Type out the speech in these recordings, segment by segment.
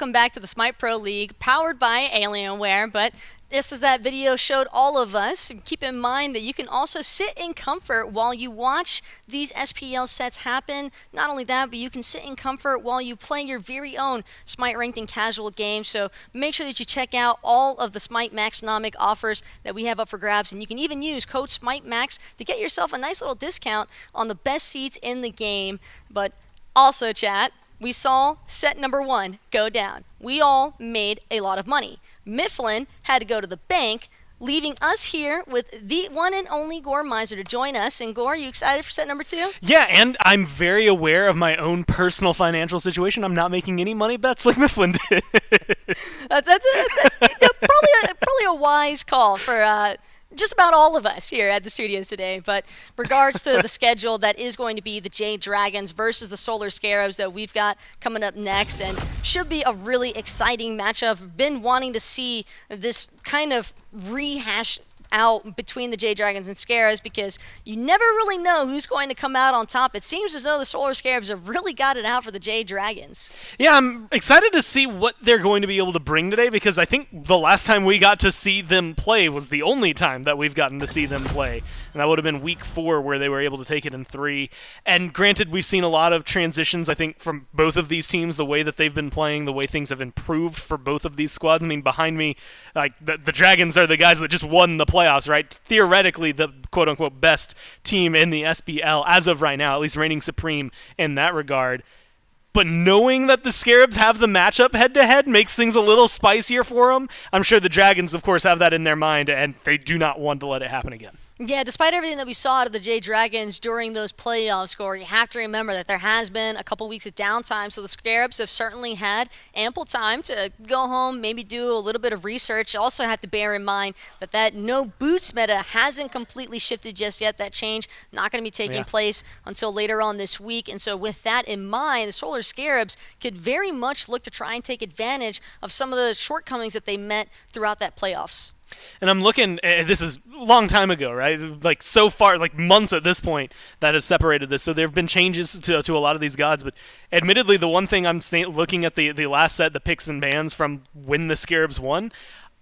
welcome back to the SMITE Pro League, powered by Alienware, but just as that video showed all of us, keep in mind that you can also sit in comfort while you watch these SPL sets happen. Not only that, but you can sit in comfort while you play your very own SMITE ranked and casual game. So make sure that you check out all of the SMITE Maxnomic offers that we have up for grabs, and you can even use code SMITEMAX to get yourself a nice little discount on the best seats in the game. But also, chat, we saw set number 1 go down. We all made a lot of money. Mifflin had to go to the bank, leaving us here with the one and only Gore Miser to join us. And Gore, you excited for set number 2? Yeah, and I'm very aware of my own personal financial situation. I'm not making any money bets like Mifflin did. That's probably a wise call for just about all of us here at the studios today. But regards to the schedule, that is going to be the Jade Dragons versus the Solar Scarabs that we've got coming up next, and should be a really exciting matchup. Been wanting to see this kind of rehash out between the Jade Dragons and Scarabs, because you never really know who's going to come out on top. It seems as though the Solar Scarabs have really got it out for the Jade Dragons. Yeah, I'm excited to see what they're going to be able to bring today, because I think the last time we got to see them play was the only time that we've gotten to see them play. And that would have been week 4 where they were able to take it in 3. And granted, we've seen a lot of transitions, I think, from both of these teams, the way that they've been playing, the way things have improved for both of these squads. I mean, behind me, like the Dragons are the guys that just won the playoffs, right? Theoretically, the quote-unquote best team in the SPL as of right now, at least reigning supreme in that regard. But knowing that the Scarabs have the matchup head-to-head makes things a little spicier for them. I'm sure the Dragons, of course, have that in their mind, and they do not want to let it happen again. Yeah, despite everything that we saw out of the Jade Dragons during those playoffs, Gore, you have to remember that there has been a couple weeks of downtime, so the Scarabs have certainly had ample time to go home, maybe do a little bit of research. You also have to bear in mind that no boots meta hasn't completely shifted just yet. That change not going to be taking place until later on this week, and so with that in mind, the Solar Scarabs could very much look to try and take advantage of some of the shortcomings that they met throughout that playoffs. And I'm looking, this is a long time ago, right? Like so far, like months at this point that has separated this. So there have been changes to a lot of these gods. But admittedly, the one thing I'm looking at the last set, the picks and bans from when the Scarabs won,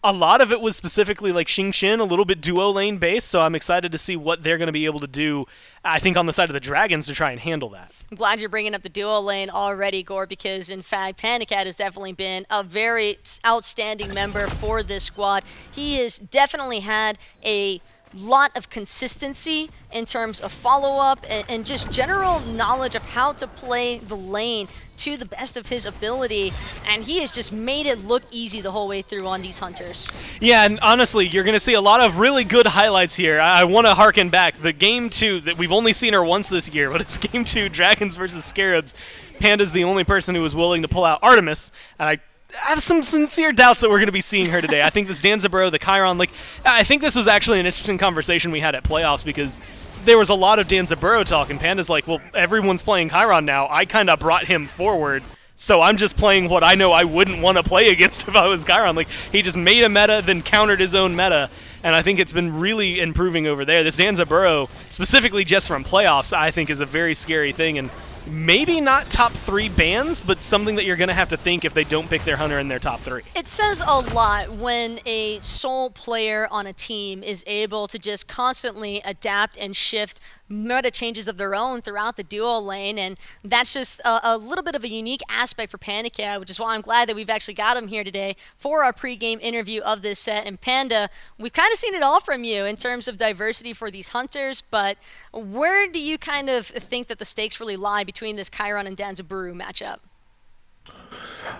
a lot of it was specifically like Xing Xin, a little bit duo lane based, so I'm excited to see what they're going to be able to do, I think, on the side of the Dragons to try and handle that. I'm glad you're bringing up the duo lane already, Gore, because, in fact, Panicat has definitely been a very outstanding member for this squad. He has definitely had a lot of consistency in terms of follow-up and just general knowledge of how to play the lane to the best of his ability, and he has just made it look easy the whole way through on these hunters. Yeah, and honestly, you're going to see a lot of really good highlights here. I want to harken back. The Game 2, that we've only seen her once this year, but it's Game 2, Dragons versus Scarabs. Panda's the only person who was willing to pull out Artemis, and I have some sincere doubts that we're going to be seeing her today. I think this Danzabro, the Chiron, I think this was actually an interesting conversation we had at playoffs, because there was a lot of Danzabro talk, and Panda's like, well, everyone's playing Chiron now. I kind of brought him forward, so I'm just playing what I know I wouldn't want to play against if I was Chiron. Like, he just made a meta, then countered his own meta, and I think it's been really improving over there. This Danzabro, specifically just from playoffs, I think is a very scary thing, and maybe not top 3 bans, but something that you're going to have to think if they don't pick their hunter in their top 3. It says a lot when a sole player on a team is able to just constantly adapt and shift meta changes of their own throughout the duo lane, and that's just a little bit of a unique aspect for Panicat, which is why I'm glad that we've actually got him here today for our pregame interview of this set. And Panda, we've kind of seen it all from you in terms of diversity for these hunters, but where do you kind of think that the stakes really lie between this Chiron and Danzaburu matchup?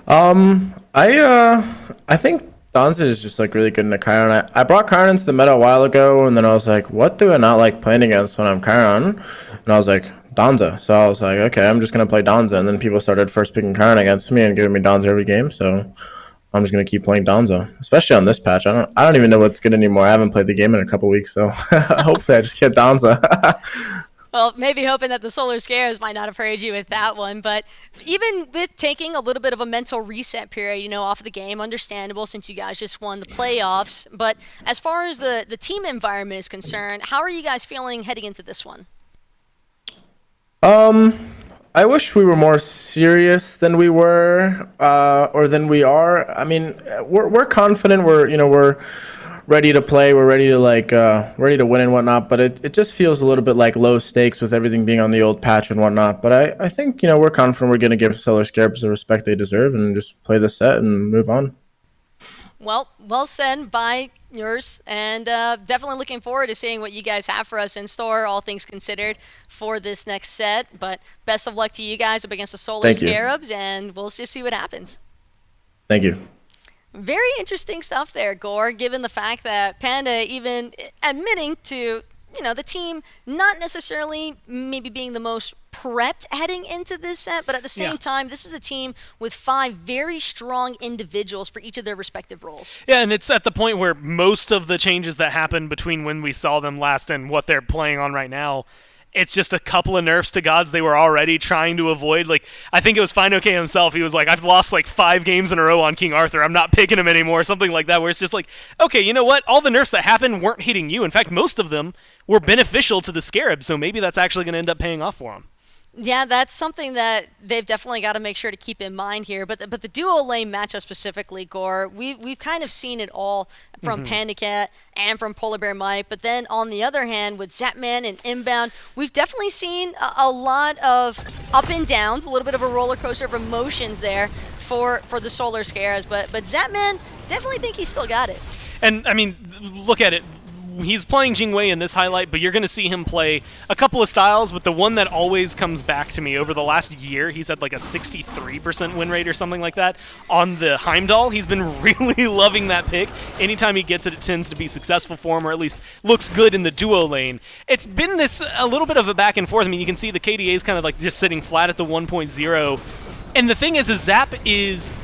I think Danza is just like really good in the Chiron. I brought Chiron into the meta a while ago, and then I was like, what do I not like playing against when I'm Chiron? And I was like, Danza. So I was like, okay, I'm just going to play Danza. And then people started first picking Chiron against me and giving me Danza every game. So I'm just going to keep playing Danza, especially on this patch. I don't even know what's good anymore. I haven't played the game in a couple weeks, so hopefully I just get Danza. Well, maybe hoping that the Solar Scarabs might not have heard you with that one, but even with taking a little bit of a mental reset period, off of the game, understandable since you guys just won the playoffs. But as far as the team environment is concerned, how are you guys feeling heading into this one? I I wish we were more serious than we were, or than we are. I mean, we're confident. We're ready to play. We're ready to ready to win and whatnot. But it just feels a little bit like low stakes with everything being on the old patch and whatnot. But I think we're confident. We're going to give Solar Scarabs the respect they deserve and just play the set and move on. Well said by yours, and definitely looking forward to seeing what you guys have for us in store, all things considered, for this next set. But best of luck to you guys up against the Solar Scarabs, and we'll just see what happens. Thank you. Very interesting stuff there, Gore, given the fact that Panda even admitting to, the team not necessarily maybe being the most prepped heading into this set, but at the same time, this is a team with 5 very strong individuals for each of their respective roles. Yeah, and it's at the point where most of the changes that happened between when we saw them last and what they're playing on right now, it's just a couple of nerfs to gods they were already trying to avoid. Like, I think it was Fine OK himself. He was like, I've lost 5 games in a row on King Arthur. I'm not picking him anymore, something like that, where it's just like, okay, you know what? All the nerfs that happened weren't hitting you. In fact, most of them were beneficial to the Scarabs, so maybe that's actually going to end up paying off for them. Yeah, that's something that they've definitely got to make sure to keep in mind here. But the duo lane matchup specifically, Gore, we've kind of seen it all from Panda Cat and from Polar Bear Mike. But then on the other hand, with Zapman and Inbound, we've definitely seen a lot of up and downs, a little bit of a roller coaster of emotions there for the Solar Scarabs. But Zapman, definitely think he's still got it. And, I mean, look at it. He's playing Jingwei in this highlight, but you're going to see him play a couple of styles, but the one that always comes back to me over the last year, he's had a 63% win rate or something like that on the Heimdall. He's been really loving that pick. Anytime he gets it, it tends to be successful for him, or at least looks good in the duo lane. It's been a little bit of a back and forth. I mean, you can see the KDA is kind of just sitting flat at the 1.0. And the thing is Zap is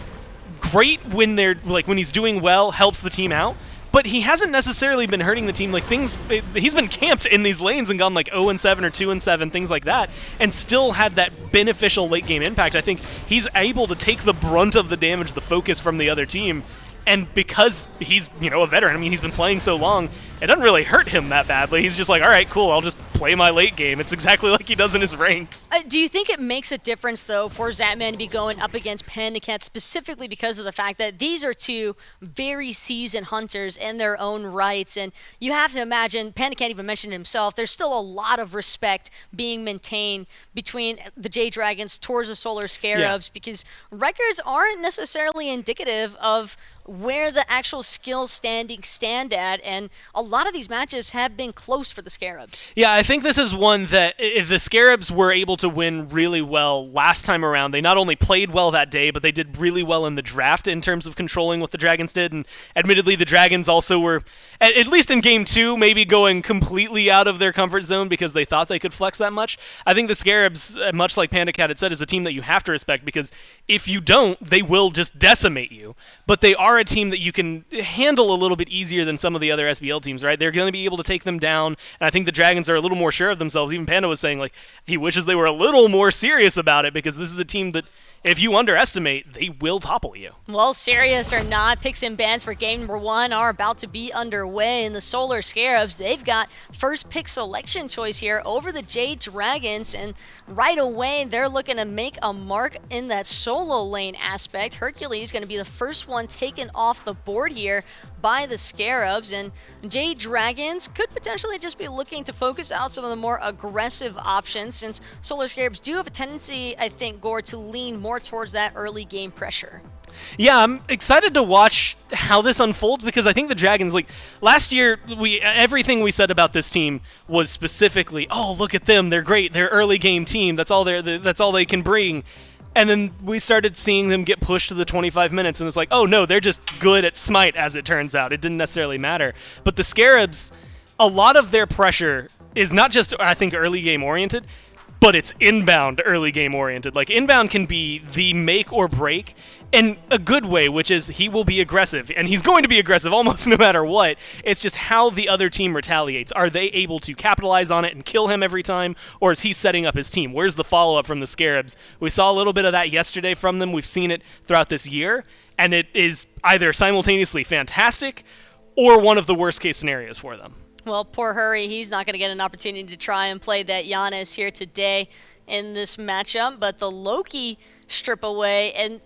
great when when he's doing well, helps the team out. But he hasn't necessarily been hurting the team. He's been camped in these lanes and gone 0-7 or 2-7, things like that, and still had that beneficial late game impact. I think he's able to take the brunt of the damage, the focus from the other team, and because he's a veteran, I mean, he's been playing so long, it doesn't really hurt him that badly. He's just like, all right, cool, I'll just play my late game. It's exactly like he does in his ranked. Do you think it makes a difference, though, for Zapman to be going up against Panda Cat specifically because of the fact that these are 2 very seasoned hunters in their own rights? And you have to imagine, Panda Cat even mentioned himself, there's still a lot of respect being maintained between the Jade Dragons towards the Solar Scarabs because records aren't necessarily indicative of where the actual skill standings stand at, and a lot of these matches have been close for the Scarabs. Yeah, I think this is one that if the Scarabs were able to win really well last time around, they not only played well that day, but they did really well in the draft in terms of controlling what the Dragons did, and admittedly the Dragons also were, at least in Game 2, maybe going completely out of their comfort zone because they thought they could flex that much. I think the Scarabs, much like Panda Cat had said, is a team that you have to respect because if you don't, they will just decimate you. But they are a team that you can handle a little bit easier than some of the other SBL teams, right? They're going to be able to take them down, and I think the Dragons are a little more sure of themselves. Even Panda was saying, he wishes they were a little more serious about it because this is a team that, if you underestimate, they will topple you. Well, serious or not, picks and bans for game number 1 are about to be underway, and the Solar Scarabs, they've got first pick selection choice here over the Jade Dragons, and right away, they're looking to make a mark in that solo lane aspect. Hercules is going to be the first one taken off the board here by the Scarabs, and Jade Dragons could potentially just be looking to focus out some of the more aggressive options, since Solar Scarabs do have a tendency, I think, Gore, to lean more towards that early game pressure. Yeah, I'm excited to watch how this unfolds because I think the Dragons, last year, everything we said about this team was specifically, oh, look at them, they're great, they're early game team, that's all they can bring. And then we started seeing them get pushed to the 25 minutes, and it's like, oh no, they're just good at SMITE, as it turns out. It didn't necessarily matter. But the Scarabs, a lot of their pressure is not just, I think, early game oriented, but it's inbound early game oriented. Inbound can be the make or break in a good way, which is he will be aggressive, and he's going to be aggressive almost no matter what. It's just how the other team retaliates. Are they able to capitalize on it and kill him every time, or is he setting up his team? Where's the follow-up from the Scarabs? We saw a little bit of that yesterday from them. We've seen it throughout this year, and it is either simultaneously fantastic or one of the worst-case scenarios for them. Well, poor Hurry, he's not going to get an opportunity to try and play that Giannis here today. in this matchup, but the Loki strip away, and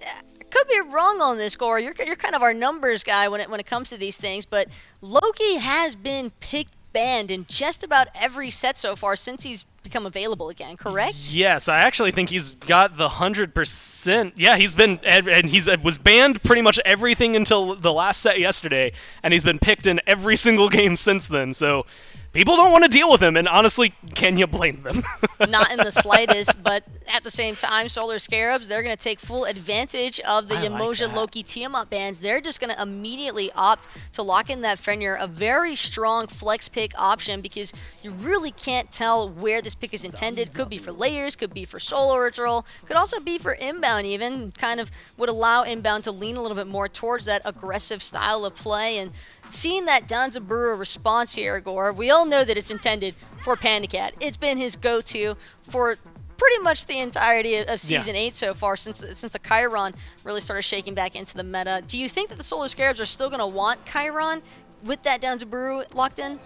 could be wrong on this, Gore. You're kind of our numbers guy when it comes to these things, but Loki has been picked banned in just about every set so far since he's become available again, correct? Yes, I actually think he's got the 100%. Yeah, he's been, and he's was banned pretty much everything until the last set yesterday, and he's been picked in every single game since then, so people don't want to deal with him, and honestly, can you blame them? Not in the slightest, but at the same time, Solar Scarabs, they're going to take full advantage of the Yemoja Loki Tiamat bans. They're just going to immediately opt to lock in that Fenrir, a very strong flex pick option, because you really can't tell where this pick is intended. Could be for layers, could be for solo ritual, could also be for inbound even, kind of would allow inbound to lean a little bit more towards that aggressive style of play. And seeing that Danzaburu response here, Gore, we all know that it's intended for Pandacat. It's been his go-to for pretty much the entirety of Season 8 so far, since the Chiron really started shaking back into the meta. Do you think that the Solar Scarabs are still going to want Chiron with that Danzaburu locked in?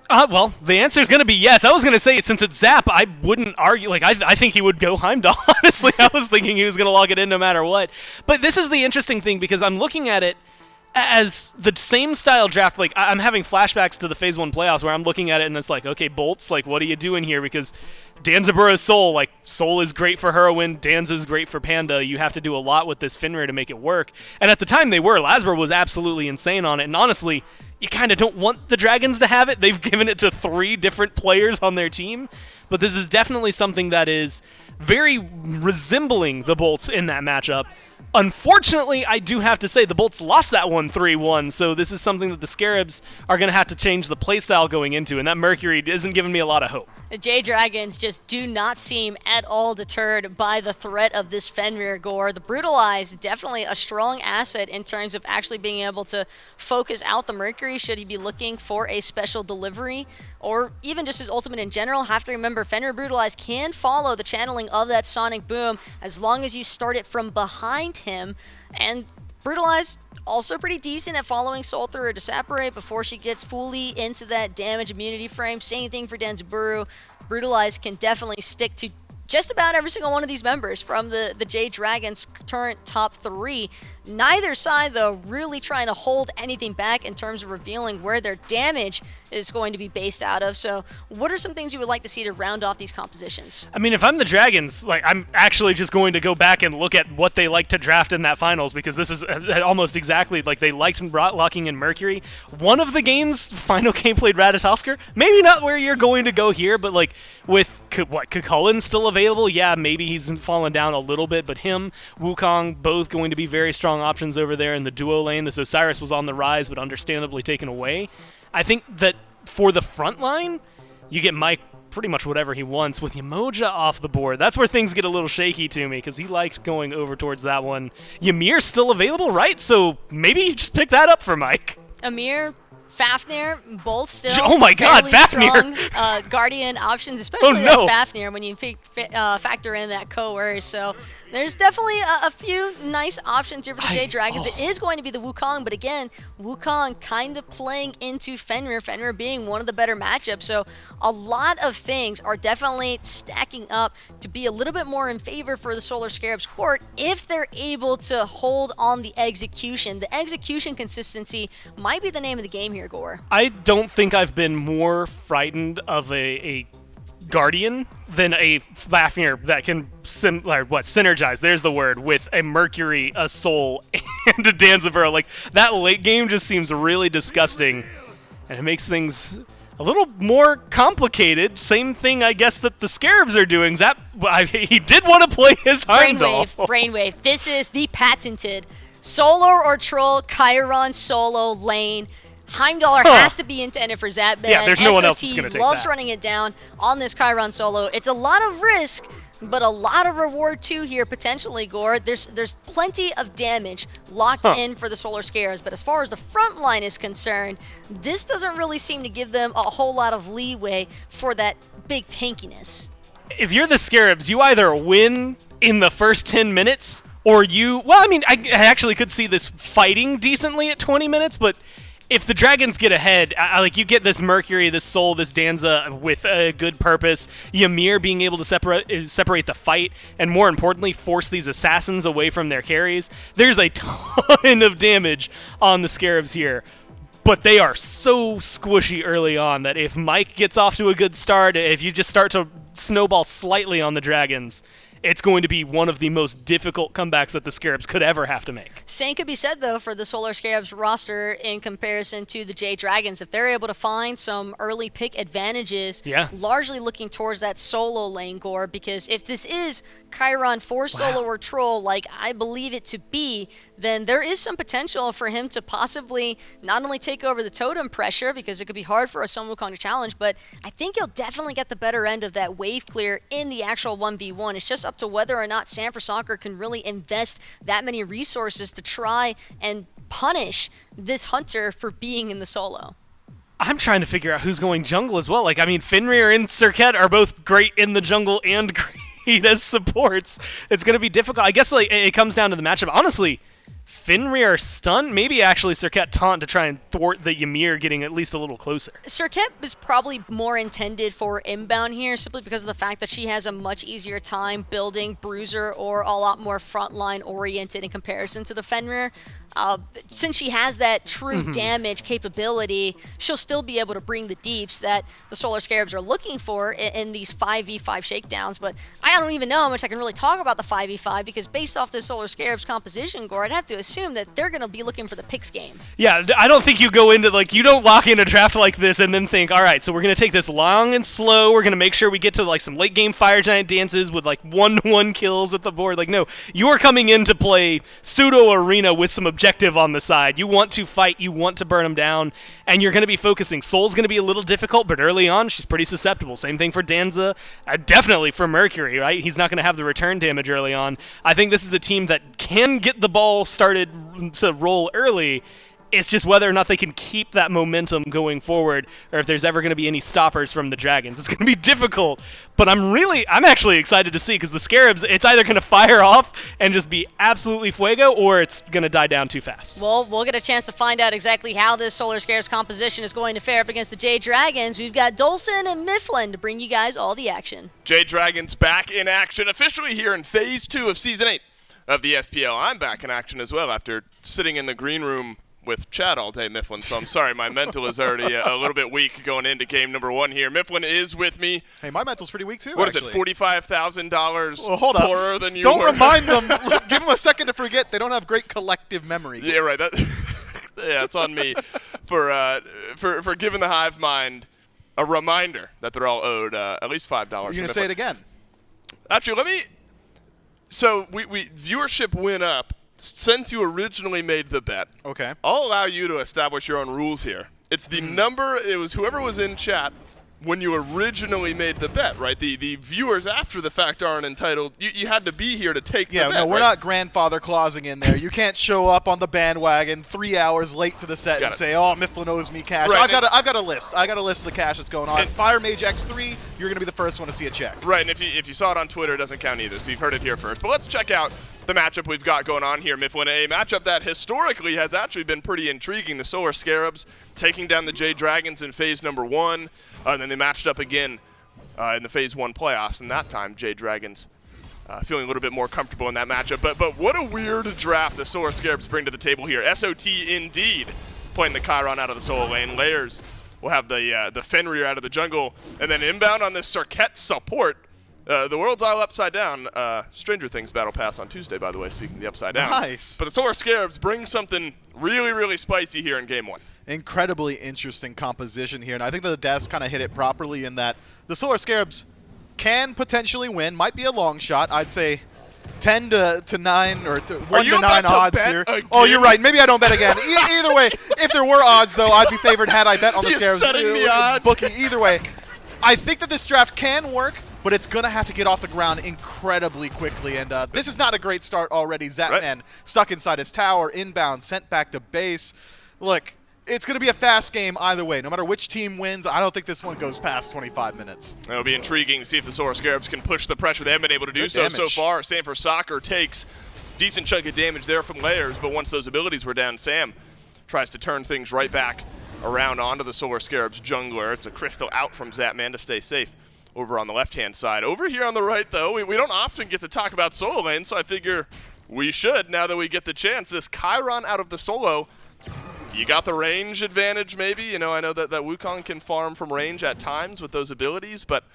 Well, the answer is going to be yes. I was going to say, since it's Zap, I wouldn't argue. Like, I think he would go Heimdall, honestly. I was thinking he was going to log it in no matter what. But this is the interesting thing, because I'm looking at it as the same style draft. Like, I'm having flashbacks to the Phase 1 playoffs where I'm looking at it and it's like, okay, Bolts, like, what are you doing here? Because Danzaburu's Soul, like, Soul is great for Heroine, Danza's great for Panda. You have to do a lot with this Fenrir to make it work. And at the time they were. Lasber was absolutely insane on it. And honestly, you kind of don't want the Dragons to have it. They've given it to 3 different players on their team. But this is definitely something that is very resembling the Bolts in that matchup. Unfortunately, I do have to say the Bolts lost that one 3-1, so this is something that the Scarabs are going to have to change the playstyle going into, and that Mercury isn't giving me a lot of hope. The Jade Dragons just do not seem at all deterred by the threat of this Fenrir, Gore. The Brutalize, definitely a strong asset in terms of actually being able to focus out the Mercury should he be looking for a special delivery, or even just his ultimate in general. Have to remember, Fenrir Brutalize can follow the channeling of that Sonic Boom as long as you start it from behind him, and Brutalize also pretty decent at following Soul through her Disapparate before she gets fully into that damage immunity frame. Same thing for Danzaburu. Brutalize can definitely stick to just about every single one of these members from the Jade Dragons' current top 3. Neither side, though, really trying to hold anything back in terms of revealing where their damage is going to be based out of. So what are some things you would like to see to round off these compositions? I mean, if I'm the Dragons, like, I'm actually just going to go back and look at what they like to draft in that finals, because this is almost exactly like they liked locking in Mercury. One of the games, final game played Ratatoskr. Maybe not where you're going to go here, but like with Kukulkan still available, yeah, maybe he's fallen down a little bit, but him, Wukong, both going to be very strong options over there in the duo lane. This Osiris was on the rise, but understandably taken away. I think that for the front line, you get Mike pretty much whatever he wants with Yemoja off the board. That's where things get a little shaky to me, because he liked going over towards that one. Ymir's still available, right? So maybe you just pick that up for Mike. Amir, Fafnir, both still oh my God, Fafnir. Strong Guardian options, especially that Fafnir when you factor in that coerce. So there's definitely a few nice options here for the Jade Dragons. It is going to be the Wukong, but again, Wukong kind of playing into Fenrir, Fenrir being one of the better matchups. So a lot of things are definitely stacking up to be a little bit more in favor for the Solar Scarabs court if they're able to hold on the execution. The execution consistency might be the name of the game here, Gore. I don't think I've been more frightened of a Guardian than a Fafnir that can synergize, there's the word, with a Mercury, a Soul, and a Danzaburu. Like, that late game just seems really disgusting, and it makes things a little more complicated. Same thing, I guess, that the Scarabs are doing. He did want to play his Heimdall. Brainwave. This is the patented solo or troll Chiron solo lane. Heimdall has to be intended for Zapman. Yeah, there's no one else that's going to take loves that. running it down on this Chiron solo. It's a lot of risk, but a lot of reward too here potentially, Gore. There's plenty of damage locked in for the Solar Scarabs, but as far as the front line is concerned, this doesn't really seem to give them a whole lot of leeway for that big tankiness. If you're the Scarabs, you either win in the first 10 minutes, or I actually could see this fighting decently at 20 minutes, but if the Dragons get ahead, like you get this Mercury, this Soul, this Danza with a good purpose, Ymir being able to separate the fight, and more importantly, force these assassins away from their carries. There's a ton of damage on the Scarabs here. But they are so squishy early on that if Mike gets off to a good start, if you just start to snowball slightly on the Dragons, it's going to be one of the most difficult comebacks that the Scarabs could ever have to make. Same could be said, though, for the Solar Scarabs roster in comparison to the Jade Dragons. If they're able to find some early pick advantages, largely looking towards that solo lane, Gore, because if this is Chiron for solo or troll, like I believe it to be, then there is some potential for him to possibly not only take over the totem pressure, because it could be hard for a Sun Wukong to challenge, but I think he'll definitely get the better end of that wave clear in the actual 1v1. It's just up to whether or not Sanford Soccer can really invest that many resources to try and punish this Hunter for being in the solo. I'm trying to figure out who's going jungle as well. Like, I mean, Fenrir and Serket are both great in the jungle and great as supports. It's going to be difficult. I guess like it comes down to the matchup. Honestly, Fenrir stun, maybe actually Serket taunt to try and thwart the Ymir getting at least a little closer. Serket is probably more intended for inbound here simply because of the fact that she has a much easier time building Bruiser or a lot more frontline oriented in comparison to the Fenrir. Since she has that true damage capability, she'll still be able to bring the deeps that the Solar Scarabs are looking for in these 5v5 shakedowns. But I don't even know how much I can really talk about the 5v5 because based off this Solar Scarabs composition, Gore, I'd have to assume that they're going to be looking for the picks game. Yeah, I don't think you go into, like, you don't lock in a draft like this and then think, all right, so we're going to take this long and slow. We're going to make sure we get to, like, some late game Fire Giant dances with, like, 1-1 kills at the board. Like, no, you're coming in to play pseudo arena with some objectives on the side. You want to fight, you want to burn them down, and you're going to be focusing. Soul's going to be a little difficult, but early on, she's pretty susceptible. Same thing for Danza, definitely for Mercury, right? He's not going to have the return damage early on. I think this is a team that can get the ball started to roll early. It's just whether or not they can keep that momentum going forward, or if there's ever going to be any stoppers from the Dragons. It's going to be difficult, but I'm actually excited to see, because the Scarabs, it's either going to fire off and just be absolutely fuego, or it's going to die down too fast. Well, we'll get a chance to find out exactly how this Solar Scarabs composition is going to fare up against the Jade Dragons. We've got Dolson and Mifflin to bring you guys all the action. Jade Dragons back in action, officially here in Phase 2 of Season 8 of the SPL. I'm back in action as well after sitting in the green room with Chad all day, Mifflin, so I'm sorry, my mental is already a little bit weak going into game number 1 here. Mifflin is with me. Hey, my mental's pretty weak too, What actually. is it, $45,000 well, hold up. poorer than you Don't were? remind them. Give them a second to forget. They don't have great collective memory. Yeah, right. Yeah, it's on me for giving the Hive Mind a reminder that they're all owed at least $5. You're going to say it again? Actually, so we viewership went up since you originally made the bet. Okay. I'll allow you to establish your own rules here. It's the number, it was whoever was in chat when you originally made the bet, right? The viewers after the fact aren't entitled. You had to be here to take the bet. Yeah, no, we're right? not grandfather clausing in there. You can't show up on the bandwagon 3 hours late to the set and say, oh, Mifflin owes me cash. Right, I've got a list. I got a list of the cash that's going on. Fire Mage X3, you're going to be the first one to see a check. Right, and if you saw it on Twitter, it doesn't count either, so you've heard it here first. But let's check out the matchup we've got going on here, Mifflin. A matchup that historically has actually been pretty intriguing. The Solar Scarabs taking down the Jade Dragons in phase number 1, and then they matched up again in the phase 1 playoffs, and that time Jade Dragons feeling a little bit more comfortable in that matchup. But what a weird draft the Solar Scarabs bring to the table here. SOT indeed playing the Chiron out of the solo lane. Layers will have the Fenrir out of the jungle, and then inbound on this Serket support. The world's all upside down. Stranger Things Battle Pass on Tuesday, by the way, speaking of the upside down. Nice. But the Solar Scarabs bring something really, really spicy here in Game 1. Incredibly interesting composition here, and I think that the devs kind of hit it properly in that the Solar Scarabs can potentially win. Might be a long shot. I'd say 10 to 9 or 1 to 9 odds here. Again? Oh, you're right. Maybe I don't bet again. Either way, if there were odds, though, I'd be favored had I bet on the Scarabs. Setting the odds. Bookie. Either way, I think that this draft can work, but it's going to have to get off the ground incredibly quickly. And this is not a great start already. Zapman stuck inside his tower, inbound, sent back to base. Look, it's going to be a fast game either way. No matter which team wins, I don't think this one goes past 25 minutes. It'll be intriguing to see if the Solar Scarabs can push the pressure. They haven't been able to do Good so damage. far. Sanford Soccer takes decent chunk of damage there from Layers, but once those abilities were down, Sam tries to turn things right back around onto the Solar Scarabs jungler. It's a crystal out from Zapman to stay safe over on the left-hand side. Over here on the right, though, we don't often get to talk about solo lane, so I figure we should now that we get the chance. This Chiron out of the solo, you got the range advantage maybe. You know, I know that Wukong can farm from range at times with those abilities, but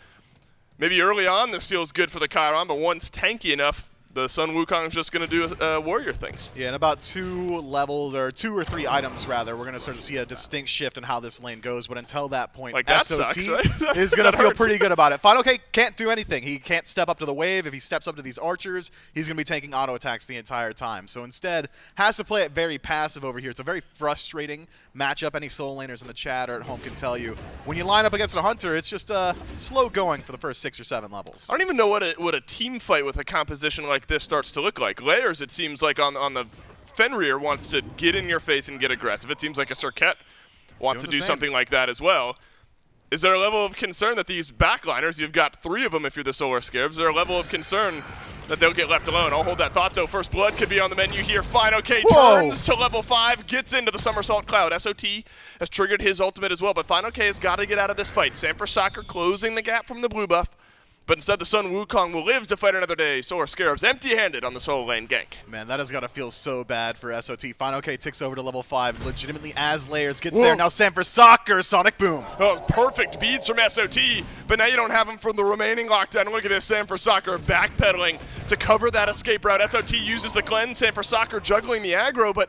maybe early on this feels good for the Chiron, but once tanky enough, the Sun Wukong's just going to do warrior things. Yeah, in about 2 levels, or 2 or 3 items rather, we're going to start to see a distinct shift in how this lane goes. But until that point, like that SOT sucks, right? is going to feel pretty good about it. FineOK can't do anything. He can't step up to the wave. If he steps up to these archers, he's going to be taking auto attacks the entire time. So instead, has to play it very passive over here. It's a very frustrating matchup. Any solo laners in the chat or at home can tell you. When you line up against a hunter, it's just slow going for the first 6 or 7 levels. I don't even know what a team fight with a composition like this starts to look like. Layers, it seems like on the Fenrir wants to get in your face and get aggressive. It seems like a Serket wants to do something like that as well. Is there a level of concern that these backliners, you've got 3 of them if you're the Solar Scarabs, is there a level of concern that they'll get left alone? I'll hold that thought though. First blood could be on the menu here. FineOK turns to level 5, gets into the Somersault Cloud. SOT has triggered his ultimate as well, but FineOK has got to get out of this fight. Sanford Soccer closing the gap from the blue buff. But instead, the Sun Wukong will live to fight another day. Solar Scarabs empty-handed on the solo lane gank. Man, that has got to feel so bad for SOT. FineOK ticks over to level 5, legitimately as Layers gets there. Now Sanford Soccer, Sonic Boom. Oh, perfect beads from SOT, but now you don't have him from the remaining lockdown. Look at this, Sanford Soccer backpedaling to cover that escape route. SOT uses the cleanse, Sanford Soccer juggling the aggro, but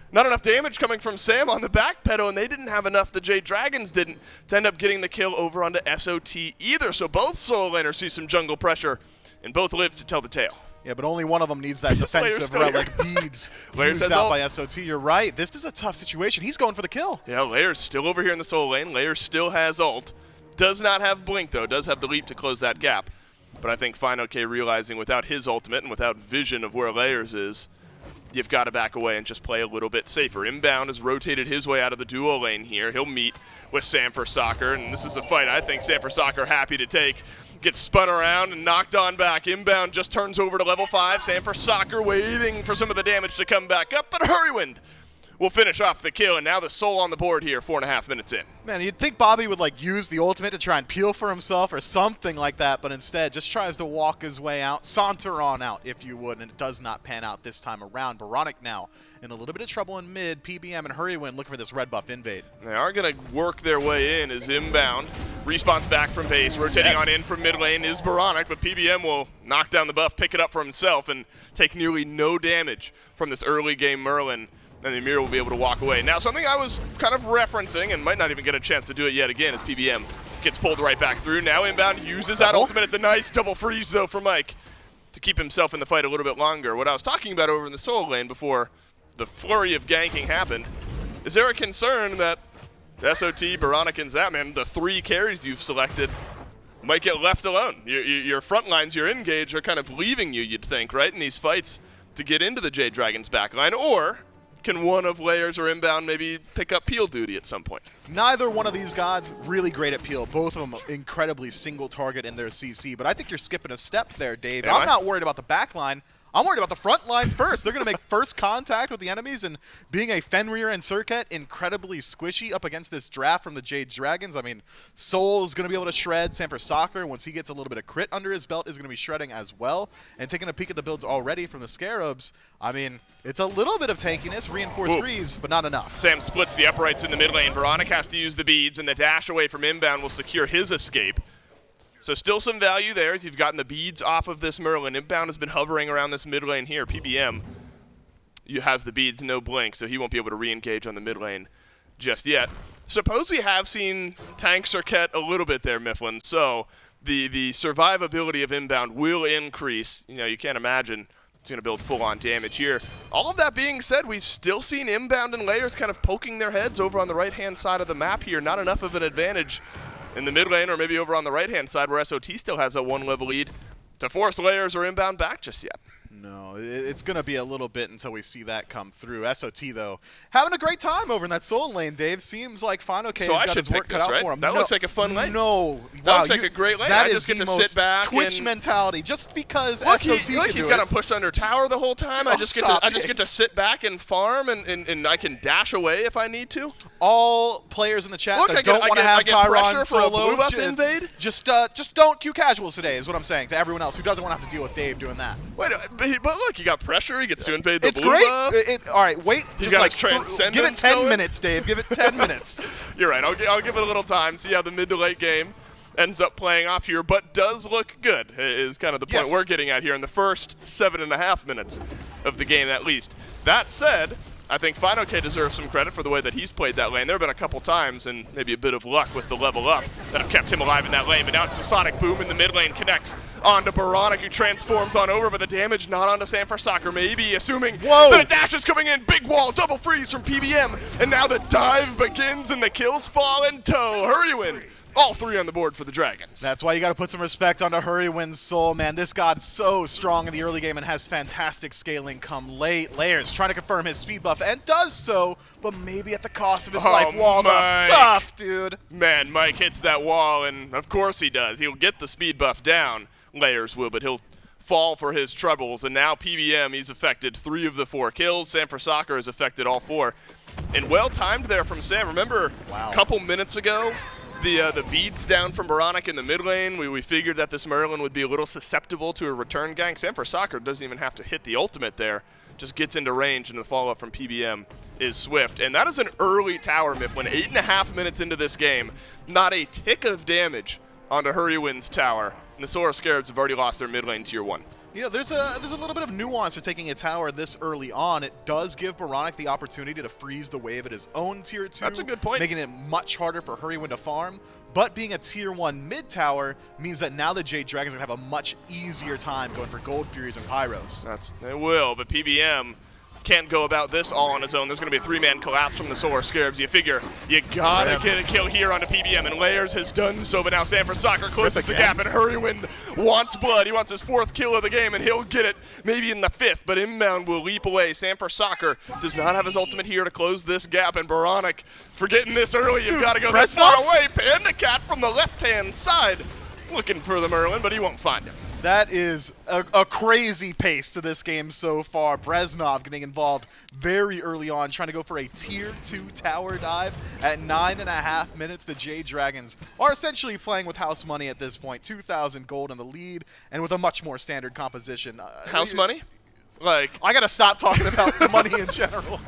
not enough damage coming from Sam on the back pedal, and they didn't have enough, the Jade Dragons didn't, to end up getting the kill over onto SOT either. So both solo laners see some jungle pressure, and both live to tell the tale. Yeah, but only one of them needs that defensive like beads used out by SOT. You're right. This is a tough situation. He's going for the kill. Yeah, Layers still over here in the solo lane. Layers still has ult. Does not have blink, though. Does have the leap to close that gap. But I think FineOK realizing without his ultimate and without vision of where Layers is, you've got to back away and just play a little bit safer. Inbound has rotated his way out of the duo lane here. He'll meet with Sanford Soccer, and this is a fight I think Sanford Soccer happy to take. Gets spun around and knocked on back. Inbound just turns over to level 5. Sanford Soccer waiting for some of the damage to come back up, but Hurrywind will finish off the kill, and now the Soul on the board here, 4.5 minutes in. Man, you'd think Bobby would like use the ultimate to try and peel for himself or something like that, but instead just tries to walk his way out, saunter on out, if you would, and it does not pan out this time around. Baronic now in a little bit of trouble in mid. PBM and Hurrywind looking for this red buff invade. They are going to work their way in as Inbound respawns back from base. Rotating on in from mid lane is Baronic, but PBM will knock down the buff, pick it up for himself, and take nearly no damage from this early game Merlin. And the Amir will be able to walk away. Now, something I was kind of referencing and might not even get a chance to do it yet again is PBM gets pulled right back through. Now Inbound uses that ultimate. It's a nice double freeze, though, for Mike to keep himself in the fight a little bit longer. What I was talking about over in the solo lane before the flurry of ganking happened, is there a concern that SOT, Baronic, and Zapman, the 3 carries you've selected, might get left alone? Your front lines, your engage, are kind of leaving you, you'd think, right, in these fights to get into the Jade Dragons backline, or can one of Layers or Inbound maybe pick up peel duty at some point? Neither one of these gods really great at peel. Both of them incredibly single target in their CC, but I think you're skipping a step there, Dave. I'm not worried about the back line. I'm worried about the front line first. They're going to make first contact with the enemies, and being a Fenrir and Serket incredibly squishy up against this draft from the Jade Dragons. I mean, Soul is going to be able to shred Sanford Soccer. Once he gets a little bit of crit under his belt, is going to be shredding as well. And taking a peek at the builds already from the Scarabs, I mean, it's a little bit of tankiness, reinforced grease, but not enough. Sam splits the uprights in the mid lane. Veronica has to use the beads, and the dash away from Inbound will secure his escape. So still some value there as you've gotten the beads off of this Merlin. Inbound has been hovering around this mid lane here. PBM has the beads, no blink, so he won't be able to re-engage on the mid lane just yet. Suppose we have seen tank Serket a little bit there, Mifflin, so the survivability of Inbound will increase. You know, you can't imagine it's going to build full-on damage here. All of that being said, we've still seen Inbound and Layers kind of poking their heads over on the right-hand side of the map here. Not enough of an advantage in the mid lane, or maybe over on the right-hand side where SOT still has a 1-level lead, to force Layers or Inbound back just yet. No, it's going to be a little bit until we see that come through. SOT, though, having a great time over in that soul lane, Dave. Seems like FinoK's got his work cut out for him. That looks like a fun lane. No. That looks like a great lane. That I is just get the to most sit back Twitch and mentality. Just because look, SOT he's got him pushed under tower the whole time. I just get to sit back and farm, and I can dash away if I need to. All players in the chat Look, that don't want to have Chiron for a blue solo, buff invade. just don't queue casuals today is what I'm saying to everyone else who doesn't want to have to deal with Dave doing that. Wait, but look, he got pressure. He gets to invade the It's blue great. buff. All right, wait. He's Just got like his transcendence give it 10 going. minutes, Dave. Give it 10 minutes. You're right. I'll give it a little time. See how the mid to late game ends up playing off here, but does look good is kind of the point we're getting at here in the first 7.5 minutes of the game at least. That said, I think FinoK deserves some credit for the way that he's played that lane. There have been a couple times, and maybe a bit of luck with the level up, that have kept him alive in that lane. But now it's the Sonic Boom in the mid lane, connects onto Baronic, who transforms on over, but the damage not onto Sanford Soccer, maybe assuming that a dash is coming in. Big wall, double freeze from PBM, and now the dive begins and the kills fall in tow. Hurrywin, all 3 on the board for the Dragons. That's why you got to put some respect onto Hurrywin's soul, man. This god's so strong in the early game and has fantastic scaling come late. Layers trying to confirm his speed buff and does so, but maybe at the cost of his life. Wall tough, dude. Man, Mike hits that wall, and of course he does. He'll get the speed buff down, Layers will, but he'll fall for his troubles. And now PBM, he's affected 3 of the 4 kills. Sanford Soccer has affected all 4. And well timed there from Sam. Remember a couple minutes ago, the beads down from Baronic in the mid lane. We figured that this Merlin would be a little susceptible to a return gank. Sanford Soccer doesn't even have to hit the ultimate there. Just gets into range, and the follow-up from PBM is swift. And that is an early tower myth when 8.5 minutes into this game, not a tick of damage onto Hurrywin's tower. And the Solar Scarabs have already lost their mid lane tier 1. You know, there's a little bit of nuance to taking a tower this early on. It does give Baronic the opportunity to freeze the wave at his own tier 2. That's a good point. Making it much harder for Hurrywin to farm. But being a tier 1 mid tower means that now the Jade Dragons are going to have a much easier time going for Gold Furies and Pyros. They will, but PBM can't go about this all on his own. There's going to be a 3-man collapse from the Solar Scarabs. You figure you gotta get a kill here onto PBM, and Layers has done so, but now Sanford Soccer closes the gap, and Hurrywin wants blood. He wants his 4th kill of the game, and he'll get it maybe in the 5th, but Inbound will leap away. Sanford Soccer does not have his ultimate here to close this gap, and Baronic, for getting this early, you've got to go this far away. Panda Cat from the left-hand side looking for the Merlin, but he won't find him. That is a crazy pace to this game so far. Breznov getting involved very early on, trying to go for a tier 2 tower dive. At 9.5 minutes, the Jade Dragons are essentially playing with house money at this point. 2,000 gold in the lead, and with a much more standard composition. House money? Like, I gotta stop talking about money in general.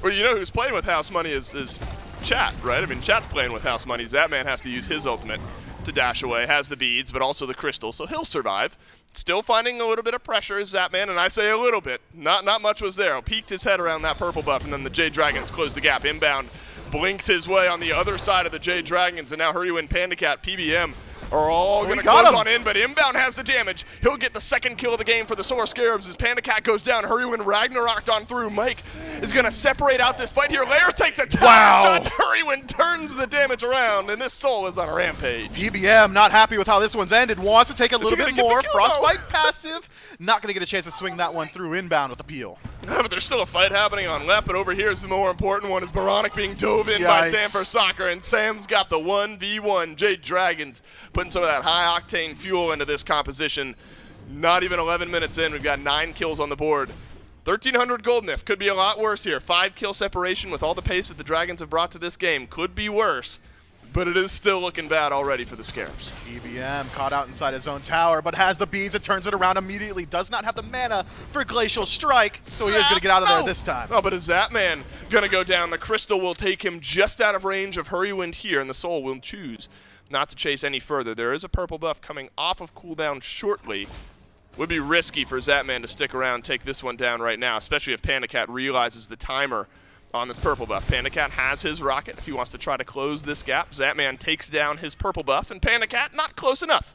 Well, you know who's playing with house money is Chat, right? I mean, Chat's playing with house money. Zapman has to use his ultimate to dash away, has the beads, but also the crystal, so he'll survive. Still finding a little bit of pressure is Zapman, and I say a little bit. Not much was there. Peeked his head around that purple buff, and then the Jade Dragons closed the gap. Inbound blinked his way on the other side of the Jade Dragons, and now Hurrywin, Panda Cat, PBM are all going to close on in, but Inbound has the damage. He'll get the 2nd kill of the game for the Solar Scarabs as Panda Cat goes down. Hurrywin Ragnaroked on through. Mike is going to separate out this fight here. Layers takes a tower shot. Hurrywin turns the damage around, and this Soul is on a rampage. PBM not happy with how this one's ended. Wants to take a little bit more. Kill, Frostbite passive. Not going to get a chance to swing that one through Inbound with the peel. But there's still a fight happening on left, but over here is the more important one, is Baronic being dove in by Sanford Soccer, and Sam's got the 1v1. Jade Dragons putting some of that high-octane fuel into this composition. Not even 11 minutes in, we've got 9 kills on the board. 1,300 gold Nif. Could be a lot worse here. 5 kill separation with all the pace that the Dragons have brought to this game. Could be worse, but it is still looking bad already for the Scarabs. EBM caught out inside his own tower, but has the beads. It turns it around immediately. Does not have the mana for Glacial Strike, so he is going to get out of there this time. Oh, but is Zapman going to go down? The Crystal will take him just out of range of Hurrywin here, and the Soul will choose not to chase any further. There is a purple buff coming off of cooldown shortly. Would be risky for Zapman to stick around, take this one down right now, especially if Panda Cat realizes the timer on this purple buff. Panda Cat has his rocket if he wants to try to close this gap. Zapman takes down his purple buff, and Panda Cat not close enough.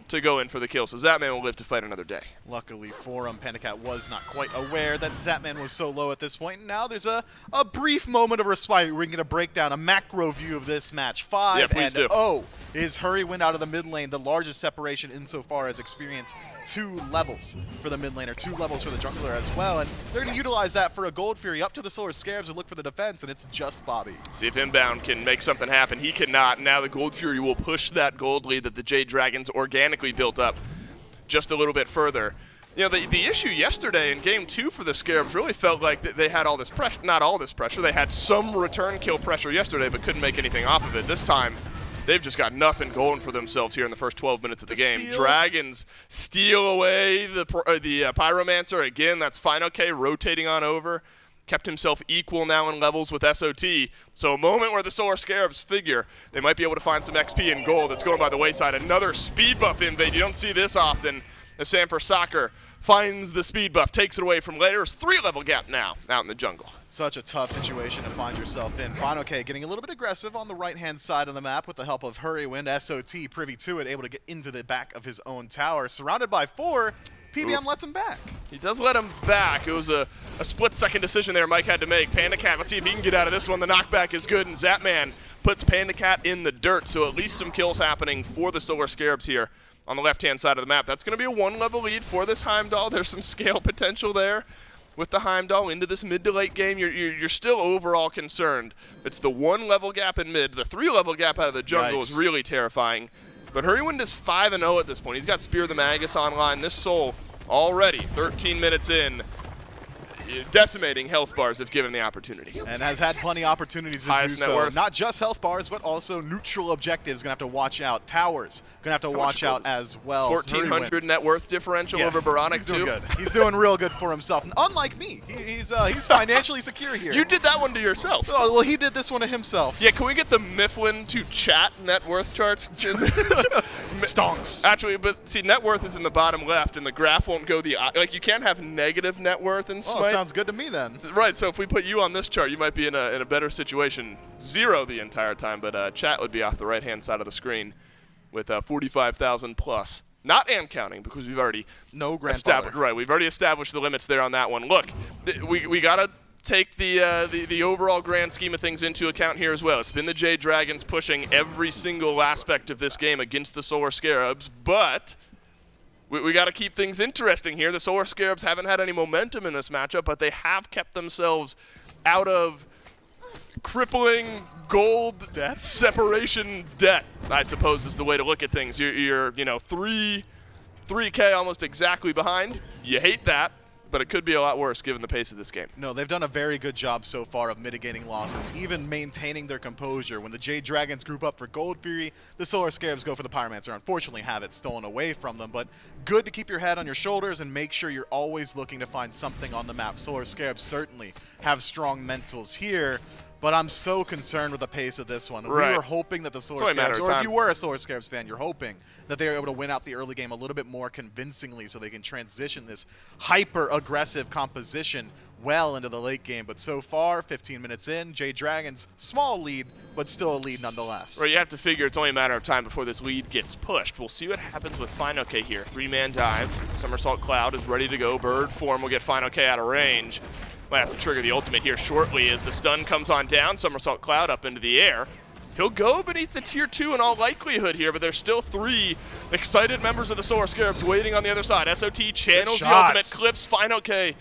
to go in for the kill, so Zapman will live to fight another day. Luckily for him, PandaCat was not quite aware that Zapman was so low at this point. And now there's a brief moment of respite. We're going to break down a macro view of this match. 5-0 is Hurry-Wind out of the mid lane, the largest separation insofar as experience. 2 levels for the mid laner, 2 levels for the jungler as well. And they're going to utilize that for a Gold Fury up to the Solar Scarabs and look for the defense, and it's just Bobby. See if Inbound can make something happen. He cannot. Now the Gold Fury will push that gold lead that the Jade Dragons organically built up just a little bit further. You know, the issue yesterday in Game 2 for the Scarabs really felt like they had all this pressure. Not all this pressure. They had some return kill pressure yesterday, but couldn't make anything off of it. This time, they've just got nothing going for themselves here in the first 12 minutes of the game. Steal. Dragons steal away the Pyromancer. Again, that's FineOK rotating on over. Kept himself equal now in levels with SOT. So a moment where the Solar Scarabs figure they might be able to find some XP and gold. It's going by the wayside. Another speed buff invade. You don't see this often. As Sanford Soccer finds the speed buff, takes it away from Layers. 3-level gap now out in the jungle. Such a tough situation to find yourself in. FineOK getting a little bit aggressive on the right-hand side of the map with the help of Hurry-Wind. SOT privy to it, able to get into the back of his own tower. Surrounded by 4, PBM lets him back. He does let him back. It was a split-second decision there Mike had to make. PandaCat, let's see if he can get out of this one. The knockback is good, and Zapman puts PandaCat in the dirt, so at least some kills happening for the Solar Scarabs here on the left-hand side of the map. That's going to be a 1-level lead for this Heimdall. There's some scale potential there with the Heimdall into this mid to late game. You're still overall concerned. It's the 1-level gap in mid. The 3-level gap out of the jungle is really terrifying. But Hurry-Wind is 5-0 at this point. He's got Spear the Magus online. This Soul already 13 minutes in, decimating health bars if given the opportunity. And has had plenty of opportunities to Highest do net so. worth. Not just health bars, but also neutral objectives. Going to have to watch out. Towers going to have to watch out as well. 1,400 net worth differential over Baronic, he's doing too. good. He's doing real good for himself. And unlike me, he's financially secure here. You did that one to yourself. Oh, well, he did this one to himself. Yeah, can we get the Mifflin to chat net worth charts? Stonks. Actually, but see, net worth is in the bottom left, and the graph won't go like you can't have negative net worth in Smite. Oh, sounds good to me then. Right, so if we put you on this chart, you might be in a better situation. 0 the entire time, but chat would be off the right-hand side of the screen with 45,000 plus. Not and counting, because we've already established. Right, we've already established the limits there on that one. Look, we gotta take the overall grand scheme of things into account here as well. It's been the Jade Dragons pushing every single aspect of this game against the Solar Scarabs, but we got to keep things interesting here. The Solar Scarabs haven't had any momentum in this matchup, but they have kept themselves out of crippling gold separation debt, I suppose is the way to look at things. You're 3K almost exactly behind. You hate that, but it could be a lot worse given the pace of this game. No, they've done a very good job so far of mitigating losses, even maintaining their composure. When the Jade Dragons group up for Gold Fury, the Solar Scarabs go for the Pyromancer. Unfortunately, have it stolen away from them, but good to keep your head on your shoulders and make sure you're always looking to find something on the map. Solar Scarabs certainly have strong mentals here, but I'm so concerned with the pace of this one. Right. We were hoping that the Solar Scarabs, or if you were a Solar Scarabs fan, you're hoping that they were able to win out the early game a little bit more convincingly so they can transition this hyper-aggressive composition well into the late game. But so far, 15 minutes in, Jade Dragons, small lead, but still a lead nonetheless. Right, you have to figure it's only a matter of time before this lead gets pushed. We'll see what happens with FineOK here. 3-man dive. Somersault Cloud is ready to go. Bird form will get FineOK out of range. Might have to trigger the ultimate here shortly as the stun comes on down. Somersault Cloud up into the air. He'll go beneath the tier 2 in all likelihood here, but there's still 3 excited members of the Solar Scarabs waiting on the other side. SOT channels the ultimate, clips FineOK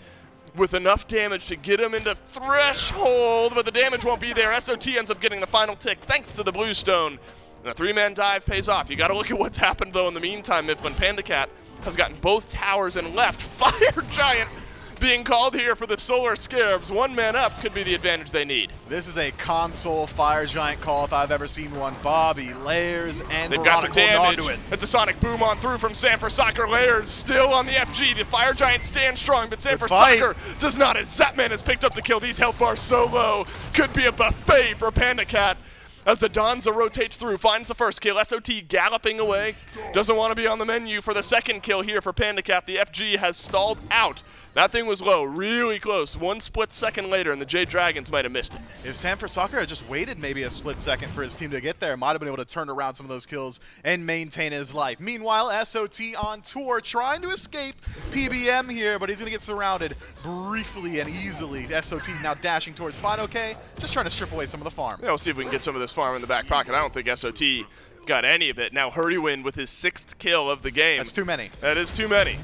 with enough damage to get him into threshold, but the damage won't be there. SOT ends up getting the final tick thanks to the blue stone. And the 3-man dive pays off. You got to look at what's happened, though, in the meantime. Mifflin PandaCat has gotten both towers and left. Fire Giant being called here for the Solar Scarabs. 1 man up could be the advantage they need. This is a console Fire Giant call if I've ever seen one. Bobby, Layers, and They've got some damage. onto it. It's a sonic boom on through from Sanford Soccer. Layers still on the FG. The Fire Giant stands strong, but Sanford Soccer does not, as Zapman has picked up the kill. These health bars so low. Could be a buffet for PandaCat as the Donza rotates through, finds the first kill. SOT galloping away. Doesn't want to be on the menu for the second kill here for PandaCat. The FG has stalled out That thing was low, really close. 1 split second later, and the Jade Dragons might have missed it. If Sanford Soccer had just waited maybe a split second for his team to get there, might have been able to turn around some of those kills and maintain his life. Meanwhile, SOT on tour, trying to escape PBM here, but he's going to get surrounded briefly and easily. SOT now dashing towards Final K, just trying to strip away some of the farm. Yeah, we'll see if we can get some of this farm in the back pocket. I don't think SOT got any of it. Now Hurrywind with his 6th kill of the game. That's too many. That is too many.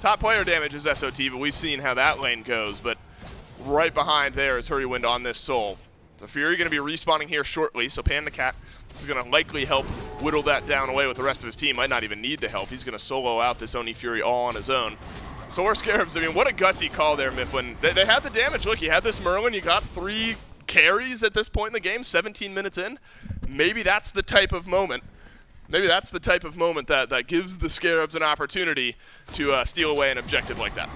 Top player damage is SOT, but we've seen how that lane goes. But right behind there is Hurrywind on this Soul. So Fury going to be respawning here shortly, so Panda Cat is going to likely help whittle that down away with the rest of his team. Might not even need the help. He's going to solo out this Oni Fury all on his own. Solar Scarabs, I mean, what a gutsy call there, Mifflin. They had the damage. Look, you had this Merlin. You got 3 carries at this point in the game, 17 minutes in. Maybe that's the type of moment. Maybe that's the type of moment that gives the Scarabs an opportunity to steal away an objective like that.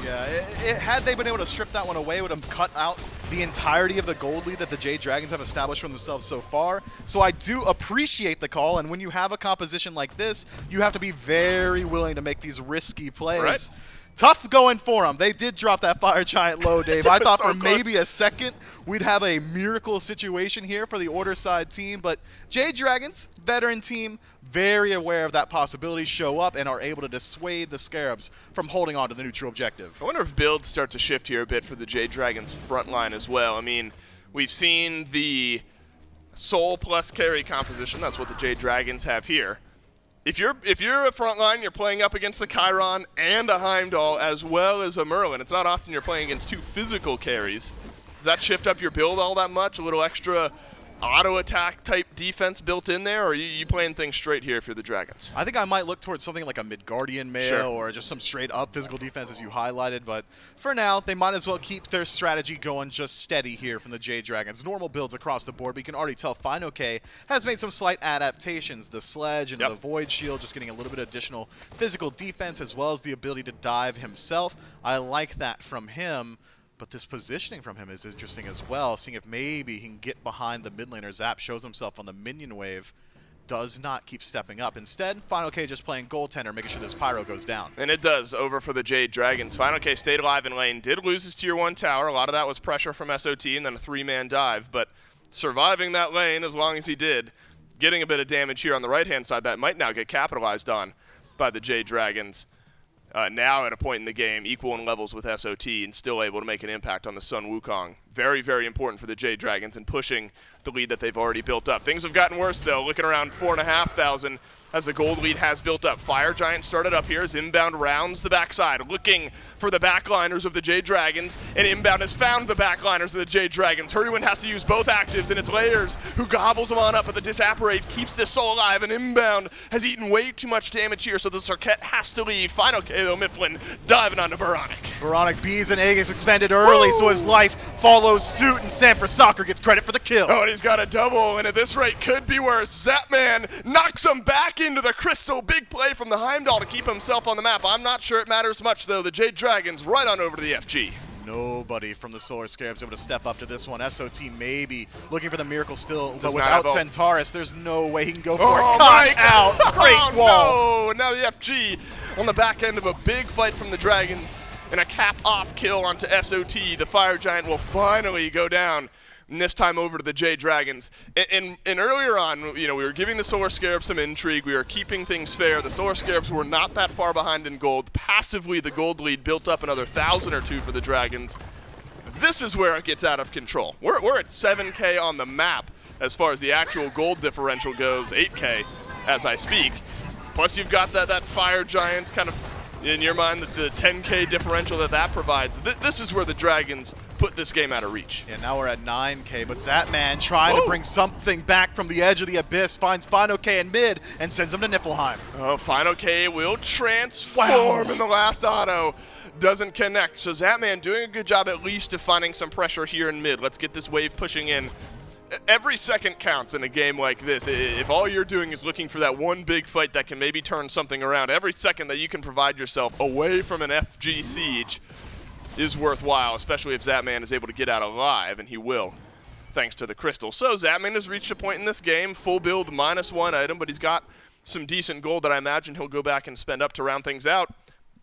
Yeah, had they been able to strip that one away, it would have cut out the entirety of the gold lead that the Jade Dragons have established for themselves so far. So I do appreciate the call, and when you have a composition like this, you have to be very willing to make these risky plays. Right. Tough going for them. They did drop that Fire Giant low, Dave. I thought so for close. maybe a second we'd have a miracle situation here for the Order side team, but Jade Dragons, veteran team, very aware of that possibility, show up and are able to dissuade the Scarabs from holding on to the neutral objective. I wonder if builds start to shift here a bit for the Jade Dragons front line as well. I mean, we've seen the Soul plus carry composition. That's what the Jade Dragons have here. If you're a front line, you're playing up against a Chiron and a Heimdall as well as a Merlin. It's not often you're playing against 2 physical carries. Does that shift up your build all that much? A little extra auto attack type defense built in there, or are you playing things straight here if you're the Dragons? I think I might look towards something like a Midgardian Mail Sure. or just some straight up physical defense as you highlighted, but for now, they might as well keep their strategy going just steady here from the Jade Dragons. Normal builds across the board, but you can already tell Final K has made some slight adaptations. The Sledge and the Void Shield just getting a little bit of additional physical defense as well as the ability to dive himself. I like that from him. But this positioning from him is interesting as well, seeing if maybe he can get behind the mid laner. Zap shows himself on the minion wave, does not keep stepping up. Instead, Final K just playing goaltender, making sure this Pyro goes down. And it does, over for the Jade Dragons. Final K stayed alive in lane, did lose his tier 1 tower. A lot of that was pressure from SOT and then a 3-man dive, but surviving that lane as long as he did, getting a bit of damage here on the right-hand side that might now get capitalized on by the Jade Dragons. Now at a point in the game, equal in levels with SOT and still able to make an impact on the Sun Wukong. Very, very important for the Jade Dragons and pushing the lead that they've already built up. Things have gotten worse, though, looking around 4,500 as the gold lead has built up. Fire Giant started up here as Inbound rounds the backside, looking for the backliners of the Jade Dragons, and Inbound has found the backliners of the Jade Dragons. Hurrywind has to use both actives, and it's Layers who gobbles them on up, but the Disapparate keeps this soul alive, and Inbound has eaten way too much damage here, so the Circuit has to leave. Final K, though, Mifflin diving onto Veronic. Veronic Bees and Aegis expanded early, so his life follows suit, and Sanford Soccer gets credit for the kill. Oh, and he's got a double, and at this rate could be worse. Zapman knocks him back into the crystal. Big play from the Heimdall to keep himself on the map. I'm not sure it matters much, though. The Jade Dragons right on over to the FG. Nobody from the Solar Scarabs able to step up to this one. SOT maybe looking for the miracle still, but Does not without have Centaurus, there's no way he can go for Oh it. my Caught out. God. Great Oh, wall. no. And now the FG on the back end of a big fight from the Dragons and a cap-off kill onto SOT. The Fire Giant will finally go down, and this time over to the Jade Dragons. And earlier on, you know, we were giving the Solar Scarabs some intrigue. We were keeping things fair. The Solar Scarabs were not that far behind in gold. Passively, the gold lead built up another 1,000 or 2 for the Dragons. This is where it gets out of control. We're at 7K on the map as far as the actual gold differential goes, 8K as I speak. Plus you've got that Fire Giants kind of, in your mind, the 10K differential that provides. This is where the Dragons put this game out of reach. Yeah, now we're at 9K, but Zatman trying to bring something back from the edge of the abyss, finds Final K in mid, and sends him to Niflheim. Oh, Final K will transform in the last auto. Doesn't connect. So Zatman doing a good job at least of finding some pressure here in mid. Let's get this wave pushing in. Every second counts in a game like this. If all you're doing is looking for that one big fight that can maybe turn something around, every second that you can provide yourself away from an FG siege is worthwhile, especially if Zatman is able to get out alive, and he will, thanks to the crystal. So Zatman has reached a point in this game, full build, -1 item, but he's got some decent gold that I imagine he'll go back and spend up to round things out.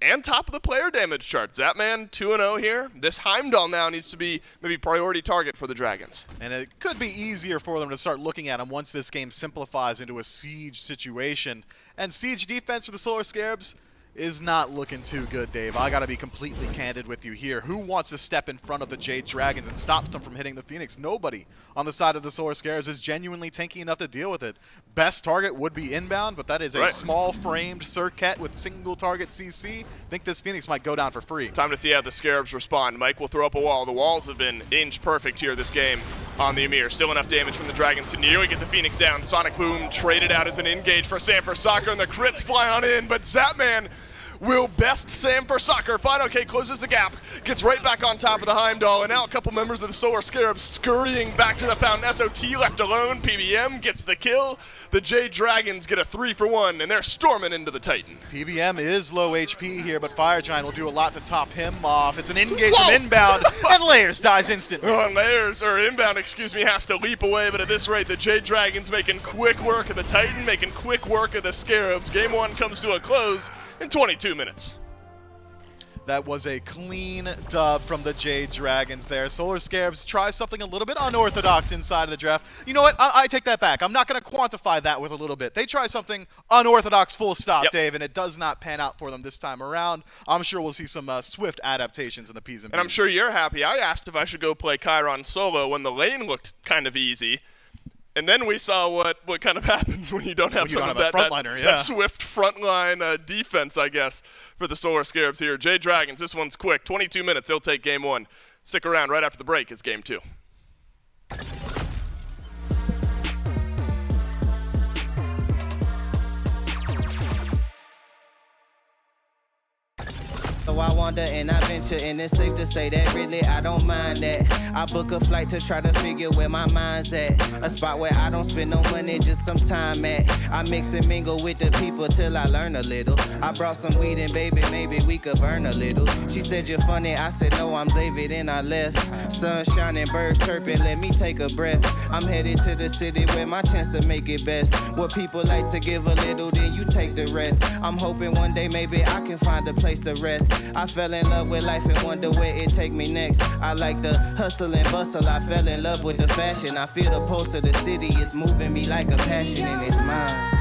and top of the player damage chart. Zapman 2-0 here. This Heimdall now needs to be maybe priority target for the Dragons. And it could be easier for them to start looking at him once this game simplifies into a siege situation. And siege defense for the Solar Scarabs is not looking too good, Dave. I gotta be completely candid with you here. Who wants to step in front of the Jade Dragons and stop them from hitting the Phoenix? Nobody on the side of the Solar Scarabs is genuinely tanky enough to deal with it. Best target would be inbound, but that is a small framed Circuit with single target CC. Think this Phoenix might go down for free. Time to see how the Scarabs respond. Mike will throw up a wall. The walls have been inch perfect here this game on the Amir. Still enough damage from the Dragons to nearly get the Phoenix down. Sonic Boom traded out as an engage for Sam for Soccer, and the crits fly on in, but Zapman will best Sam for Soccer. Fine, okay, closes the gap, gets right back on top of the Heimdall, and now a couple members of the Solar Scarabs scurrying back to the fountain. SOT left alone. PBM gets the kill. The Jade Dragons get a 3-for-1, and they're storming into the Titan. PBM is low HP here, but Fire Giant will do a lot to top him off. It's an engage from inbound, and Layers dies instantly. Oh, and Layers, or inbound, excuse me, has to leap away, but at this rate, the Jade Dragons making quick work of the Titan, making quick work of the Scarabs. Game 1 comes to a close in 22 minutes. That was a clean dub from the Jade Dragons there. Solar Scarabs try something a little bit unorthodox inside of the draft. You know what? I take that back. I'm not going to quantify that with a little bit. They try something unorthodox full stop, Dave, and it does not pan out for them this time around. I'm sure we'll see some swift adaptations in the P's and B's. And I'm sure you're happy. I asked if I should go play Chiron solo when the lane looked kind of easy. And then we saw what kind of happens when you don't have some of that swift frontline defense, I guess, for the Solar Scarabs here. Jade Dragons, this one's quick. 22 minutes, they'll take game 1. Stick around. Right after the break is game 2. So I wander and I venture, and it's safe to say that really I don't mind that. I book a flight to try to figure where my mind's at. A spot where I don't spend no money, just some time at. I mix and mingle with the people till I learn a little. I brought some weed and baby, maybe we could burn a little. She said you're funny, I said no, I'm Xavier, then I left. Sun shining, birds chirping, let me take a breath. I'm headed to the city where my chance to make it best. What people like to give a little, then you take the rest. I'm hoping one day maybe I can find a place to rest. I fell in love with life and wonder where it take me next. I like the hustle and bustle. I fell in love with the fashion. I feel the pulse of the city. It's moving me like a passion, and it's mine.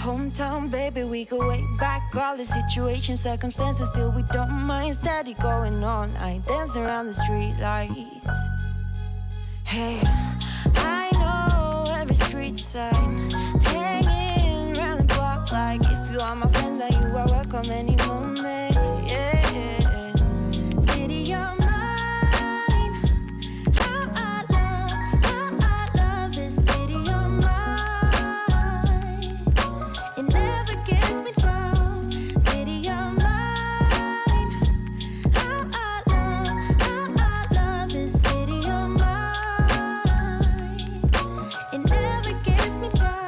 Hometown, baby, we go way back. All the situations, circumstances, still we don't mind. Steady going on, I dance around the street lights. Hey, I know every street sign, hanging around the block like if you are my friend, then you are welcome any moment. Yeah. City of mine, how I love this city of mine. It never gets me down. City of mine, how I love this city of mine. It never gets me down.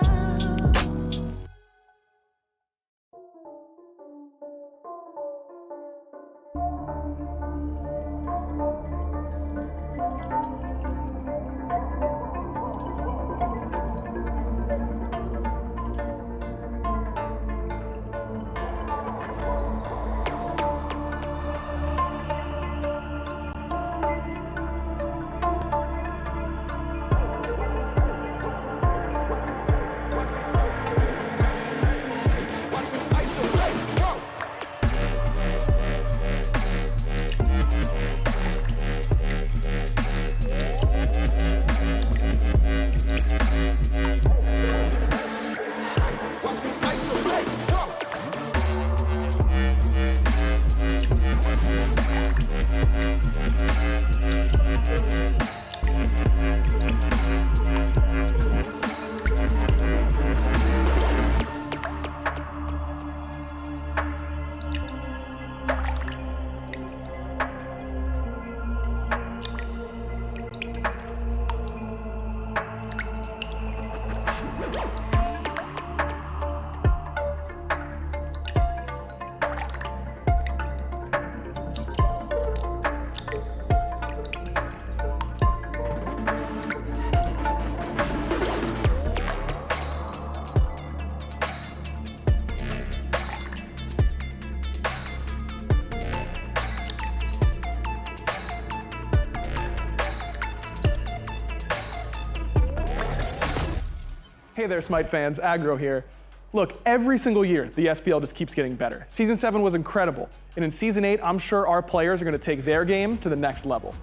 Hey there, SMITE fans, Aggro here. Look, every single year, the SPL just keeps getting better. Season 7 was incredible, and in Season 8, I'm sure our players are going to take their game to the next level.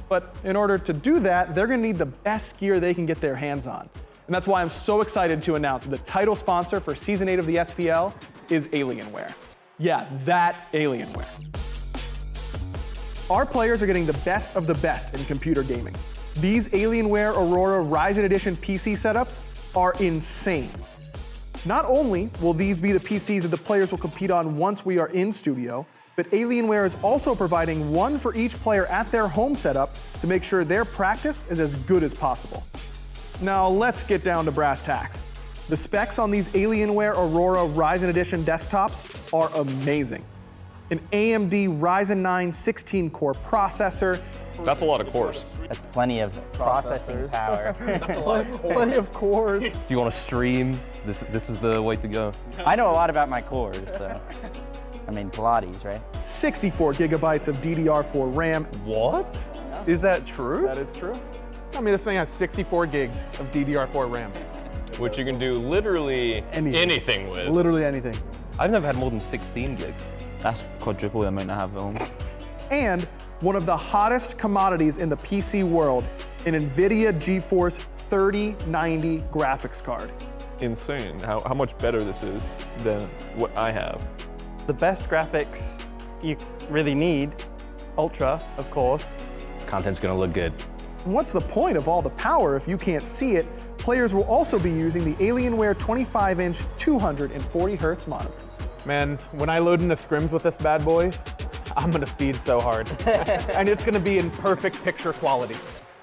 But in order to do that, they're going to need the best gear they can get their hands on. And that's why I'm so excited to announce the title sponsor for Season 8 of the SPL is Alienware. Yeah, that Alienware. Our players are getting the best of the best in computer gaming. These Alienware Aurora Ryzen Edition PC setups are insane. Not only will these be the PCs that the players will compete on once we are in studio, but Alienware is also providing one for each player at their home setup to make sure their practice is as good as possible. Now let's get down to brass tacks. The specs on these Alienware Aurora Ryzen Edition desktops are amazing. An AMD Ryzen 9 16-core processor. That's a lot of cores. That's plenty of processing power. That's a lot of cores. Plenty of cores. If you want to stream, this is the way to go. I know a lot about my cores, so. I mean, Pilates, right? 64 gigabytes of DDR4 RAM. What? Is that true? That is true. I mean, this thing has 64 gigs of DDR4 RAM. Which you can do literally anything with. Literally anything. I've never had more than 16 gigs. That's quadruple the amount I have at home. And one of the hottest commodities in the PC world, an NVIDIA GeForce 3090 graphics card. Insane how much better this is than what I have. The best graphics you really need, Ultra, of course. Content's gonna look good. And what's the point of all the power if you can't see it? Players will also be using the Alienware 25-inch 240 Hz monitors. Man, when I load into scrims with this bad boy, I'm gonna feed so hard. And it's gonna be in perfect picture quality.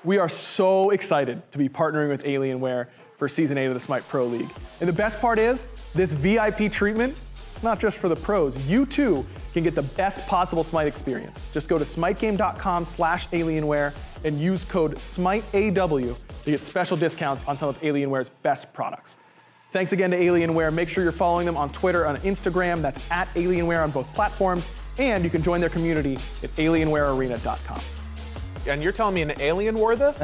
We are so excited to be partnering with Alienware for Season 8 of the SMITE Pro League. And the best part is, this VIP treatment, it's not just for the pros. You too can get the best possible SMITE experience. Just go to smitegame.com/Alienware and use code SMITEAW to get special discounts on some of Alienware's best products. Thanks again to Alienware. Make sure you're following them on Twitter and Instagram. That's at Alienware on both platforms. And you can join their community at alienwarearena.com. And you're telling me an alien wore this?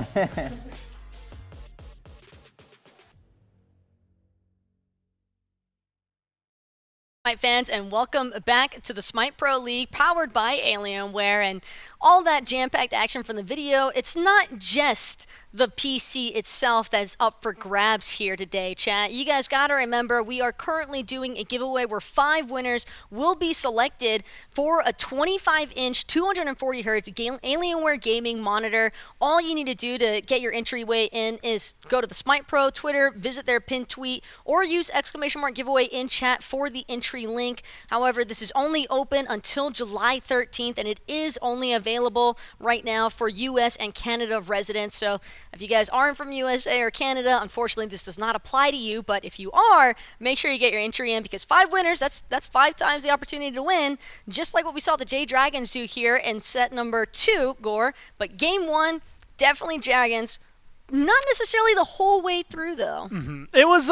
SMITE fans, and welcome back to the SMITE Pro League, powered by Alienware, and all that jam-packed action from the video. It's not just the PC itself that's up for grabs here today, chat. You guys gotta remember, we are currently doing a giveaway where 5 winners will be selected for a 25-inch 240 Hz Alienware gaming monitor. All you need to do to get your entryway in is go to the SMITE Pro Twitter, visit their pinned tweet, or use !giveaway in chat for the entry link. However, this is only open until July 13th, and it is only available right now for US and Canada residents. So if you guys aren't from USA or Canada, unfortunately this does not apply to you, but if you are, make sure you get your entry in, because 5 winners, that's 5 times the opportunity to win, just like what we saw the Jade Dragons do here in set number 2, Gore. But game 1, definitely Dragons. Not necessarily the whole way through, though. It was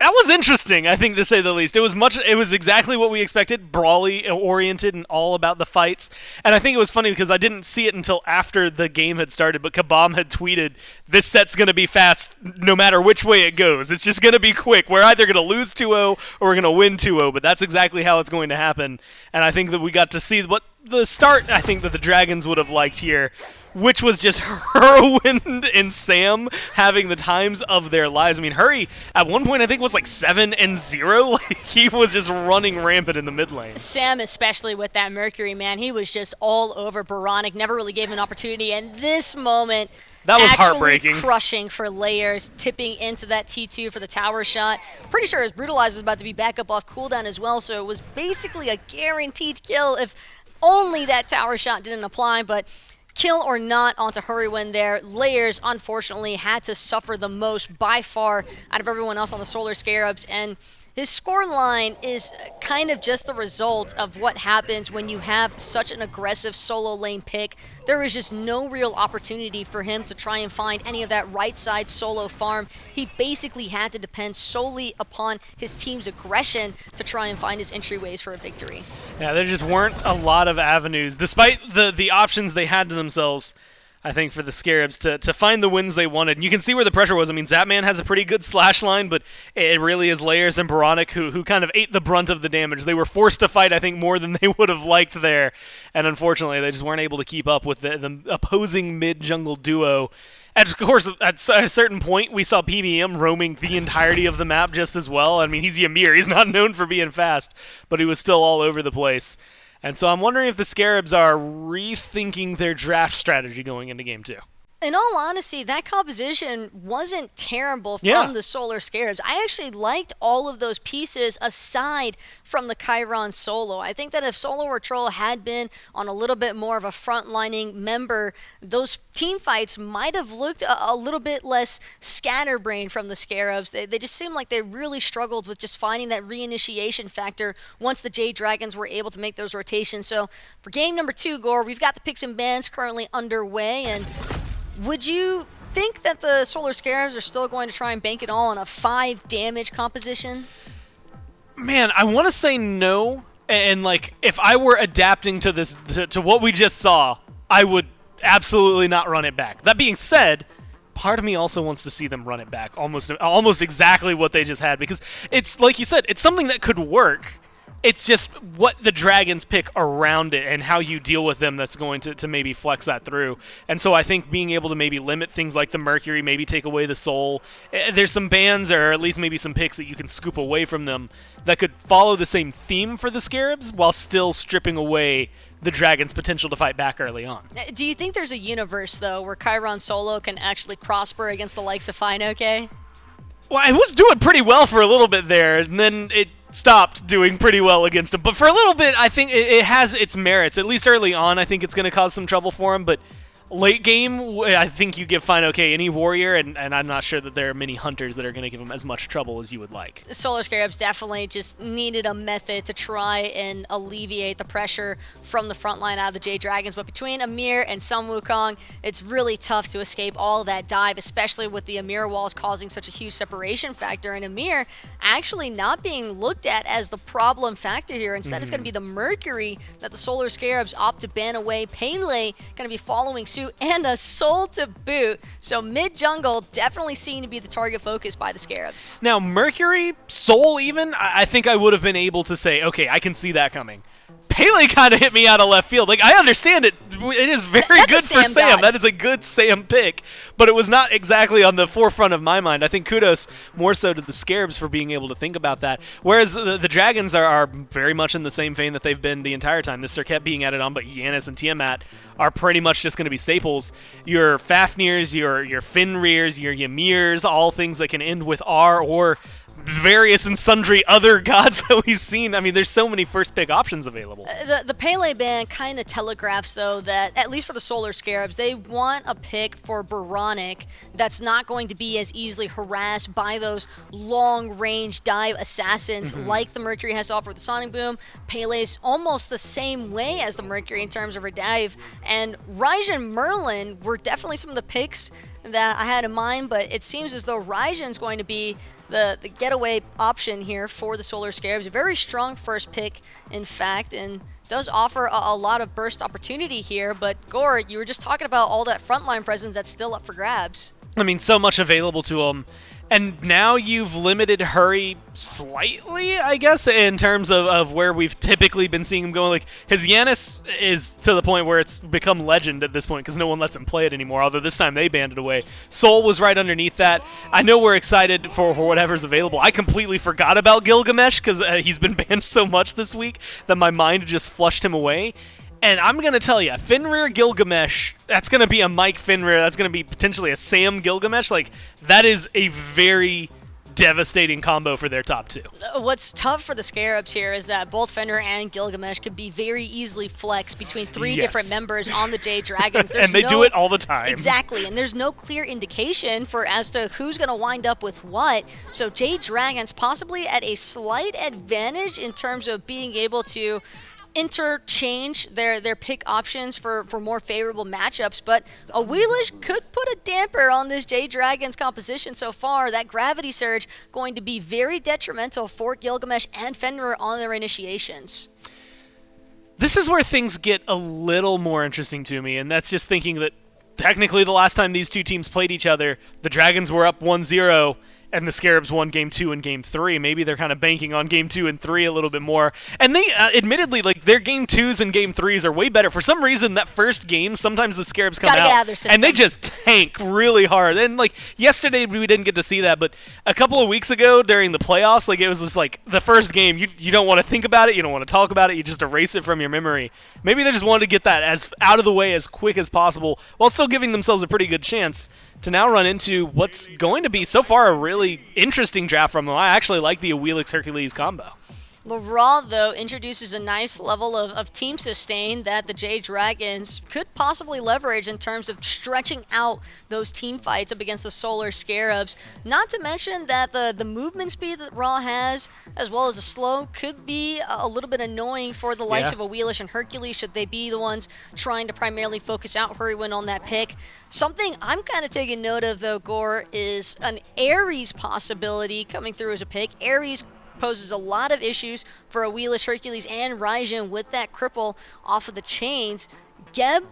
that was interesting, I think, to say the least. It was exactly what we expected, brawly oriented and all about the fights. And I think it was funny because I didn't see it until after the game had started, but Kabam had tweeted, "This set's going to be fast no matter which way it goes. It's just going to be quick. We're either going to lose 2-0 or we're going to win 2-0." But that's exactly how it's going to happen. And I think that we got to see what the start I think that the Dragons would have liked here, which was just Whirlwind and Sam having the times of their lives. I mean, Hurry, at one point, I think was like 7-0. Like, he was just running rampant in the mid lane. Sam, especially with that Mercury, man, he was just all over Boronic, never really gave him an opportunity. And this moment, that was actually heartbreaking. Crushing for Layers, tipping into that T2 for the tower shot. Pretty sure his Brutalizer is about to be back up off cooldown as well, so it was basically a guaranteed kill if only that tower shot didn't apply. But kill or not onto Hurriwin there. Layers, unfortunately, had to suffer the most by far out of everyone else on the Solar Scarabs, and his score line is kind of just the result of what happens when you have such an aggressive solo lane pick. There is just no real opportunity for him to try and find any of that right side solo farm. He basically had to depend solely upon his team's aggression to try and find his entryways for a victory. Yeah, there just weren't a lot of avenues, despite the options they had to themselves, I think, for the Scarabs to find the wins they wanted. And you can see where the pressure was. I mean, Zapman has a pretty good slash line, but it really is Layers and Baronic who kind of ate the brunt of the damage. They were forced to fight, I think, more than they would have liked there. And unfortunately, they just weren't able to keep up with the opposing mid-jungle duo. And of course, at a certain point, we saw PBM roaming the entirety of the map just as well. I mean, he's Ymir. He's not known for being fast, but he was still all over the place. And so I'm wondering if the Scarabs are rethinking their draft strategy going into Game 2. In all honesty, that composition wasn't terrible from the Solar Scarabs. I actually liked all of those pieces aside from the Chiron solo. I think that if Solo or Troll had been on a little bit more of a frontlining member, those team fights might have looked a little bit less scatterbrained from the Scarabs. They just seemed like they really struggled with just finding that reinitiation factor once the Jade Dragons were able to make those rotations. So for game number 2, Gore, we've got the picks and bans currently underway, and would you think that the Solar Scarabs are still going to try and bank it all on a 5 damage composition? Man, I want to say no. And like, if I were adapting to this, to what we just saw, I would absolutely not run it back. That being said, part of me also wants to see them run it back, almost exactly what they just had, because it's like you said, it's something that could work. It's just what the Dragons pick around it and how you deal with them that's going to maybe flex that through. And so I think being able to maybe limit things like the Mercury, maybe take away the Soul. There's some bans or at least maybe some picks that you can scoop away from them that could follow the same theme for the Scarabs while still stripping away the Dragons' potential to fight back early on. Do you think there's a universe, though, where Chiron Solo can actually prosper against the likes of Fine-OK? Well, it was doing pretty well for a little bit there, and then it stopped doing pretty well against him. But for a little bit, I think it has its merits. At least early on, I think it's going to cause some trouble for him. But late game, I think you give Fine-OK any warrior, and I'm not sure that there are many hunters that are going to give him as much trouble as you would like. The Solar Scarabs definitely just needed a method to try and alleviate the pressure from the front line out of the Jade Dragons. But between Ymir and Sun Wukong, it's really tough to escape all of that dive, especially with the Ymir walls causing such a huge separation factor. And Ymir actually not being looked at as the problem factor here. Instead, it's going to be the Mercury that the Solar Scarabs opt to ban away. Pele going to be following suit, and a Soul to boot. So mid-jungle definitely seen to be the target focus by the Scarabs. Now, Mercury, Soul even, I think I would have been able to say, okay, I can see that coming. Pele kind of hit me out of left field. Like, I understand it. It is very good for Sam. That is a good Sam pick. But it was not exactly on the forefront of my mind. I think kudos more so to the Scarabs for being able to think about that. Whereas the Dragons are very much in the same vein that they've been the entire time. The Serket being added on, but Yanis and Tiamat are pretty much just going to be staples. Your Fafnirs, your Fenrirs, your Ymirs, all things that can end with R or various and sundry other gods that we've seen. I mean, there's so many first pick options available. The Pele ban kind of telegraphs, though, that at least for the Solar Scarabs, they want a pick for Baronic that's not going to be as easily harassed by those long-range dive assassins like the Mercury has to offer with the Sonic Boom. Pele's almost the same way as the Mercury in terms of her dive. And Raijin Merlin were definitely some of the picks that I had in mind, but it seems as though Raijin's going to be the getaway option here for the Solar Scarabs. A very strong first pick, in fact, and does offer a lot of burst opportunity here. But Gore, you were just talking about all that frontline presence that's still up for grabs. I mean, so much available to him. And now you've limited Hurry slightly, I guess, in terms of where we've typically been seeing him going. Like, his Yanis is to the point where it's become legend at this point because no one lets him play it anymore, although this time they banned it away. Soul was right underneath that. I know we're excited for whatever's available. I completely forgot about Gilgamesh because he's been banned so much this week that my mind just flushed him away. And I'm going to tell you, Fenrir Gilgamesh, that's going to be a Mike Fenrir, that's going to be potentially a Sam Gilgamesh. Like, that is a very, devastating combo for their top 2. What's tough for the Scarabs here is that both Fenrir and Gilgamesh could be very easily flexed between 3 different members on the Jade Dragons. And they do it all the time. Exactly, and there's no clear indication as to who's going to wind up with what. So Jade Dragons possibly at a slight advantage in terms of being able to interchange their pick options for more favorable matchups, but a Wheelish could put a damper on this Jade Dragons composition so far. That gravity surge going to be very detrimental for Gilgamesh and Fenrir on their initiations. This is where things get a little more interesting to me, and that's just thinking that technically the last time these two teams played each other, the Dragons were up 1-0, and the Scarabs won Game 2 and Game 3. Maybe they're kind of banking on Game 2 and 3 a little bit more. And they, admittedly, like, their Game 2s and Game 3s are way better. For some reason, that first game, sometimes the Scarabs come out, and they just tank really hard. And, like, yesterday we didn't get to see that, but a couple of weeks ago during the playoffs, like, it was just, like, the first game, you don't want to think about it, you don't want to talk about it, you just erase it from your memory. Maybe they just wanted to get that as out of the way as quick as possible, while still giving themselves a pretty good chance to now run into what's going to be, so far, a really interesting draft from them. I actually like the Awilix Hercules combo. Raw, though, introduces a nice level of team sustain that the Jade Dragons could possibly leverage in terms of stretching out those team fights up against the Solar Scarabs. Not to mention that the movement speed that Raw has, as well as the slow, could be a little bit annoying for the likes of Awilish and Hercules, should they be the ones trying to primarily focus out Hurrywin on that pick. Something I'm kind of taking note of, though, Gore, is an Ares possibility coming through as a pick. Ares poses a lot of issues for Awilish, Hercules, and Raijin with that cripple off of the chains. Geb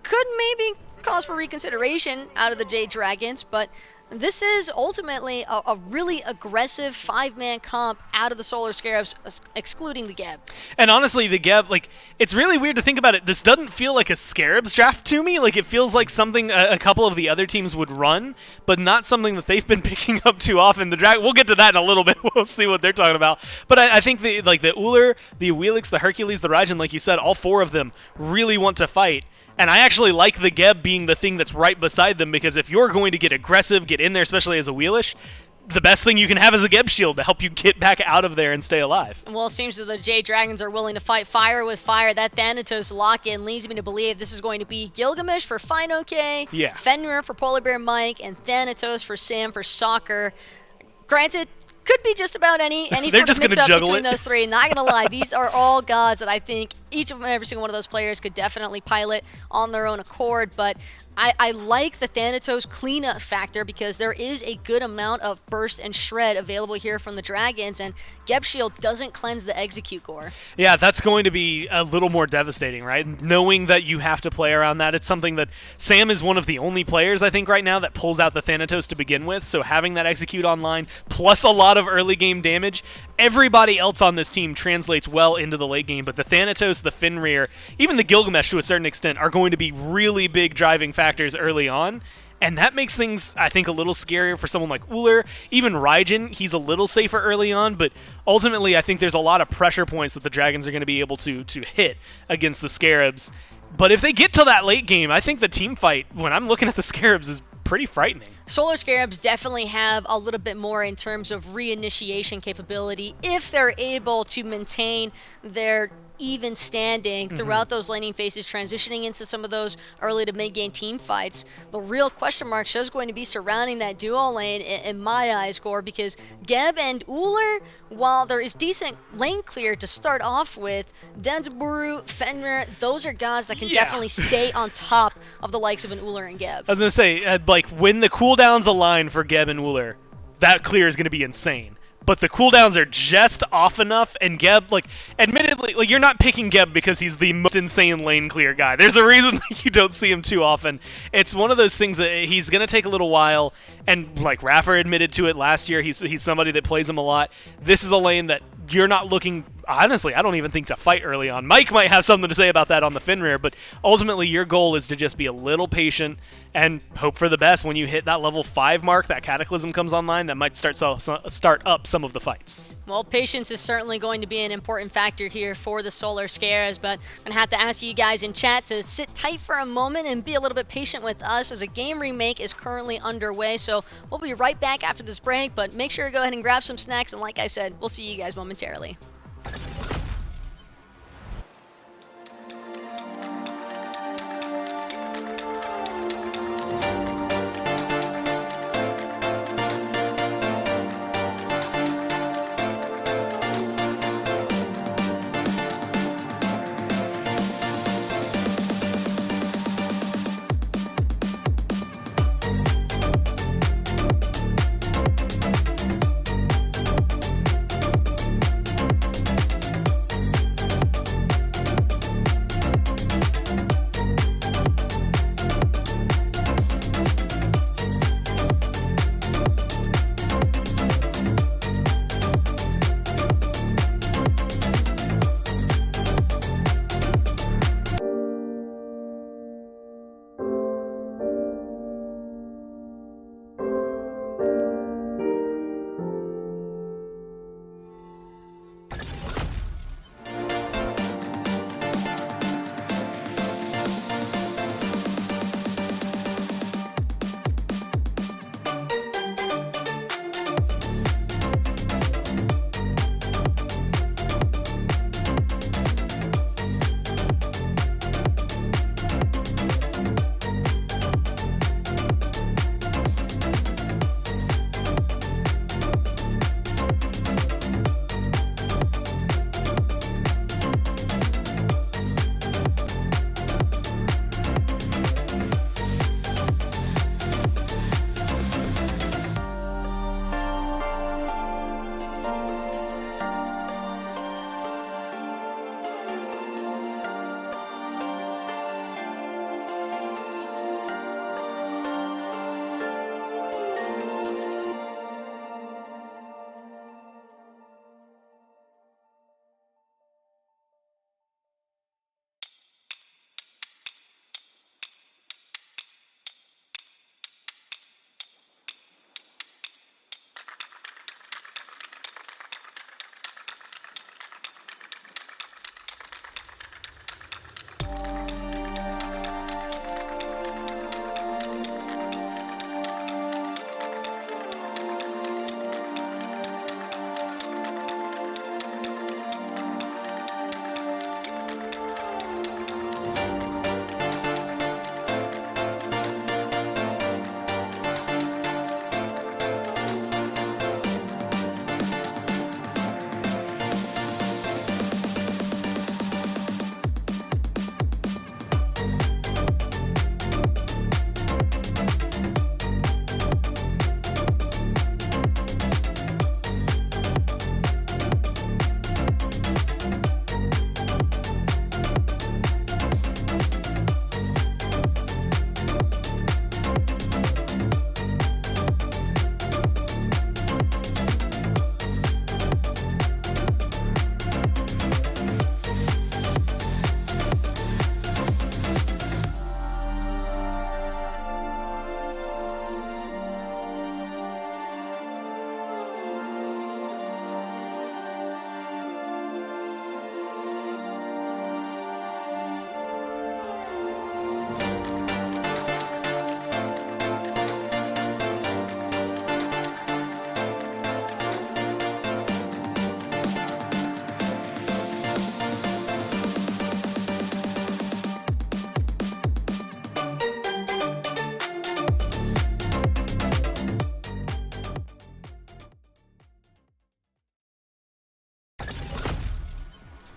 could maybe cause for reconsideration out of the Jade Dragons, but this is ultimately a really aggressive 5-man comp out of the Solar Scarabs, excluding the Geb. And honestly, the Geb, like, it's really weird to think about it. This doesn't feel like a Scarabs draft to me. Like, it feels like something a couple of the other teams would run, but not something that they've been picking up too often. We'll get to that in a little bit. We'll see what they're talking about. But I think the Uller, the Awilix, the Hercules, the Raijin, like you said, all 4 of them really want to fight. And I actually like the Geb being the thing that's right beside them, because if you're going to get aggressive, get in there, especially as a Wheelish, the best thing you can have is a Geb shield to help you get back out of there and stay alive. Well, it seems that the Jade Dragons are willing to fight fire with fire. That Thanatos lock-in leads me to believe this is going to be Gilgamesh for Fine-OK, Fenrir for Polar Bear Mike, and Thanatos for Sam for Soccer. Granted, could be just about any sort of mix-up between those 3. Not going to lie, these are all gods that I think each of them, every single one of those players could definitely pilot on their own accord, but I like the Thanatos cleanup factor because there is a good amount of burst and shred available here from the Dragons, and Geb Shield doesn't cleanse the execute Gore. Yeah, that's going to be a little more devastating, right? Knowing that you have to play around that, it's something that Sam is one of the only players, I think, right now that pulls out the Thanatos to begin with, so having that execute online, plus a lot of early game damage, everybody else on this team translates well into the late game, but the Thanatos, the Fenrir, even the Gilgamesh to a certain extent are going to be really big driving factors early on, and that makes things, I think, a little scarier for someone like Uller. Even Raijin, he's a little safer early on, but ultimately I think there's a lot of pressure points that the Dragons are going to be able to hit against the Scarabs. But if they get to that late game, I think the team fight, when I'm looking at the Scarabs, is pretty frightening. Solar Scarabs definitely have a little bit more in terms of reinitiation capability if they're able to maintain their even standing throughout those laning phases, transitioning into some of those early to mid-game team fights. The real question mark is going to be surrounding that duo lane in my eyes, Gore, because Geb and Uller, while there is decent lane clear to start off with, Denzaburu, Fenrir, those are guys that can definitely stay on top of the likes of an Uller and Geb. I was going to say, like, when the cooldowns align for Geb and Uller, that clear is going to be insane. But the cooldowns are just off enough, and Geb, like, admittedly, like, you're not picking Geb because he's the most insane lane clear guy. There's a reason you don't see him too often. It's one of those things that he's going to take a little while, and, like, Raffer admitted to it last year, he's somebody that plays him a lot. This is a lane that you're not looking honestly, I don't even think to fight early on. Mike might have something to say about that on the Fenrir, but ultimately your goal is to just be a little patient and hope for the best. When you hit that level 5 mark, that Cataclysm comes online, that might start up some of the fights. Well, patience is certainly going to be an important factor here for the Solar Scarabs, but I'm going to have to ask you guys in chat to sit tight for a moment and be a little bit patient with us as a game remake is currently underway. So we'll be right back after this break, but make sure to go ahead and grab some snacks, and like I said, we'll see you guys momentarily.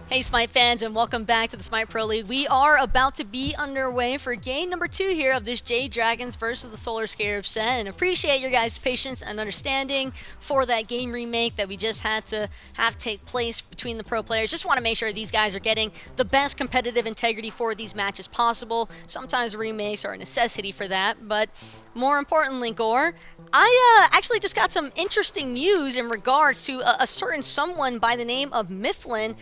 Hey SMITE fans, and welcome back to the SMITE Pro League. We are about to be underway for game number 2 here of this Jade Dragons versus the Solar Scarabs set, and appreciate your guys' patience and understanding for that game remake that we just had to have take place between the pro players. Just want to make sure these guys are getting the best competitive integrity for these matches possible. Sometimes remakes are a necessity for that, but more importantly, Gore, I actually just got some interesting news in regards to a certain someone by the name of Mifflin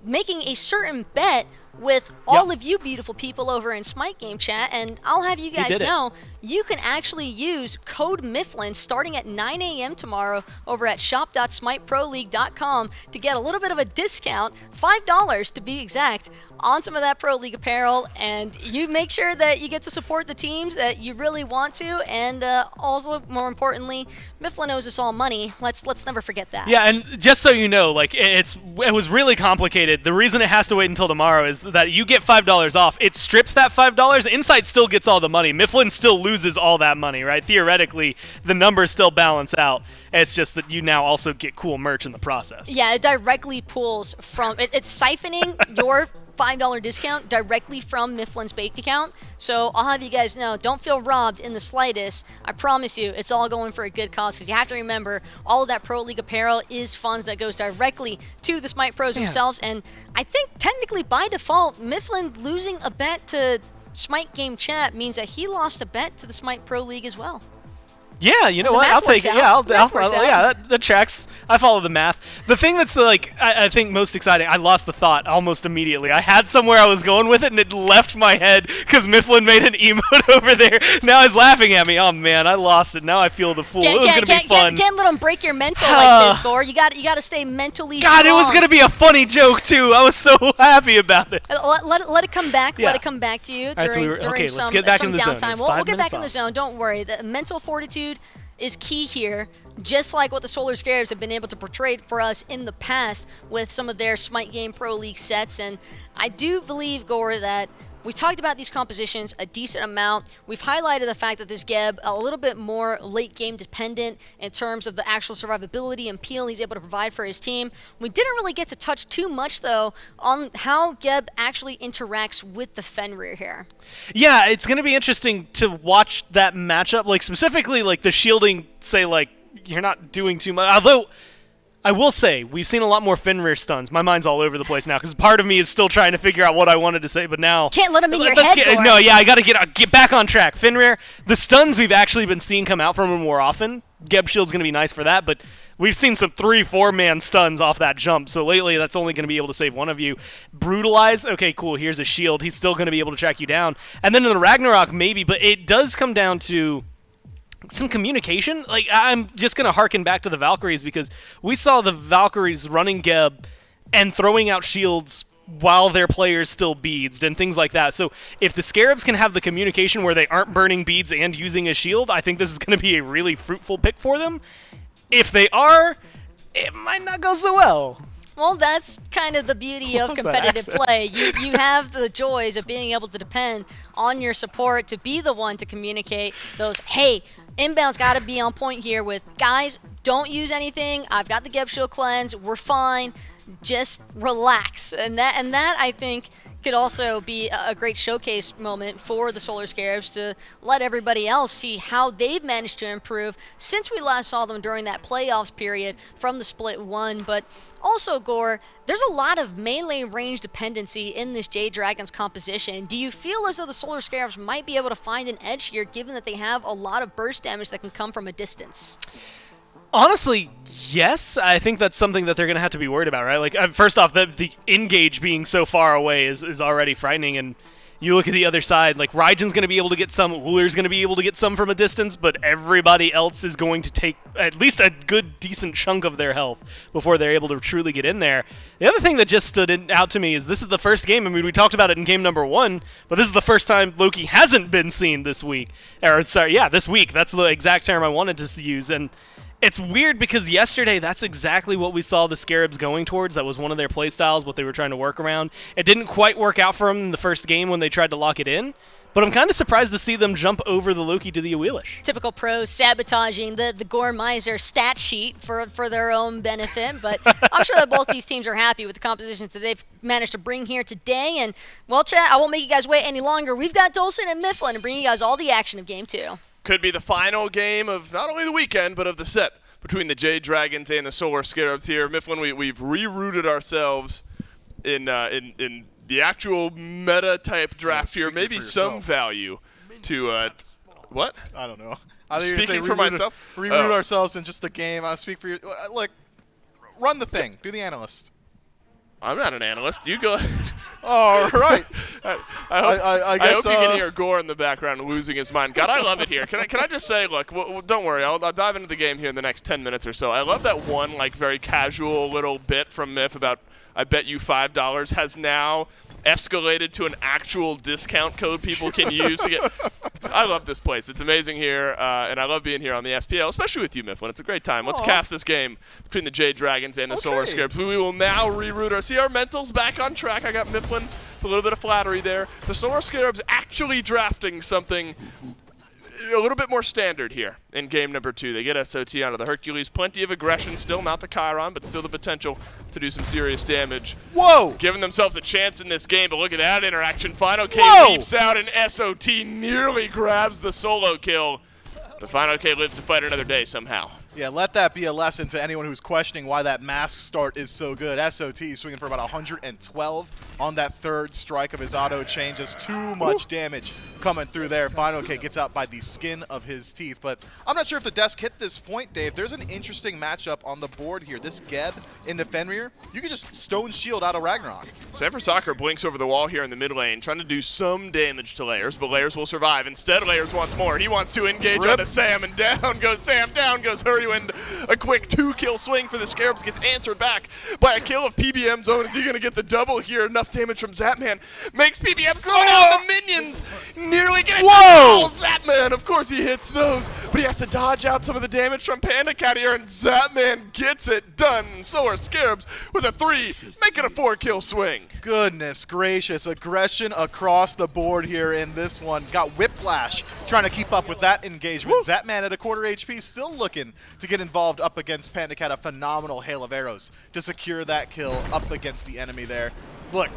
making a certain bet with all of you beautiful people over in SMITE game chat, and I'll have you guys know you can actually use code Mifflin starting at 9 a.m. tomorrow over at shop.smiteproleague.com to get a little bit of a discount, $5 to be exact, on some of that Pro League apparel, and you make sure that you get to support the teams that you really want to, and also, more importantly, Mifflin owes us all money. Let's never forget that. Yeah, and just so you know, like it was really complicated. The reason it has to wait until tomorrow is that you get $5 off. It strips that $5. Insight still gets all the money. Mifflin still loses all that money, right? Theoretically, the numbers still balance out. It's just that you now also get cool merch in the process. Yeah, it directly pulls from it's siphoning your $5 discount directly from Mifflin's bank account. So I'll have you guys know, don't feel robbed in the slightest. I promise you, it's all going for a good cause, because you have to remember, all of that Pro League apparel is funds that goes directly to the SMITE pros themselves. And I think technically by default, Mifflin losing a bet to SMITE game chat means that he lost a bet to the SMITE Pro League as well. Yeah, you know what? I'll take it. Yeah, that checks. I follow the math. The thing that's like I think most exciting, I lost the thought almost immediately. I had somewhere I was going with it, and it left my head because Mifflin made an emote over there. Now he's laughing at me. Oh man, I lost it. Now I feel the fool. It was gonna be fun. Can't let him break your mental like this, Gore. You got to stay mentally strong. It was gonna be a funny joke too. I was so happy about it. Let it come back. Yeah. Let it come back to you during some let's get back in the downtime. Zone. We'll get back in the zone. Don't worry. The mental fortitude is key here, just like what the Solar Scarabs have been able to portray for us in the past with some of their SMITE Game Pro League sets. And I do believe, Gore, that we talked about these compositions a decent amount. We've highlighted the fact that this Geb a little bit more late game dependent in terms of the actual survivability and peel he's able to provide for his team. We didn't really get to touch too much though on how Geb actually interacts with the Fenrir here. Yeah, it's going to be interesting to watch that matchup, like specifically like the shielding, say like you're not doing too much. Although I will say, we've seen a lot more Fenrir stuns. My mind's all over the place now, because part of me is still trying to figure out what I wanted to say, but now... Can't let him in your head, No, yeah, I gotta get back on track. Fenrir, the stuns we've actually been seeing come out from him more often. Geb Shield's gonna be nice for that, but we've seen some 3-4-man stuns off that jump, so lately that's only gonna be able to save one of you. Brutalize, okay, cool, here's a shield. He's still gonna be able to track you down. And then in the Ragnarok, maybe, but it does come down to some communication. Like, I'm just going to harken back to the Valkyries, because we saw the Valkyries running Geb and throwing out shields while their players still beads and things like that. So if the Scarabs can have the communication where they aren't burning beads and using a shield, I think this is going to be a really fruitful pick for them. If they are, it might not go so well. Well, that's kind of the beauty of competitive play. You have the joys of being able to depend on your support to be the one to communicate those, hey, inbound's got to be on point here with, guys, don't use anything. I've got the Geb Shield cleanse. We're fine. Just relax. And that I think could also be a great showcase moment for the Solar Scarabs to let everybody else see how they've managed to improve since we last saw them during that playoffs period from the Split 1. But also, Gore, there's a lot of melee range dependency in this Jade Dragons composition. Do you feel as though the Solar Scarabs might be able to find an edge here, given that they have a lot of burst damage that can come from a distance? Honestly, yes. I think that's something that they're going to have to be worried about, right? Like, first off, the engage being so far away is already frightening, and you look at the other side, like, Raijen's going to be able to get some, Wooler's going to be able to get some from a distance, but everybody else is going to take at least a good, decent chunk of their health before they're able to truly get in there. The other thing that just stood out to me is this is the first game, I mean, we talked about it in game number 1, but this is the first time Loki hasn't been seen this week. Or, sorry, yeah, this week. That's the exact term I wanted to use, and it's weird because yesterday, that's exactly what we saw the Scarabs going towards. That was one of their playstyles, what they were trying to work around. It didn't quite work out for them in the first game when they tried to lock it in, but I'm kind of surprised to see them jump over the Loki to the Awelish. Typical pros sabotaging the Gore Miser stat sheet for their own benefit, but I'm sure that both these teams are happy with the compositions that they've managed to bring here today. And, well, chat, I won't make you guys wait any longer. We've got Dolson and Mifflin to bring you guys all the action of Game 2. Could be the final game of not only the weekend, but of the set between the Jade Dragons and the Solar Scarabs here. Mifflin, we've rerouted ourselves in the actual meta-type draft here. Maybe some value to what? I don't know. Speaking for myself? Reroute ourselves in just the game. I'll speak for you. Look, run the thing. Do the analyst. I'm not an analyst. You go. All right. I hope you can hear Gore in the background losing his mind. God, I love it here. Can I just say, look, well, don't worry. I'll dive into the game here in the next 10 minutes or so. I love that one, like, very casual little bit from Miff about I bet you $5 has now escalated to an actual discount code people can use to get. I love this place. It's amazing here, and I love being here on the SPL, especially with you, Mifflin. It's a great time. Let's cast this game between the Jade Dragons and the Solar Scarabs. We will now reroute our. See our mentals back on track. I got Mifflin with a little bit of flattery there. The Solar Scarabs actually drafting something a little bit more standard here in game number 2. They get SOT onto the Hercules. Plenty of aggression still, not the Chiron, but still the potential to do some serious damage. Whoa! Giving themselves a chance in this game, but look at that interaction. Final K leaps out and SOT nearly grabs the solo kill. The Final K lives to fight another day somehow. Yeah, let that be a lesson to anyone who's questioning why that mask start is so good. SOT swinging for about 112 on that third strike of his auto chain. Just too much damage coming through there. Final K gets out by the skin of his teeth. But I'm not sure if the desk hit this point, Dave. There's an interesting matchup on the board here. This Geb into Fenrir, you can just stone shield out of Ragnarok. Sanford Soccer blinks over the wall here in the mid lane, trying to do some damage to Layers, but Layers will survive. Instead, Layers wants more. He wants to engage onto Sam, and down goes Sam, down goes Hurry. A quick 2-kill swing for the Scarabs gets answered back by a kill of PBM's own. Is he going to get the double here? Enough damage from Zapman makes PBM slow down the minions. Nearly getting Zapman. Of course he hits those, but he has to dodge out some of the damage from Panda Cat here, and Zapman gets it done. So are Scarabs with a 3, make it a 4-kill swing. Goodness gracious, aggression across the board here in this one. Got Whiplash trying to keep up with that engagement. Zapman at a quarter HP, still looking to get involved up against Panda Cat. A phenomenal hail of arrows to secure that kill up against the enemy there. Look,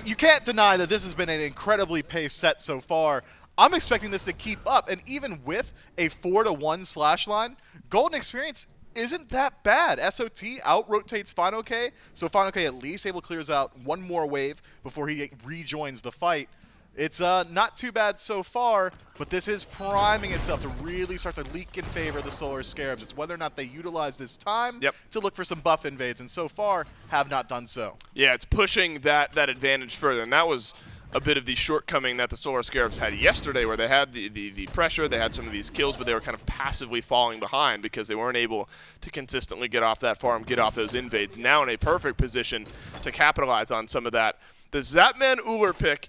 you can't deny that this has been an incredibly paced set so far. I'm expecting this to keep up, and even with a 4-to-1 slash line, Golden Experience isn't that bad. SOT out-rotates Final K, so Final K at least able clears out one more wave before he rejoins the fight. It's not too bad so far, but this is priming itself to really start to leak in favor of the Solar Scarabs. It's whether or not they utilize this time to look for some buff invades, and so far have not done so. Yeah, it's pushing that advantage further, and that was a bit of the shortcoming that the Solar Scarabs had yesterday, where they had the pressure, they had some of these kills, but they were kind of passively falling behind because they weren't able to consistently get off that farm, get off those invades. Now in a perfect position to capitalize on some of that. The Zapman Uller pick,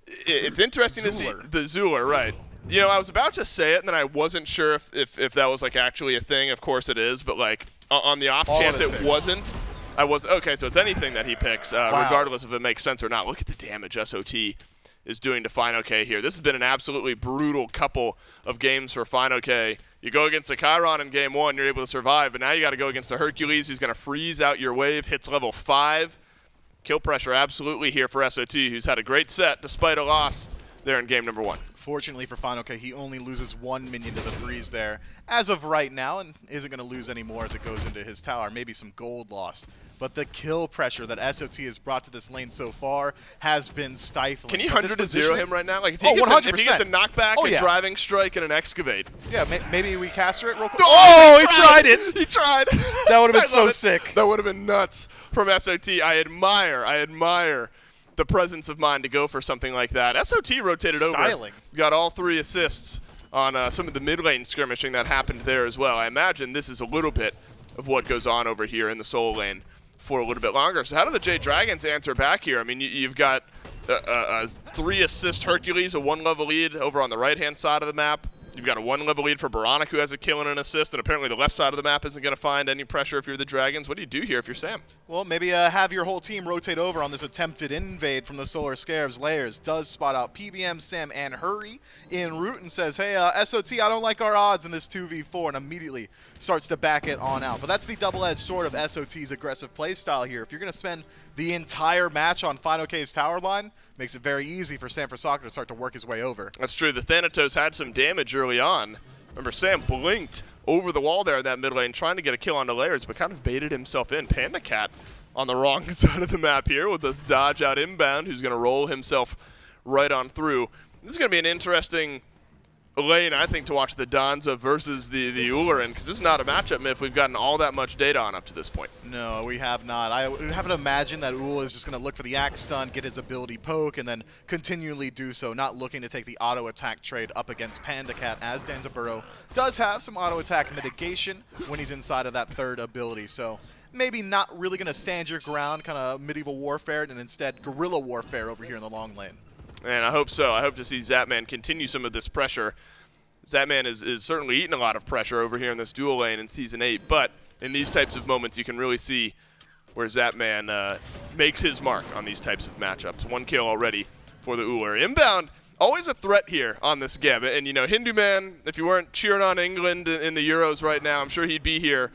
it's interesting to see the Zuler, right? You know, I was about to say it, and then I wasn't sure if that was like actually a thing. Of course it is, but like on the off chance it wasn't, I was okay. So it's anything that he picks, regardless if it makes sense or not. Look at the damage SOT is doing to Final K here. This has been an absolutely brutal couple of games for Final K. You go against the Chiron in game 1, you're able to survive, but now you got to go against the Hercules, who's going to freeze out your wave. Hits level 5. Kill pressure absolutely here for SOT, who's had a great set despite a loss there in game number 1. Fortunately for Final K, he only loses 1 minion to the freeze there as of right now, and isn't going to lose any more as it goes into his tower. Maybe some gold lost. But the kill pressure that SOT has brought to this lane so far has been stifling. Can you 100-0 him right now? Like if he, 100%. If he gets a knockback, a driving strike, and an excavate. Yeah, maybe we caster it real quick. Oh, he tried it! He tried! That would have been so sick. That would have been nuts from SOT. I admire the presence of mind to go for something like that. SOT rotated over. Got all 3 assists on some of the mid lane skirmishing that happened there as well. I imagine this is a little bit of what goes on over here in the solo lane for a little bit longer. So how do the Jade Dragons answer back here? I mean, you've got a 3-assist Hercules, a 1-level lead over on the right-hand side of the map. You've got a 1-level lead for Baronic, who has a kill and an assist, and apparently the left side of the map isn't going to find any pressure if you're the Dragons. What do you do here if you're Sam? Well, maybe have your whole team rotate over on this attempted invade from the Solar Scarabs. Layers does spot out PBM, Sam, and Hurry en route and says, hey, SOT, I don't like our odds in this 2v4, and immediately starts to back it on out. But that's the double-edged sword of SOT's aggressive play style here. If you're going to spend the entire match on Final K's tower line, makes it very easy for San Francisco to start to work his way over. That's true. The Thanatos had some damage early on. Remember, Sam blinked over the wall there in that mid lane, trying to get a kill on the Layers, but kind of baited himself in. Panda Cat on the wrong side of the map here with this dodge out inbound, who's going to roll himself right on through. This is going to be an interesting lane, I think, to watch the Donza versus the Uller in, because this is not a matchup if we've gotten all that much data on up to this point. No, we have not. I would have to imagine that Ull is just going to look for the axe stun, get his ability poke, and then continually do so, not looking to take the auto attack trade up against Panda Cat, as Danzaburo does have some auto attack mitigation when he's inside of that third ability. So maybe not really going to stand your ground, kind of medieval warfare, and instead guerrilla warfare over here in the long lane. And I hope so. I hope to see Zapman continue some of this pressure. Zapman is certainly eating a lot of pressure over here in this dual lane in Season 8, but in these types of moments you can really see where Zapman makes his mark on these types of matchups. 1 kill already for the Uller. Inbound, always a threat here on this Geb. And, you know, Hindu Man, if you weren't cheering on England in the Euros right now, I'm sure he'd be here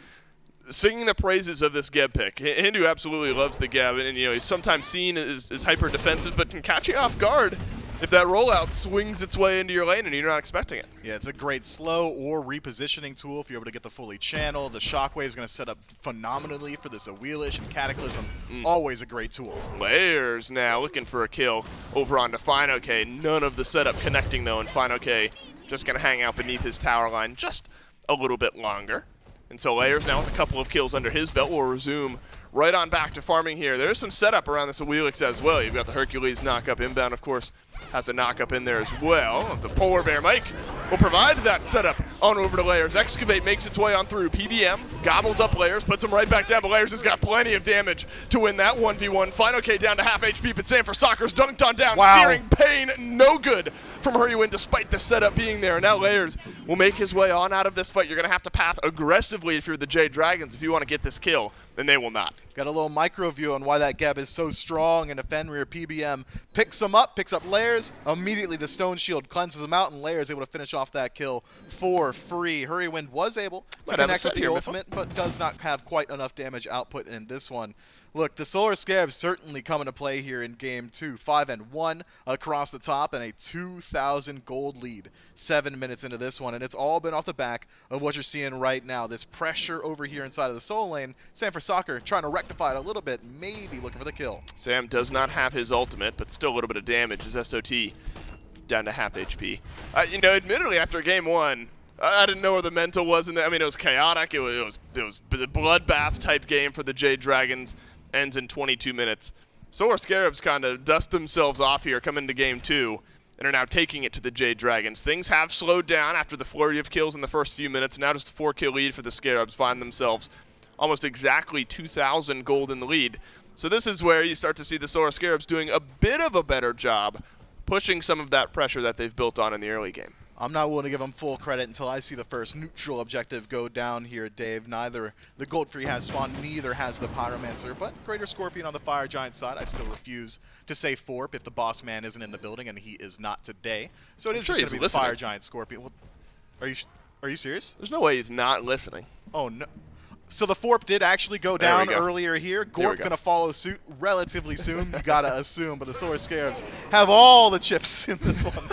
singing the praises of this Geb pick. Hindu absolutely loves the Geb, and you know, he's sometimes seen as hyper defensive, but can catch you off guard if that rollout swings its way into your lane and you're not expecting it. Yeah, it's a great slow or repositioning tool if you're able to get the fully channel. The Shockwave is going to set up phenomenally for this Awelish and Cataclysm. Always a great tool. Layers now looking for a kill over onto Fino K. None of the setup connecting though, and Fino K just going to hang out beneath his tower line just a little bit longer. And so Layers now with a couple of kills under his belt will resume right on back to farming here. There's some setup around this Awelix as well. You've got the Hercules knock-up inbound, of course, has a knock-up in there as well. The Polar Bear Mike will provide that setup on over to Layers. Excavate makes its way on through. PBM gobbles up Layers, puts him right back down, but Layers has got plenty of damage to win that 1v1. Final K down to half HP, but San Francisco's dunked on down. Wow. Searing pain, no good from Hurrywin despite the setup being there. And now Layers will make his way on out of this fight. You're going to have to path aggressively if you're the Jade Dragons if you want to get this kill, then they will not. Got a little micro view on why that Geb is so strong, and a Fenrir PBM picks him up, picks up Layers. Immediately the Stone Shield cleanses him out, and Layers able to finish off that kill for free. Hurrywin was able to connect with the ultimate, but does not have quite enough damage output in this one. Look, the Solar Scarabs certainly come into play here in Game 2. 5-1 across the top and a 2,000 gold lead 7 minutes into this one. And it's all been off the back of what you're seeing right now. This pressure over here inside of the Soul Lane. San Francisco trying to rectify it a little bit, maybe looking for the kill. Sam does not have his ultimate, but still a little bit of damage as SOT down to half HP. You know, admittedly, after Game 1, I didn't know where the mental was in there. I mean, it was chaotic. It was a bloodbath type game for the Jade Dragons. Ends in 22 minutes. Solar Scarabs kind of dust themselves off here, come into Game 2, and are now taking it to the Jade Dragons. Things have slowed down after the flurry of kills in the first few minutes. Now just a 4-kill lead for the Scarabs find themselves almost exactly 2,000 gold in the lead. So this is where you start to see the Solar Scarabs doing a bit of a better job pushing some of that pressure that they've built on in the early game. I'm not willing to give them full credit until I see the first neutral objective go down here, Dave. Neither the Goldfree has spawned, neither has the Pyromancer, but Greater Scorpion on the Fire Giant side. I still refuse to say Forp if the boss man isn't in the building, and he is not today. So it is just going to be the Fire Giant Scorpion. Well, are you serious? There's no way he's not listening. Oh, no. So the Forp did actually go down earlier here. Gorp going to follow suit relatively soon, you got to assume, but the Solar Scarabs have all the chips in this one.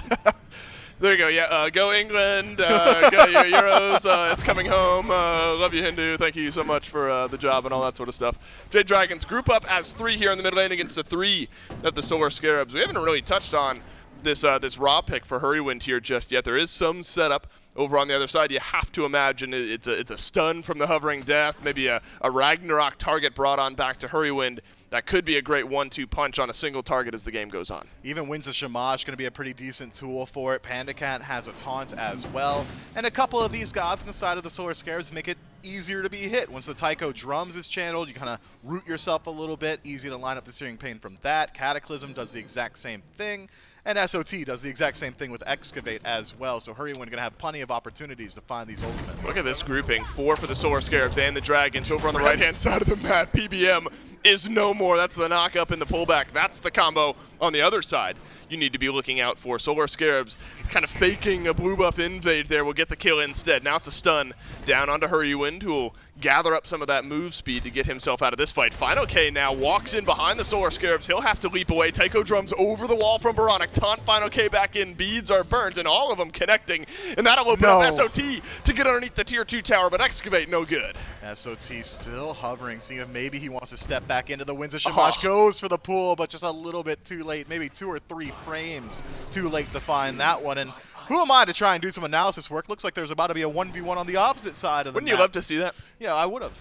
There you go. Yeah, go England. Go your Euros. It's coming home. Love you, Hindu. Thank you so much for the job and all that sort of stuff. Jade Dragons group up as 3 here in the mid lane against the 3 of the Solar Scarabs. We haven't really touched on this raw pick for Hurrywin here just yet. There is some setup over on the other side. You have to imagine it's a stun from the Hovering Death, maybe a Ragnarok target brought on back to Hurrywin. That could be a great 1-2 punch on a single target as the game goes on. Even Winds of Shamash going to be a pretty decent tool for it. Panda Cat has a taunt as well. And a couple of these gods on the side of the Solar Scarabs make it easier to be hit. Once the Taiko drums is channeled, you kind of root yourself a little bit. Easy to line up the Searing Pain from that. Cataclysm does the exact same thing. And SOT does the exact same thing with Excavate as well. So Hurrywin going to have plenty of opportunities to find these ultimates. Look at this grouping. 4 for the Solar Scarabs and the Dragons over on the right-hand side of the map. PBM is no more. That's the knock-up and the pullback. That's the combo on the other side you need to be looking out for. Solar Scarabs kind of faking a blue buff invade there will get the kill instead. Now it's a stun down onto Hurrywin, who will gather up some of that move speed to get himself out of this fight. Final K now walks in behind the Solar Scarabs. He'll have to leap away. Taiko drums over the wall from Baronic. Taunt Final K back in. Beads are burnt, and all of them connecting. And that'll open up SOT to get underneath the tier 2 tower, but Excavate no good. SOT still hovering, seeing if maybe he wants to step back into the Winds of Shamash. Goes for the pull, but just a little bit too late. Maybe 2 or 3 frames too late to find that one. And who am I to try and do some analysis work? Looks like there's about to be a 1v1 on the opposite side of the Wouldn't you love to see that? Yeah, I would have.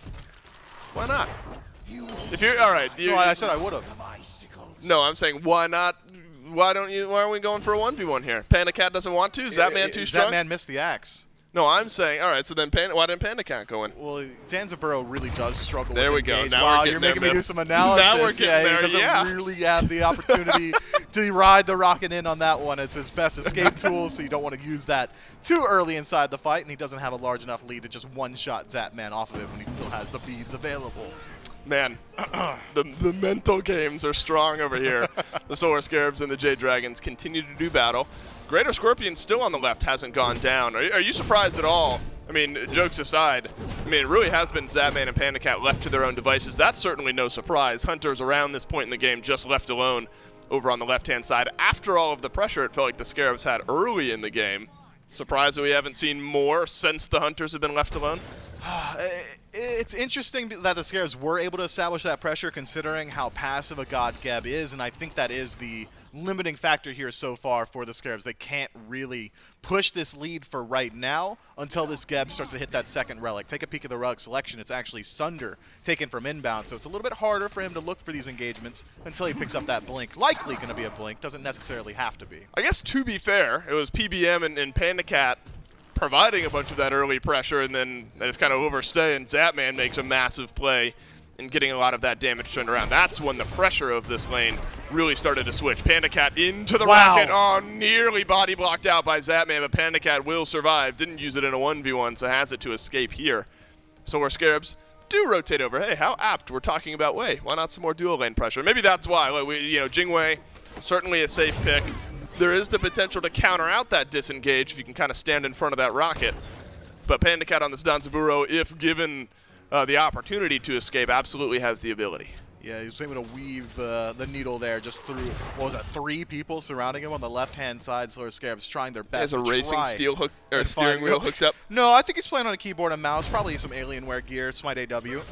Why not? If you're all right, No, I said I would have. No, I'm saying why not? Why aren't we going for a 1v1 here? Panda Cat doesn't want to? Is that man too strong? That man missed the axe. No, I'm saying, all right, so then why didn't Panda Cat go in? Well, Danzaburo really does struggle there with we engage. go. Now wow, we're you're making me do some analysis. Now we're getting there, he doesn't really have the opportunity to ride the rocket in on that one. It's his best escape tool, so you don't want to use that too early inside the fight, and he doesn't have a large enough lead to just one-shot Zapman off of it when he still has the beads available. Man, the mental games are strong over here. The Solar Scarabs and the Jade Dragons continue to do battle. Greater Scorpion still on the left, hasn't gone down. Are you surprised at all? I mean, jokes aside, I mean, it really has been Zapman and Panda Cat left to their own devices. That's certainly no surprise. Hunters around this point in the game just left alone over on the left-hand side. After all of the pressure it felt like the Scarabs had early in the game. Surprised that we haven't seen more since the Hunters have been left alone? It's interesting that the Scarabs were able to establish that pressure considering how passive a God Geb is, and I think that is the limiting factor here so far for the Scarabs. They can't really push this lead for right now until this Geb starts to hit that second relic. Take a peek at the relic selection. It's actually Sunder taken from inbound, so it's a little bit harder for him to look for these engagements until he picks up that blink. Likely going to be a blink, doesn't necessarily have to be. I guess to be fair, it was PBM and Panda Cat providing a bunch of that early pressure, and then they just kind of overstay, and Zapman makes a massive play and getting a lot of that damage turned around. That's when the pressure of this lane really started to switch. Panda Cat into the rocket. Oh, nearly body blocked out by Zapman, but Panda Cat will survive. Didn't use it in a 1v1, so has it to escape here. Solar Scarabs do rotate over. Hey, how apt. We're talking about Wei. Why not some more dual lane pressure? Maybe that's why. Like, Jingwei, certainly a safe pick. There is the potential to counter out that disengage if you can kind of stand in front of that rocket. But Panda Cat on this Danzaburo, if given the opportunity to escape, absolutely has the ability. Yeah, he was able to weave the needle there just through, what was that, 3 people surrounding him on the left-hand side. Solar Scarabs trying their best to racing steel hook or steering wheel hooked up? No, I think he's playing on a keyboard and mouse, probably some Alienware gear, SMITE AW.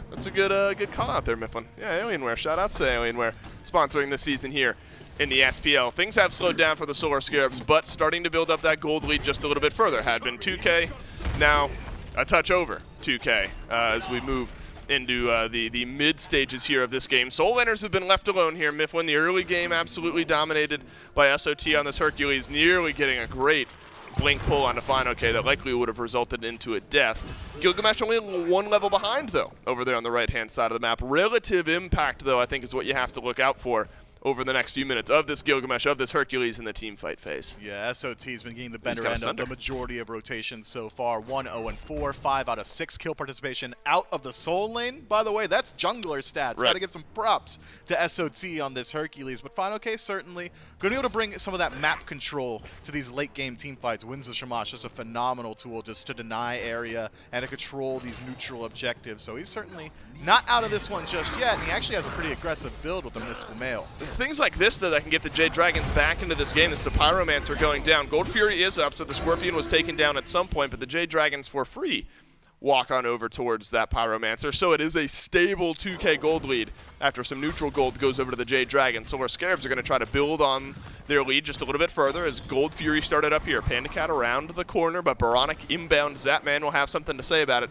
That's a good call out there, Mifflin. Yeah, Alienware. Shout out to Alienware sponsoring this season here in the SPL. Things have slowed down for the Solar Scarabs, but starting to build up that gold lead just a little bit further. Had been 2K, now a touch over 2K as we move into the mid stages here of this game. Soul Laners have been left alone here. Mifflin, the early game absolutely dominated by SOT on this Hercules, nearly getting a great blink pull onto Final K that likely would have resulted into a death. Gilgamesh only 1 level behind, though, over there on the right-hand side of the map. Relative impact, though, I think is what you have to look out for over the next few minutes of this Gilgamesh, of this Hercules in the team fight phase. Yeah, SOT's been getting the better end of the majority of rotations so far. 1-0-4, 5 out of 6 kill participation out of the Soul lane. By the way, that's jungler stats. Right. Got to give some props to SOT on this Hercules. But Final K certainly going to be able to bring some of that map control to these late game team fights. Winds of Shamash, just a phenomenal tool just to deny area and to control these neutral objectives. So he's certainly not out of this one just yet, and he actually has a pretty aggressive build with the Mystical Mail. It's things like this, though, that can get the Jade Dragons back into this game. This is the Pyromancer going down. Gold Fury is up, so the Scorpion was taken down at some point, but the Jade Dragons, for free, walk on over towards that Pyromancer. So it is a stable 2K gold lead after some neutral gold goes over to the Jade Dragons. Solar Scarabs are going to try to build on their lead just a little bit further as Gold Fury started up here. Panda Cat around the corner, but Baronic inbound. Zapman will have something to say about it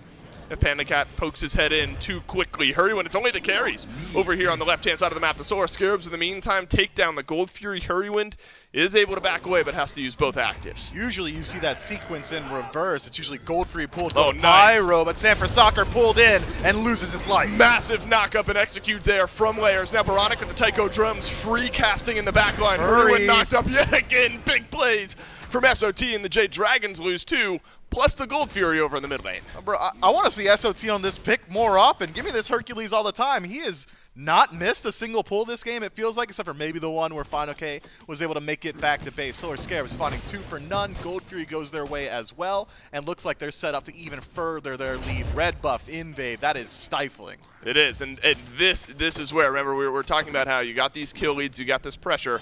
if Panda Cat pokes his head in too quickly. Hurry when it's only the carries over here on the left-hand side of the map. The Solar Scarabs, in the meantime, take down the Gold Fury. Hurrywind is able to back away, but has to use both actives. Usually you see that sequence in reverse. It's usually Gold Fury pulled Oh, to nice. Pyro, but Sanford Soccer pulled in and loses his life. Massive knock-up and execute there from Layers. Now Baronic with the Tycho drums, free casting in the back line. Hurrywind knocked up yet again. Big plays from SOT, and the Jade Dragons lose 2, plus the Gold Fury over in the mid lane. Bro, I want to see SOT on this pick more often. Give me this Hercules all the time. He has not missed a single pull this game, it feels like, except for maybe the one where Final K was able to make it back to base. Solar Scarabs spawning 2 for none. Gold Fury goes their way as well, and looks like they're set up to even further their lead. Red buff, invade, that is stifling. It is, and this is where, remember, we were talking about how you got these kill leads, you got this pressure.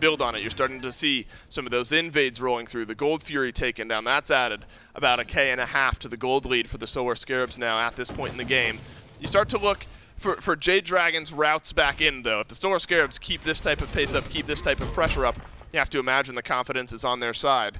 Build on it. You're starting to see some of those invades rolling through. The Gold Fury taken down. That's added about 1.5 K to the gold lead for the Solar Scarabs now at this point in the game. You start to look for Jade Dragon's routes back in, though. If the Solar Scarabs keep this type of pace up, keep this type of pressure up, you have to imagine the confidence is on their side.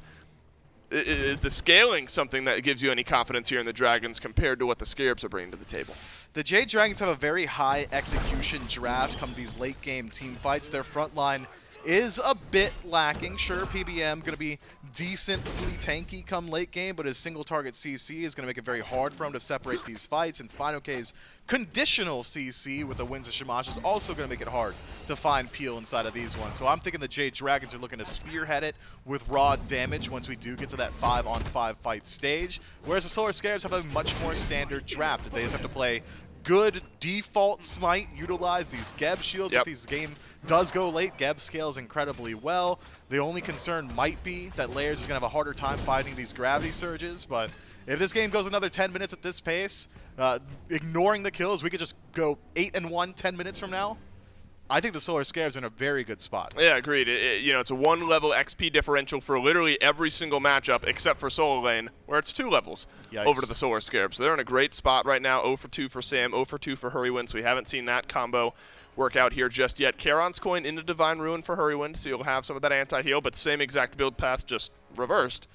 Is the scaling something that gives you any confidence here in the Dragons compared to what the Scarabs are bringing to the table? The Jade Dragons have a very high execution draft come these late game team fights. Their front line is a bit lacking. Sure, PBM going to be decently tanky come late game, but his single target CC is going to make it very hard for him to separate these fights. And Final K's conditional CC with the Winds of Shamash is also going to make it hard to find Peel inside of these ones. So I'm thinking the Jade Dragons are looking to spearhead it with raw damage once we do get to that 5-on-5 fight stage, whereas the Solar Scarabs have a much more standard draft. They just have to play good default smite, utilize these Geb shields. If this game does go late, Geb scales incredibly well. The only concern might be that Layers is going to have a harder time fighting these gravity surges, but if this game goes another 10 minutes at this pace, ignoring the kills, we could just go 8-1 10 minutes from now. I think the Solar Scarabs are in a very good spot. Yeah, agreed. It's a 1-level XP differential for literally every single matchup except for Solar Lane, where it's 2 levels over to the Solar Scarabs. So they're in a great spot right now. 0 for 2 for Sam, 0 for 2 for Hurrywind, so we haven't seen that combo work out here just yet. Charon's Coin into Divine Ruin for Hurrywind, so you'll have some of that anti-heal, but same exact build path, just reversed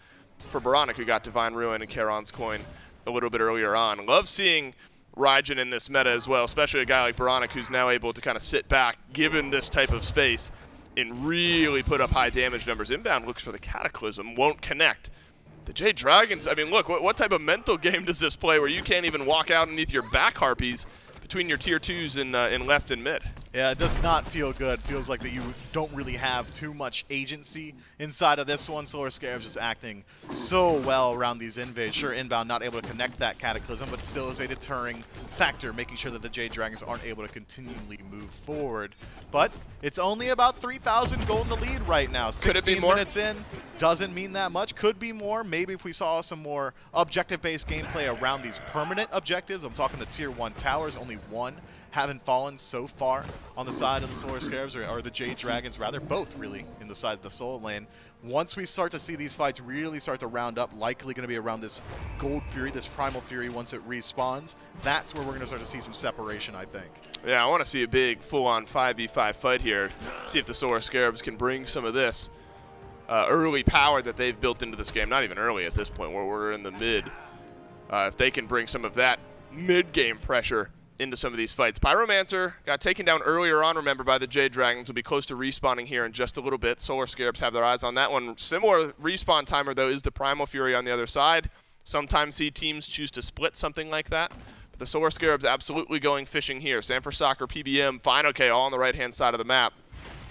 for Baronic, who got Divine Ruin and Charon's Coin a little bit earlier on. Love seeing Raijin in this meta as well, especially a guy like Baronic who's now able to kind of sit back, given this type of space, and really put up high damage numbers. Inbound looks for the Cataclysm, won't connect. The Jade Dragons, I mean, look, what type of mental game does this play where you can't even walk out underneath your back Harpies between your tier 2s in left and mid? Yeah, it does not feel good. Feels like that you don't really have too much agency inside of this one. Solar Scarabs just acting so well around these invades. Sure, inbound not able to connect that Cataclysm, but still is a deterring factor, making sure that the Jade Dragons aren't able to continually move forward. But it's only about 3,000 gold in the lead right now. 16 minutes in, doesn't mean that much. Could be more. Maybe if we saw some more objective-based gameplay around these permanent objectives. I'm talking the tier 1 towers, only one haven't fallen so far on the side of the Solar Scarabs, or the Jade Dragons rather, both really in the side of the Soul Lane. Once we start to see these fights really start to round up, likely going to be around this Gold Fury, this Primal Fury once it respawns, that's where we're going to start to see some separation, I think. Yeah, I want to see a big full-on 5v5 fight here, see if the Solar Scarabs can bring some of this early power that they've built into this game. Not even early at this point, where we're in the mid. If they can bring some of that mid-game pressure into some of these fights. Pyromancer got taken down earlier on, remember, by the Jade Dragons. Will be close to respawning here in just a little bit. Solar Scarabs have their eyes on that one. Similar respawn timer, though, is the Primal Fury on the other side. Sometimes see teams choose to split something like that. But the Solar Scarabs absolutely going fishing here. Sanford Soccer, PBM, Final K all on the right-hand side of the map.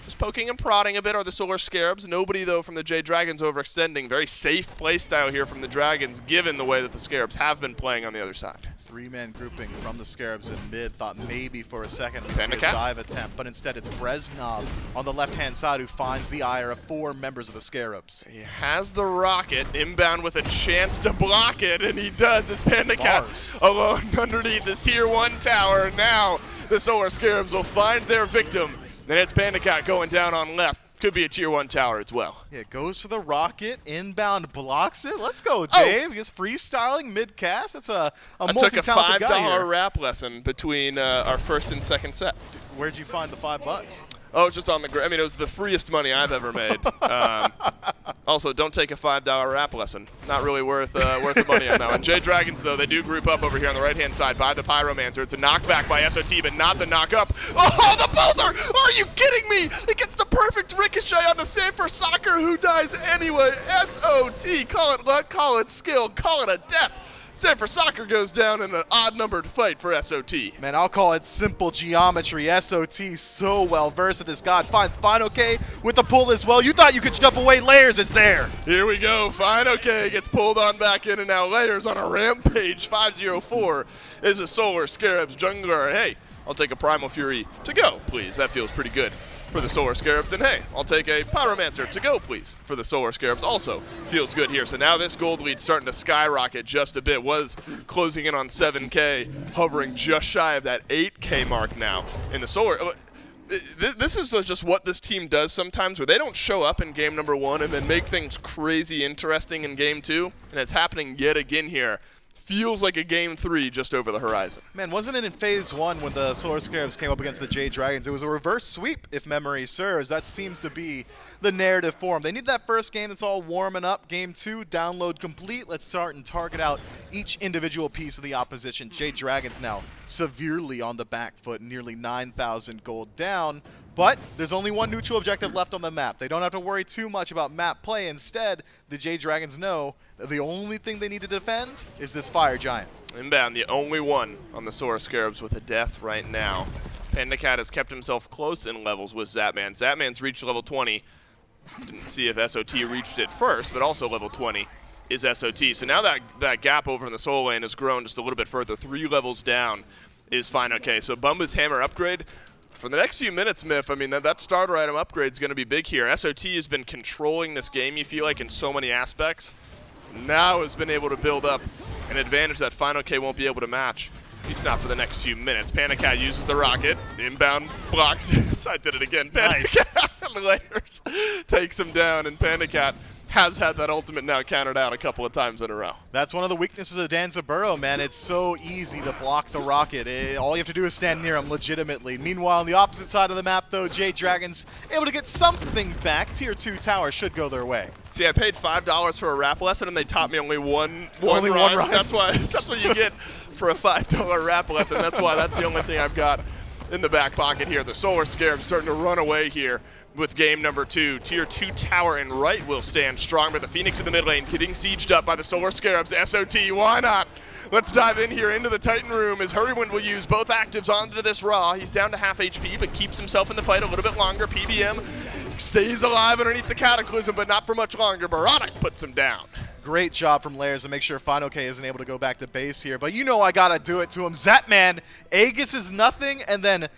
Just poking and prodding a bit are the Solar Scarabs. Nobody, though, from the Jade Dragons overextending. Very safe playstyle here from the Dragons, given the way that the Scarabs have been playing on the other side. 3-man grouping from the Scarabs in mid. Thought maybe for a second it Panda was a Cat? dive attempt, but instead it's Breznov on the left-hand side who finds the ire of 4 members of the Scarabs. He has the rocket inbound with a chance to block it, and he does. It's Panda Cat alone underneath this tier 1 tower. Now the Solar Scarabs will find their victim. Then it's Panda Cat going down on left. Could be a tier 1 tower as well. Yeah, goes for the rocket, inbound blocks it. Let's go, Dave. He's freestyling mid-cast. That's a multi-talented guy here. I took a $5 rap lesson between our first and second set. Where'd you find the $5? Oh, it's just on the ground. I mean, it was the freest money I've ever made. Also, don't take a $5 rap lesson. Not really worth the money on that one. Jade Dragons, though, they do group up over here on the right-hand side by the Pyromancer. It's a knockback by SOT, but not the knock-up. Oh, the boulder! Are you kidding me? It gets the perfect ricochet on the Sanford Soccer, who dies anyway. SOT, call it luck, call it skill, call it a death. Sanford Soccer goes down in an odd-numbered fight for SOT. Man, I'll call it simple geometry. SOT so well-versed at this god. Finds Final K with the pull as well. You thought you could jump away. Layers is there. Here we go. Final K gets pulled on back in, and now Layers on a rampage. 504 is a Solar Scarabs jungler. Hey, I'll take a Primal Fury to go, please. That feels pretty good for the Solar Scarabs. And hey, I'll take a Pyromancer to go, please, for the Solar Scarabs. Also feels good here. So now this gold lead starting to skyrocket just a bit. Was closing in on 7K, hovering just shy of that 8K mark now in the Solar. This is just what this team does sometimes, where they don't show up in game number 1 and then make things crazy interesting in game 2. And it's happening yet again here. Feels like a game 3 just over the horizon. Man, wasn't it in phase 1 when the Solar Scarabs came up against the Jade Dragons? It was a reverse sweep, if memory serves. That seems to be the narrative for them. They need that first game that's all warming up. Game 2, download complete. Let's start and target out each individual piece of the opposition. Jade Dragons now severely on the back foot, nearly 9,000 gold down. But there's only one neutral objective left on the map. They don't have to worry too much about map play. Instead, the Jade Dragons know that the only thing they need to defend is this Fire Giant. Inbound, the only one on the Solar Scarabs with a death right now. PandaCat has kept himself close in levels with Zapman. Zapman's reached level 20. Didn't see if SOT reached it first, but also level 20 is SOT. So now that gap over in the Soul Lane has grown just a little bit further. 3 levels down is fine. Okay, so Bumba's Hammer upgrade. For the next few minutes, Miff, I mean, that starter item upgrade is going to be big here. SOT has been controlling this game, you feel like, in so many aspects. Now has been able to build up an advantage that Final K won't be able to match. At least not for the next few minutes. PandaCat uses the rocket. Inbound blocks. I did it again. PandaCat Layers takes him down, and PandaCat has had that ultimate now countered out a couple of times in a row. That's one of the weaknesses of Danzaburrow, man. It's so easy to block the rocket. All you have to do is stand near him legitimately. Meanwhile, on the opposite side of the map, though, Jade Dragons able to get something back. Tier 2 tower should go their way. See, I paid $5 for a rap lesson, and they taught me only one rhyme. That's what you get for a $5 rap lesson. That's why that's the only thing I've got in the back pocket here. The Solar Scarabs starting to run away here with game number 2. Tier 2 tower and right will stand strong, but the Phoenix in the mid lane getting sieged up by the Solar Scarabs. SOT, why not? Let's dive in here into the Titan room as Hurrywind will use both actives onto this Raw. He's down to half HP, but keeps himself in the fight a little bit longer. PBM stays alive underneath the Cataclysm, but not for much longer. Baronic puts him down. Great job from Layers to make sure Final K isn't able to go back to base here. But you know I gotta do it to him. Zapman, Aegis is nothing, and then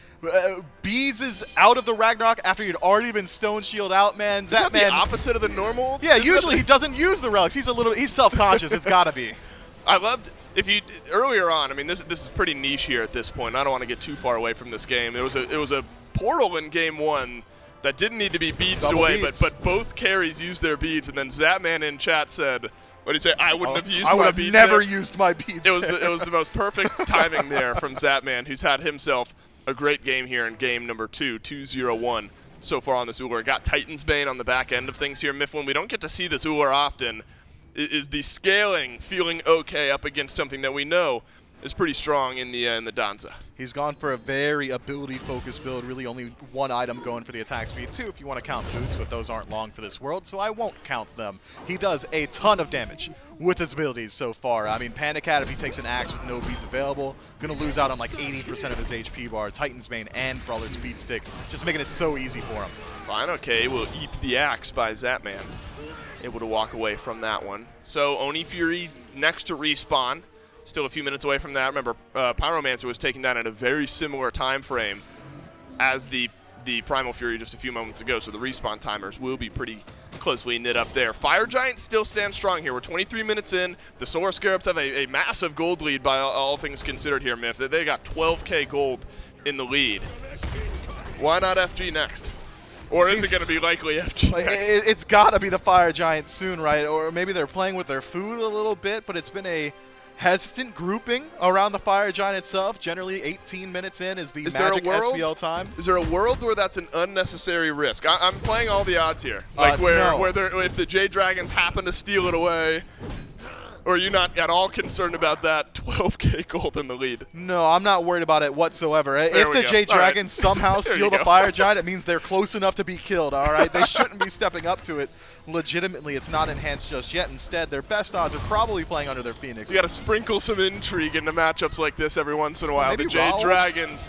Bees is out of the Ragnarok after he'd already been Stone Shield out, man. Is that the opposite of the normal? Yeah, usually he doesn't use the relics. He's self-conscious. It's gotta be. I loved earlier on. I mean, this is pretty niche here at this point. I don't want to get too far away from this game. It was a portal in game 1 that didn't need to be beads away, but both carries used their beads, and then Zapman in chat said, what did he say? I wouldn't have used my beads. I would have never used my beads. It was the most perfect timing there from Zapman, who's had himself a great game here in game number 2, 2-0-1 so far on this Ullr. Got Titan's Bane on the back end of things here. Mifflin, we don't get to see this Ullr often. Is the scaling feeling okay up against something that we know is pretty strong in the Danza? He's gone for a very ability-focused build, really only one item going for the attack speed, 2 if you want to count boots, but those aren't long for this world, so I won't count them. He does a ton of damage with his abilities so far. I mean, PandaCat, if he takes an axe with no beads available, going to lose out on like 80% of his HP bar. Titan's Bane and Brawler's Beat Stick, just making it so easy for him. Fine, okay, we'll eat the axe by Zapman. Able to walk away from that one. So Oni Fury next to respawn. Still a few minutes away from that. Remember, Pyromancer was taken down at a very similar time frame as the Primal Fury just a few moments ago, so the respawn timers will be pretty closely knit up there. Fire Giant still stands strong here. We're 23 minutes in. The Solar Scarabs have a massive gold lead by all things considered here, Miff. They got 12K gold in the lead. Why not FG next? Or is it going to be likely FG next? It's got to be the Fire Giant soon, right? Or maybe they're playing with their food a little bit, but it's been a hesitant grouping around the Fire Giant itself. Generally, 18 minutes in is the magic SPL time. Is there a world where that's an unnecessary risk? I'm playing all the odds here. Like if the Jade Dragons happen to steal it away, or are you not at all concerned about that 12K gold in the lead? No, I'm not worried about it whatsoever. If the Jade Dragons somehow steal the Fire Giant, it means they're close enough to be killed, all right? They shouldn't be stepping up to it. Legitimately, it's not enhanced just yet. Instead, their best odds are probably playing under their Phoenix. You got to sprinkle some intrigue into matchups like this every once in a while. Maybe the Jade Rowls? Dragons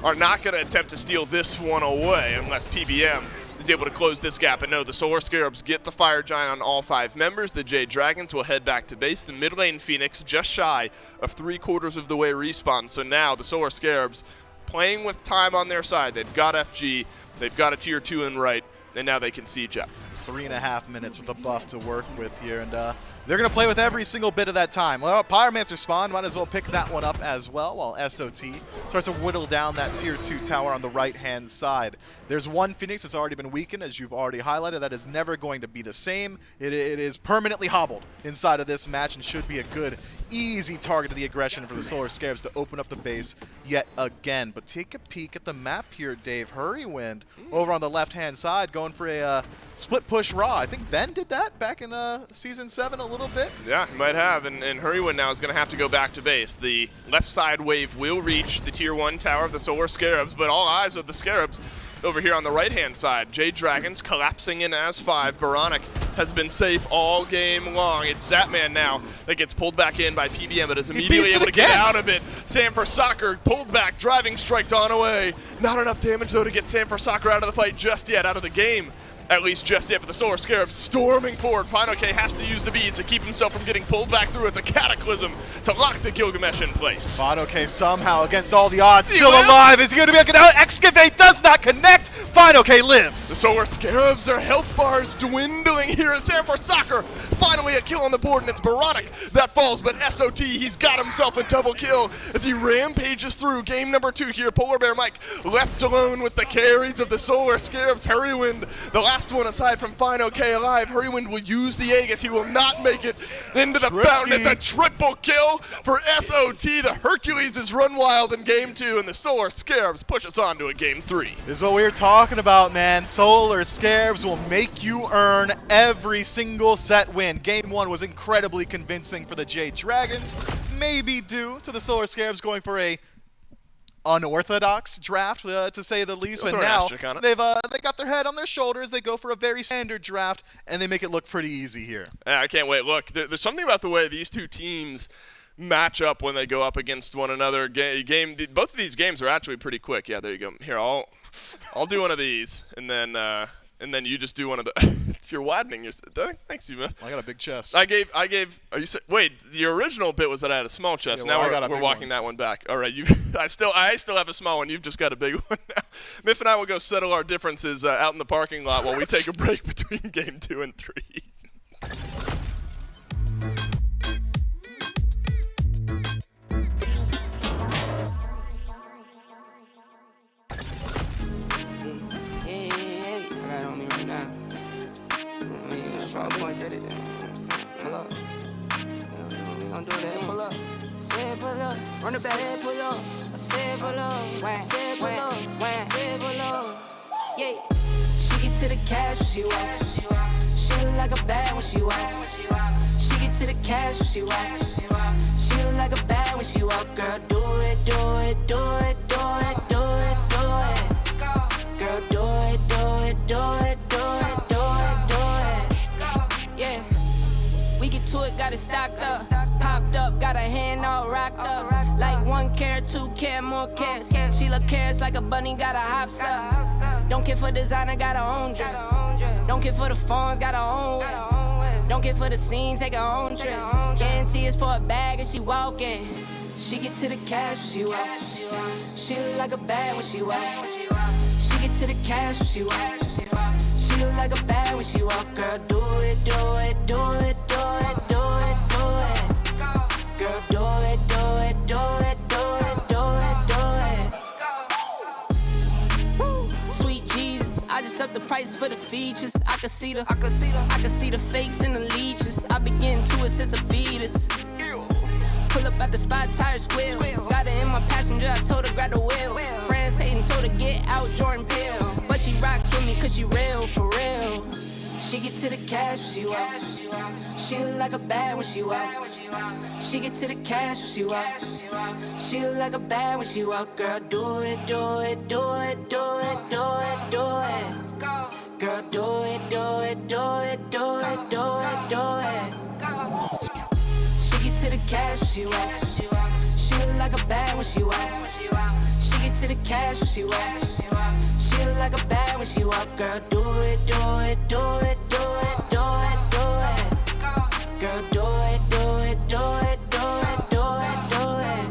are not going to attempt to steal this one away unless PBM is able to close this gap. And no, the Solar Scarabs get the Fire Giant on all 5 members. The Jade Dragons will head back to base. The mid lane Phoenix just shy of 3/4 of the way respawn. So now the Solar Scarabs playing with time on their side. They've got FG, they've got a tier 2 in right, and now they can siege up. 3.5 minutes with the buff to work with here, and they're going to play with every single bit of that time. Well, Pyromancer spawn, might as well pick that one up as well, while SOT starts to whittle down that tier 2 tower on the right-hand side. There's one Phoenix that's already been weakened, as you've already highlighted. That is never going to be the same. It is permanently hobbled inside of this match and should be a good, easy target of the aggression for the Solar Scarabs to open up the base yet again. But take a peek at the map here, Dave. Hurrywind over on the left-hand side going for a split push raw. I think Ben did that back in Season 7 a little bit. Yeah, he might have, and Hurrywind now is going to have to go back to base. The left side wave will reach the tier 1 tower of the Solar Scarabs, but all eyes of the Scarabs over here on the right-hand side. Jade Dragons collapsing in as 5. Baronic has been safe all game long. It's Zapman now that gets pulled back in by PBM, but is immediately able to get out of it. Sam for Soccer pulled back, driving strike on away. Not enough damage, though, to get Sam for Soccer out of the fight just yet, out of the game. At least just yet, but the Solar Scarabs storming forward. Final K has to use the bead to keep himself from getting pulled back through. It's a cataclysm to lock the Gilgamesh in place. Final K somehow, against all the odds, still alive. Is he going to be able to excavate? Does not connect. Final K lives. The Solar Scarabs, their health bars dwindling here as Sam for Soccer. Finally a kill on the board, and it's Baronic that falls, but SOT, he's got himself a double kill as he rampages through game number 2 here. Polar Bear Mike left alone with the carries of the Solar Scarabs. Hurrywind, the last one aside from Final K alive. Hurrywind will use the Aegis. He will not make it into the fountain. It's a triple kill for SOT. The Hercules is run wild in game 2, and the Solar Scarabs push us on to a game 3. This is what we were talking about, man. Solar Scarabs will make you earn every single set win. Game 1 was incredibly convincing for the Jade Dragons, maybe due to the Solar Scarabs going for a unorthodox draft, to say the least. But now they got their head on their shoulders. They go for a very standard draft, and they make it look pretty easy here. I can't wait. Look, there's something about the way these two teams match up when they go up against one another. Both of these games are actually pretty quick. Yeah, there you go. Here, I'll do one of these, and then you just do one of the. You're widening your. Thanks, you man. I got a big chest. I gave. Are you? Wait, the original bit was that I had a small chest. Yeah, well, now we're walking that one back. All right, I still have a small one. You've just got a big one now. Miff and I will go settle our differences out in the parking lot while we take a break between game 2 and 3. Run it back, pull up. I said pull up. Said pull up. Said pull up. Yeah. She get to the cash when she walk. She look like a bad when she walk. She get to the cash when she walk. She look like a bad when she walk. Girl, do it, do it, do it, do it, do it, do it. Girl, do it, do it, do it, do it, do it, do it. Yeah. We get to it, got it stocked up. Popped up, got her hand all rocked up. Like 1 carat, 2 carat, more carats. She look carrots like a bunny, got her hops up. Don't care for designer, got her own drip. Don't care for the phones, got her own whip. Don't care for the scenes, take her own trip. Guarantee it's for a bag and she walking. She get to the cash when she walk. She look like a bag when she walk. She get to the cash when she walk. She look like a bag when she walk. Girl, do it, do it, do it, do it, do it, do it. Girl, do it, do it, do it, do it, do it, do it. Sweet Jesus, I just up the price for the features. I can see the fakes and the leeches. I been getting to it since a fetus. Pull up at the spot, tire squeal. Got her in my passenger, I told her grab the wheel. Friends hating, told her get out, Jordan Peele. But she rocks with me cause she real, for real. She get to the cash when she walk. She look like a bad when she walk. She get to the cash when she walk. She look like a bad when she walk. Girl, do it, do it, do it, do it, do it, do it. Girl, do it, do it, do it, do it, do it, do it. She get to the cash when she walk. She look like a bad when she walk. She get to the cash when she walk. She look like a bad when she walk. Girl, do it, do it, do it, do it, do it, do it. Girl, do it, do it, do it, do it, do it, do it.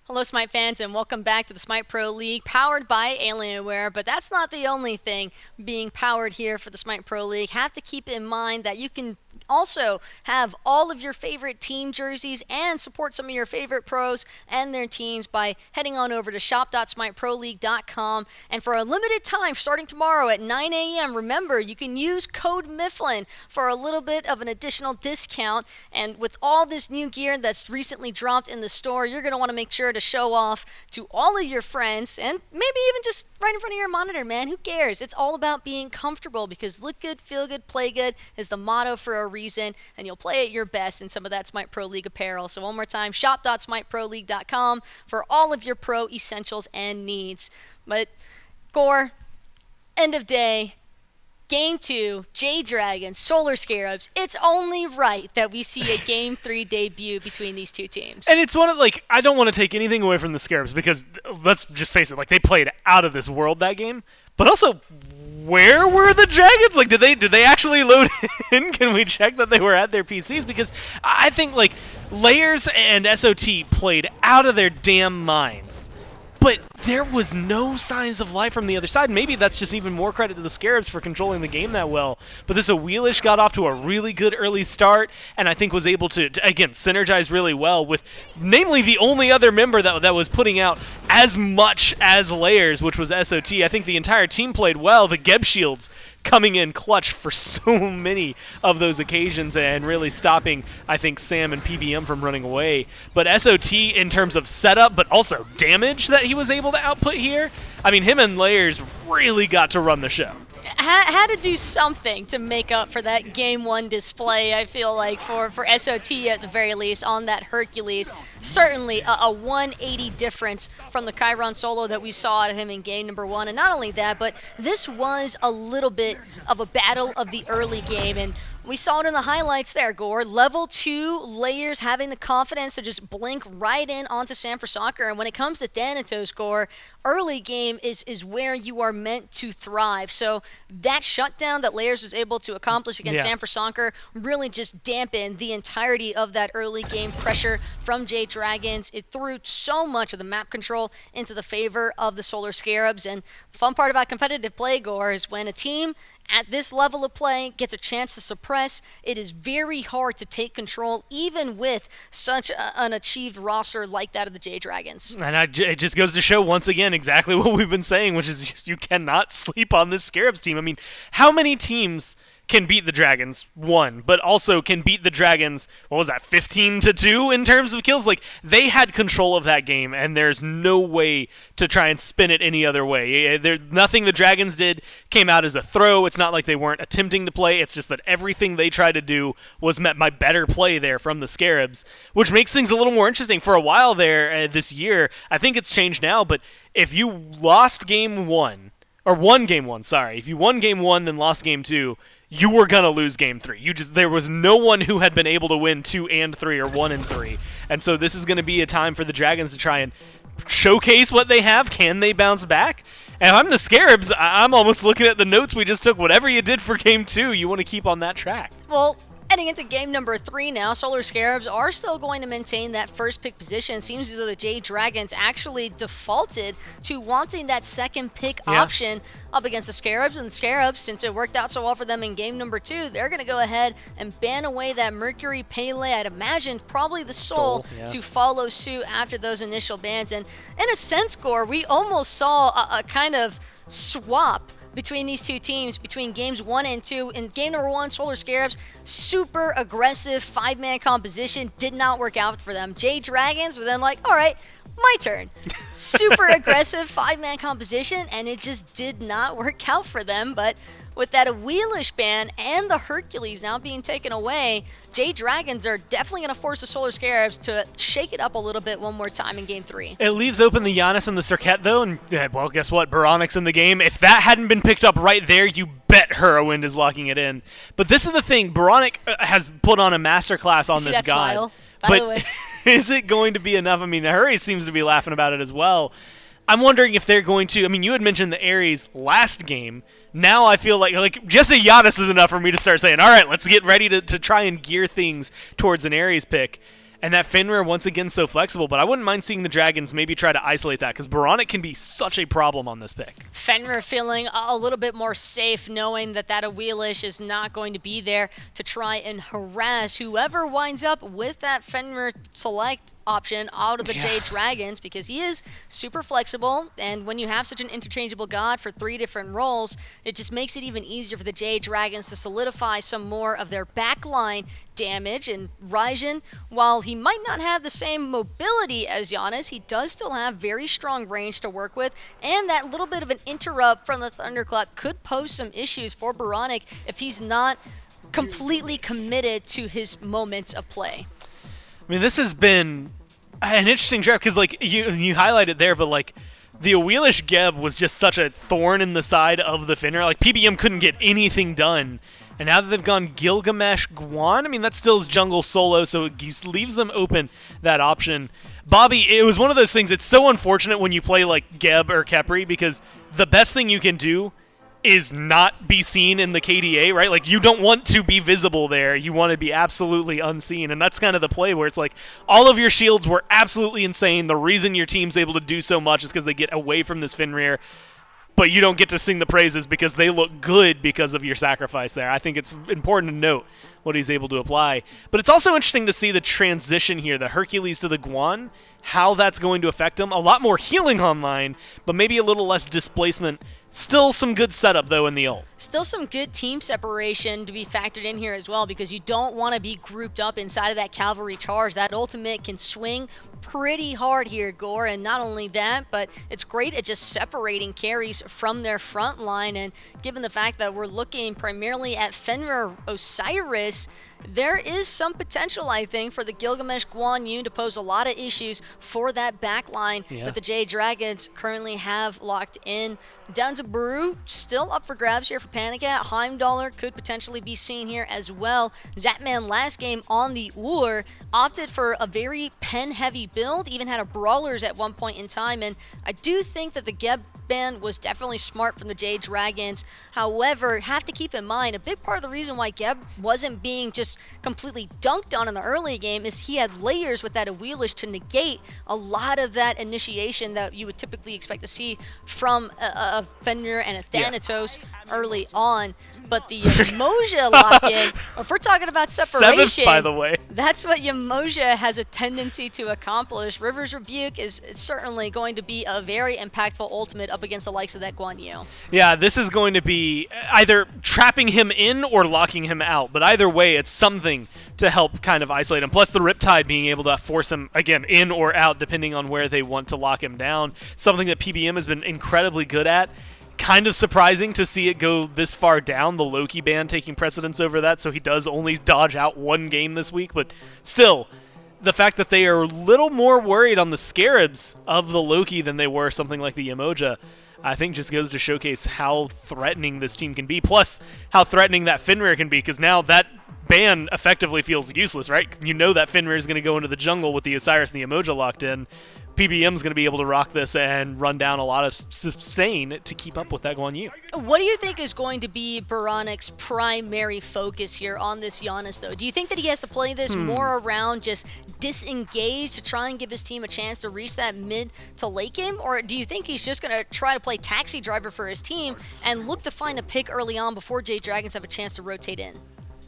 Hello, Smite fans, and welcome back to the Smite Pro League, powered by Alienware. But that's not the only thing being powered here for the Smite Pro League. Have to keep in mind that you can also have all of your favorite team jerseys and support some of your favorite pros and their teams by heading on over to shop.smiteproleague.com. And for a limited time, starting tomorrow at 9 a.m., remember, you can use code Mifflin for a little bit of an additional discount. And with all this new gear that's recently dropped in the store, you're going to want to make sure to show off to all of your friends and maybe even just right in front of your monitor, man. Who cares? It's all about being comfortable because look good, feel good, play good is the motto for a reason, and you'll play at your best in some of that Smite Pro League apparel. So one more time, shop.smiteproleague.com for all of your pro essentials and needs. But Gore, end of day, Game 2, Jade Dragons, Solar Scarabs. It's only right that we see a Game 3 debut between these two teams. And it's one of, like, I don't want to take anything away from the Scarabs because, let's just face it, like, they played out of this world that game. But also, where were the Dragons? Like, did they actually load in? Can we check that they were at their PCs? Because I think, like, Layers and SOT played out of their damn minds. But there was no signs of life from the other side. Maybe that's just even more credit to the Scarabs for controlling the game that well. But this Wheelish got off to a really good early start, and I think was able to, again, synergize really well with, namely, the only other member that was putting out as much as Layers, which was SOT. I think the entire team played well. The Geb Shields coming in clutch for so many of those occasions and really stopping, I think, Sam and PBM from running away. But SOT, in terms of setup, but also damage that he was able to output here, I mean, him and Layers really got to run the show. Had to do something to make up for that Game 1 display, I feel like, for SOT at the very least, on that Hercules. Certainly a 180 difference from the Chiron solo that we saw out of him in Game number 1. And not only that, but this was a little bit of a battle of the early game. And We saw it in the highlights there, Gore. Level 2 layers having the confidence to just blink right in onto Sanford Soccer. And when it comes to Thanatos, Gore, early game is where you are meant to thrive. So that shutdown that Layers was able to accomplish against Sanford Soccer really just dampened the entirety of that early game pressure from Jade Dragons. It threw so much of the map control into the favor of the Solar Scarabs. And the fun part about competitive play, Gore, is when a team at this level of play gets a chance to suppress, it is very hard to take control, even with such an achieved roster like that of the Jade Dragons. And it just goes to show, once again, exactly what we've been saying, which is just you cannot sleep on this Scarabs team. I mean, how many teams can beat the Dragons? One, but also can beat the Dragons, what was that, 15-2 in terms of kills? Like, they had control of that game, and there's no way to try and spin it any other way. Nothing the Dragons did came out as a throw. It's not like they weren't attempting to play. It's just that everything they tried to do was met by better play there from the Scarabs, which makes things a little more interesting. For a while there this year, I think it's changed now, but if you lost game one, or won game one, sorry, if you won game one then lost game two, you were going to lose game three. There was no one who had been able to win 2 and 3 or 1 and 3. And so this is going to be a time for the Dragons to try and showcase what they have. Can they bounce back? And if I'm the Scarabs, I'm almost looking at the notes we just took. Whatever you did for game 2, you want to keep on that track. Well, heading into game number 3 now, Solar Scarabs are still going to maintain that first pick position. It seems as though the Jade Dragons actually defaulted to wanting that second pick option up against the Scarabs. And the Scarabs, since it worked out so well for them in game number 2, they're going to go ahead and ban away that Mercury Pele. I'd imagine probably the Soul to follow suit after those initial bans. And in a sense, Gore, we almost saw a kind of swap between these two teams, between games 1 and 2. In game number 1, Solar Scarabs, super aggressive 5-man composition, did not work out for them. Jade Dragons were then like, all right, my turn. Super aggressive 5-man composition, and it just did not work out for them. But with that Wheelish ban and the Hercules now being taken away, Jade Dragons are definitely going to force the Solar Scarabs to shake it up a little bit one more time in game 3. It leaves open the Giannis and the Circuit, though, and, well, guess what? Baronic's in the game. If that hadn't been picked up right there, you bet Hurrowwind is locking it in. But this is the thing. Baronic has put on a masterclass on this god. Smile, by the way. Is it going to be enough? I mean, Hurry seems to be laughing about it as well. I'm wondering if they're going to, I mean, you had mentioned the Ares last game. Now I feel like just a Giannis is enough for me to start saying, all right, let's get ready to try and gear things towards an Ares pick. And that Fenrir, once again, so flexible. But I wouldn't mind seeing the Dragons maybe try to isolate that, because Baronic can be such a problem on this pick. Fenrir feeling a little bit more safe, knowing that Wheelish is not going to be there to try and harass whoever winds up with that Fenrir select option out of the Jade Dragons, because he is super flexible, and when you have such an interchangeable god for 3 different roles, it just makes it even easier for the Jade Dragons to solidify some more of their backline damage. And Raijin, while he might not have the same mobility as Giannis, he does still have very strong range to work with, and that little bit of an interrupt from the Thunderclap could pose some issues for Baronic if he's not completely committed to his moments of play. I mean, this has been an interesting draft, because like you highlighted there, but like the Wheelish Geb was just such a thorn in the side of the Fenrir. Like PBM couldn't get anything done. And now that they've gone Gilgamesh Guan, I mean, that still is jungle solo, so it leaves them open that option. Bobby, it was one of those things, it's so unfortunate when you play like Geb or Kepri, because the best thing you can do is not be seen in the KDA, right? Like, you don't want to be visible there. You want to be absolutely unseen. And that's kind of the play where it's like, all of your shields were absolutely insane. The reason your team's able to do so much is because they get away from this Fenrir. But you don't get to sing the praises because they look good because of your sacrifice there. I think it's important to note what he's able to apply. But it's also interesting to see the transition here, the Hercules to the Guan, how that's going to affect him. A lot more healing online, but maybe a little less displacement. Still some good setup, though, in the ult. Still some good team separation to be factored in here as well, because you don't want to be grouped up inside of that cavalry charge. That ultimate can swing pretty hard here, Gore, and not only that, but it's great at just separating carries from their front line. And given the fact that we're looking primarily at Fenrir Osiris, there is some potential, I think, for the Gilgamesh Guan Yu to pose a lot of issues for that back line that the Jade Dragons currently have locked in. Down to Baru, still up for grabs here for Panicat. Heimdallr could potentially be seen here as well. Zatman last game on the Ur opted for a very pen-heavy build, even had a Brawlers at one point in time, and I do think that the Geb ban was definitely smart from the Jade Dragons. However, have to keep in mind, a big part of the reason why Geb wasn't being just completely dunked on in the early game is he had layers with that Awelish to negate a lot of that initiation that you would typically expect to see from a Fenrir and a Thanatos early on. But the Yamoja lock-in, if we're talking about separation, 7th, by the way. That's what Yamoja has a tendency to accomplish. River's Rebuke is certainly going to be a very impactful ultimate up against the likes of that Guan Yu. Yeah, this is going to be either trapping him in or locking him out, but either way, it's something to help kind of isolate him. Plus the Riptide being able to force him, again, in or out, depending on where they want to lock him down. Something that PBM has been incredibly good at. Kind of surprising to see it go this far down, the Loki ban taking precedence over that, so he does only dodge out one game this week, but still, the fact that they are a little more worried on the Scarabs of the Loki than they were something like the Yamoja, I think just goes to showcase how threatening this team can be, plus how threatening that Fenrir can be, because now that ban effectively feels useless, right? You know that Fenrir is going to go into the jungle with the Osiris and the Yamoja locked in. PBM is going to be able to rock this and run down a lot of sustain to keep up with that Guan Yu. What do you think is going to be Baranik's primary focus here on this Giannis, though? Do you think that he has to play this more around just disengage to try and give his team a chance to reach that mid to late game? Or do you think he's just going to try to play taxi driver for his team and look to find a pick early on before Jade Dragons have a chance to rotate in?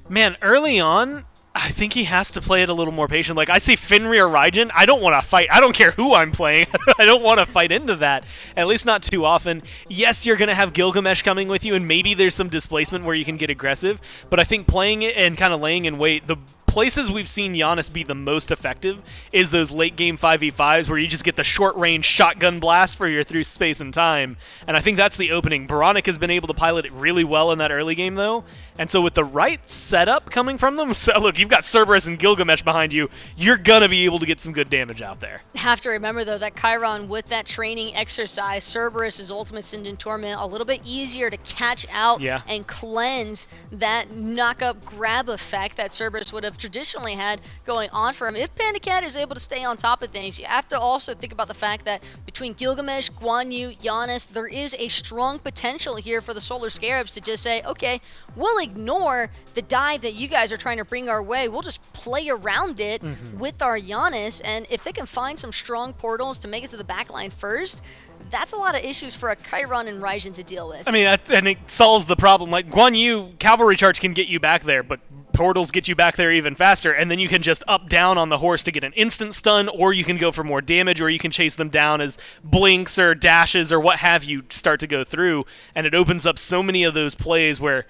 Man, early on, I think he has to play it a little more patient. Like, I see Fenrir Raijin, I don't want to fight. I don't care who I'm playing. I don't want to fight into that, at least not too often. Yes, you're going to have Gilgamesh coming with you, and maybe there's some displacement where you can get aggressive, but I think playing it and kind of laying in wait, the places we've seen Giannis be the most effective is those late game 5v5s where you just get the short range shotgun blast for your through space and time, and I think that's the opening. Baranik has been able to pilot it really well in that early game though, and so with the right setup coming from them, so look, you've got Cerberus and Gilgamesh behind you, you're gonna be able to get some good damage out there. Have to remember though that Chiron, with that training exercise, Cerberus' ultimate Singe and Torment, a little bit easier to catch out and cleanse that knock-up grab effect that Cerberus would have traditionally had going on for him. If Pandacat is able to stay on top of things, you have to also think about the fact that between Gilgamesh, Guan Yu, Giannis, there is a strong potential here for the Solar Scarabs to just say, okay, we'll ignore the dive that you guys are trying to bring our way. We'll just play around it with our Giannis, and if they can find some strong portals to make it to the backline first, that's a lot of issues for a Chiron and Raijin to deal with. I mean, and it solves the problem. Like, Guan Yu, Cavalry Charge can get you back there, but portals get you back there even faster, and then you can just up down on the horse to get an instant stun, or you can go for more damage, or you can chase them down as blinks or dashes or what have you start to go through, and it opens up so many of those plays where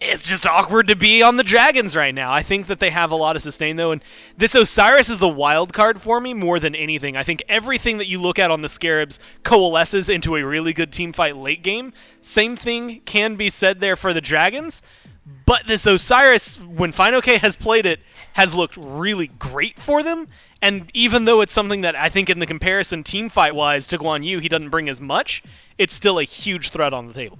it's just awkward to be on the Dragons right now. I think that they have a lot of sustain, though, and this Osiris is the wild card for me more than anything. I think everything that you look at on the Scarabs coalesces into a really good team fight late game. Same thing can be said there for the Dragons, but this Osiris, when FinoK has played it, has looked really great for them, and even though it's something that I think in the comparison team fight-wise to Guan Yu, he doesn't bring as much, it's still a huge threat on the table.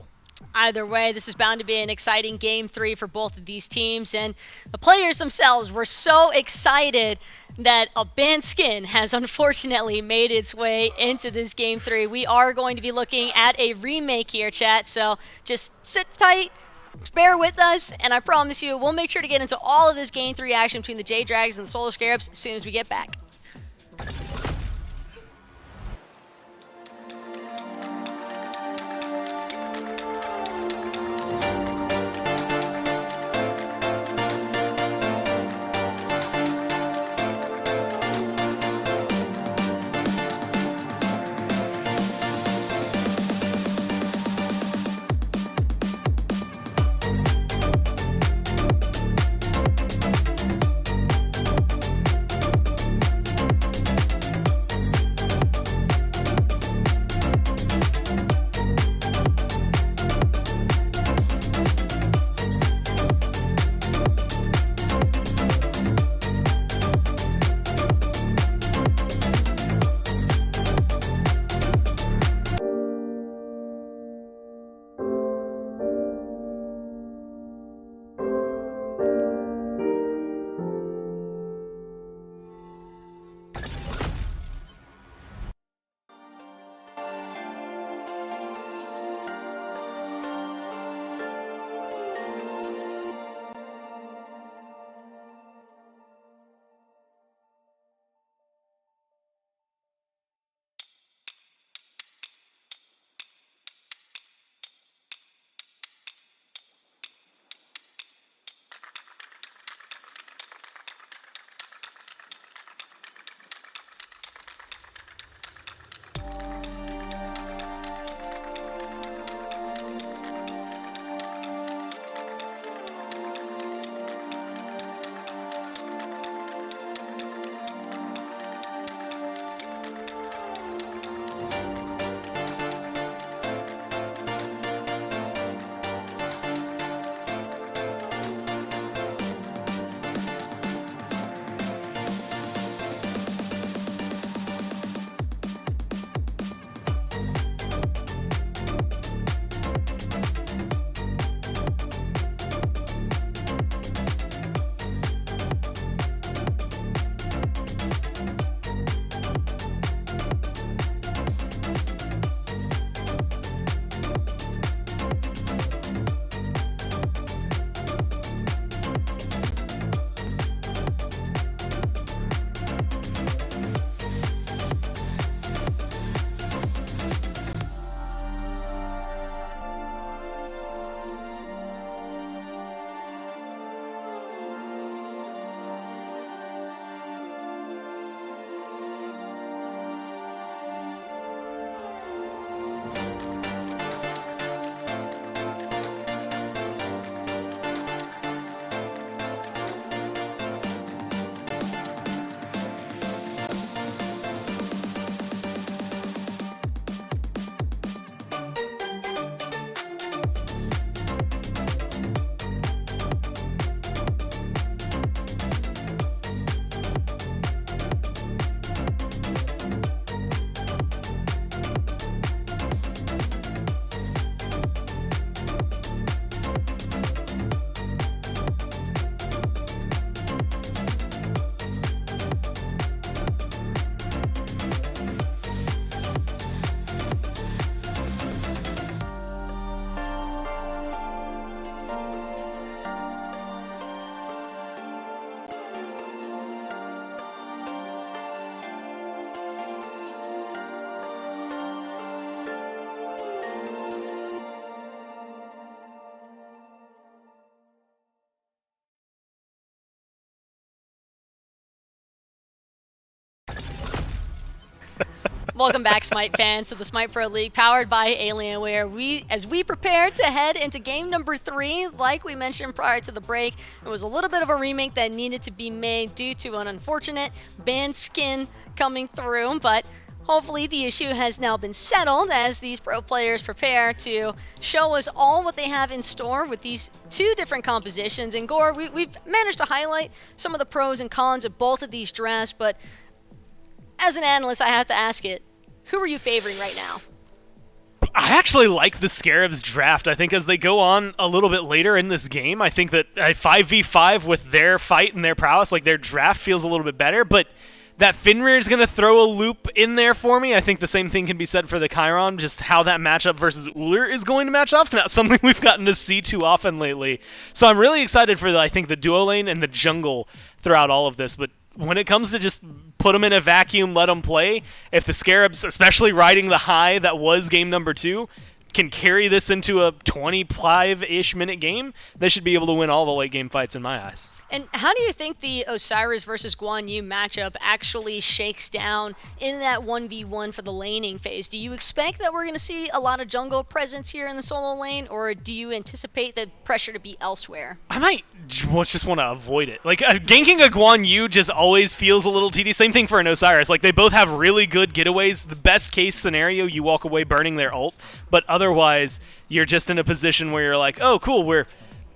Either way, this is bound to be an exciting Game 3 for both of these teams, and the players themselves were so excited that a banned skin has unfortunately made its way into this Game 3. We are going to be looking at a remake here, chat, so just sit tight, bear with us, and I promise you, we'll make sure to get into all of this Game 3 action between the Jade Dragons and the Solar Scarabs as soon as we get back. Welcome back, SMITE fans, to the SMITE Pro League, powered by Alienware. As we prepare to head into game number 3, like we mentioned prior to the break, it was a little bit of a remake that needed to be made due to an unfortunate banned skin coming through, but hopefully the issue has now been settled as these pro players prepare to show us all what they have in store with these 2 different compositions. And Gore, we've managed to highlight some of the pros and cons of both of these drafts, but as an analyst, I have to ask it, who are you favoring right now? I actually like the Scarabs draft. I think as they go on a little bit later in this game, I think that a 5v5 with their fight and their prowess, like their draft feels a little bit better, but that Fenrir is going to throw a loop in there for me. I think the same thing can be said for the Chiron, just how that matchup versus Uller is going to match up. Not something we've gotten to see too often lately. So I'm really excited for, I think, the duo lane and the jungle throughout all of this, but when it comes to just put them in a vacuum, let them play, if the Scarabs, especially riding the high that was game number 2, can carry this into a 25-ish minute game, they should be able to win all the late game fights in my eyes. And how do you think the Osiris versus Guan Yu matchup actually shakes down in that 1v1 for the laning phase? Do you expect that we're going to see a lot of jungle presence here in the solo lane, or do you anticipate the pressure to be elsewhere? I might just want to avoid it. Like, ganking a Guan Yu just always feels a little tedious. Same thing for an Osiris. Like, they both have really good getaways. The best case scenario, you walk away burning their ult, but otherwise, you're just in a position where you're like, oh, cool, we're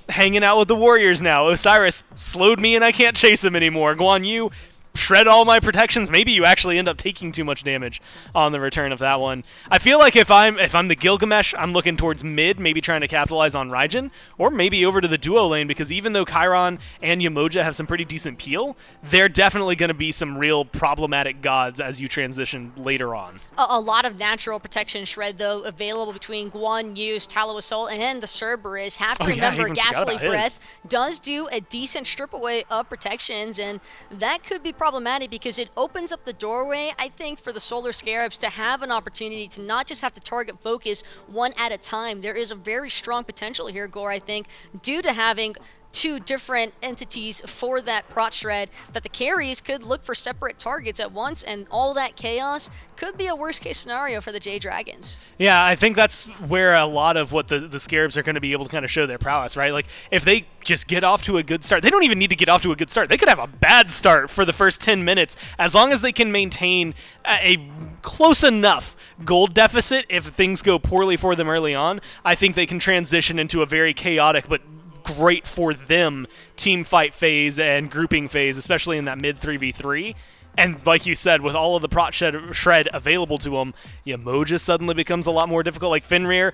hanging out with the Warriors now. Osiris slowed me and I can't chase him anymore. Guan Yu, shred all my protections. Maybe you actually end up taking too much damage on the return of that one. I feel like if I'm the Gilgamesh, I'm looking towards mid, maybe trying to capitalize on Raijin, or maybe over to the duo lane, because even though Chiron and Yamoja have some pretty decent peel, they're definitely going to be some real problematic gods as you transition later on. A lot of natural protection shred, though, available between Guan Yu's Tallow Assault and the Cerberus. Have to remember, Ghastly Breath does do a decent strip away of protections, and that could be problematic because it opens up the doorway, I think, for the Solar Scarabs to have an opportunity to not just have to target focus one at a time. There is a very strong potential here, Gore, I think, due to having 2 different entities for that prot shred, that the carries could look for separate targets at once, and all that chaos could be a worst case scenario for the Jade Dragons. Yeah, I think that's where a lot of what the Scarabs are going to be able to kind of show their prowess, right? Like, if they just get off to a good start, they don't even need to get off to a good start. They could have a bad start for the first 10 minutes, as long as they can maintain a close enough gold deficit. If things go poorly for them early on, I think they can transition into a very chaotic but great for them team fight phase and grouping phase, especially in that mid 3v3. And like you said, with all of the prot shred available to him, Yamoja suddenly becomes a lot more difficult. Like Fenrir,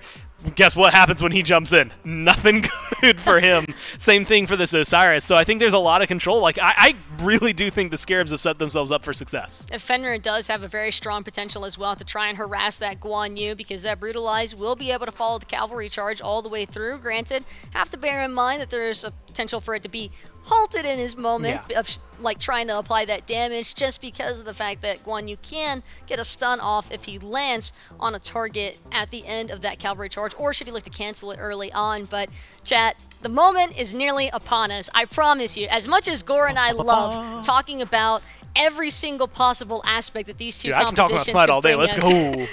guess what happens when he jumps in? Nothing good for him. Same thing for this Osiris. So I think there's a lot of control. Like, I really do think the Scarabs have set themselves up for success. And Fenrir does have a very strong potential as well to try and harass that Guan Yu, because that Brutalize will be able to follow the cavalry charge all the way through. Granted, have to bear in mind that there's a potential for it to be halted in his moment of like trying to apply that damage, just because of the fact that Guan Yu can get a stun off if he lands on a target at the end of that cavalry charge, or should he look to cancel it early on. But chat, the moment is nearly upon us. I promise you, as much as Gore and I love talking about every single possible aspect that these two compositions I can talk about SMITE all day. Let's go.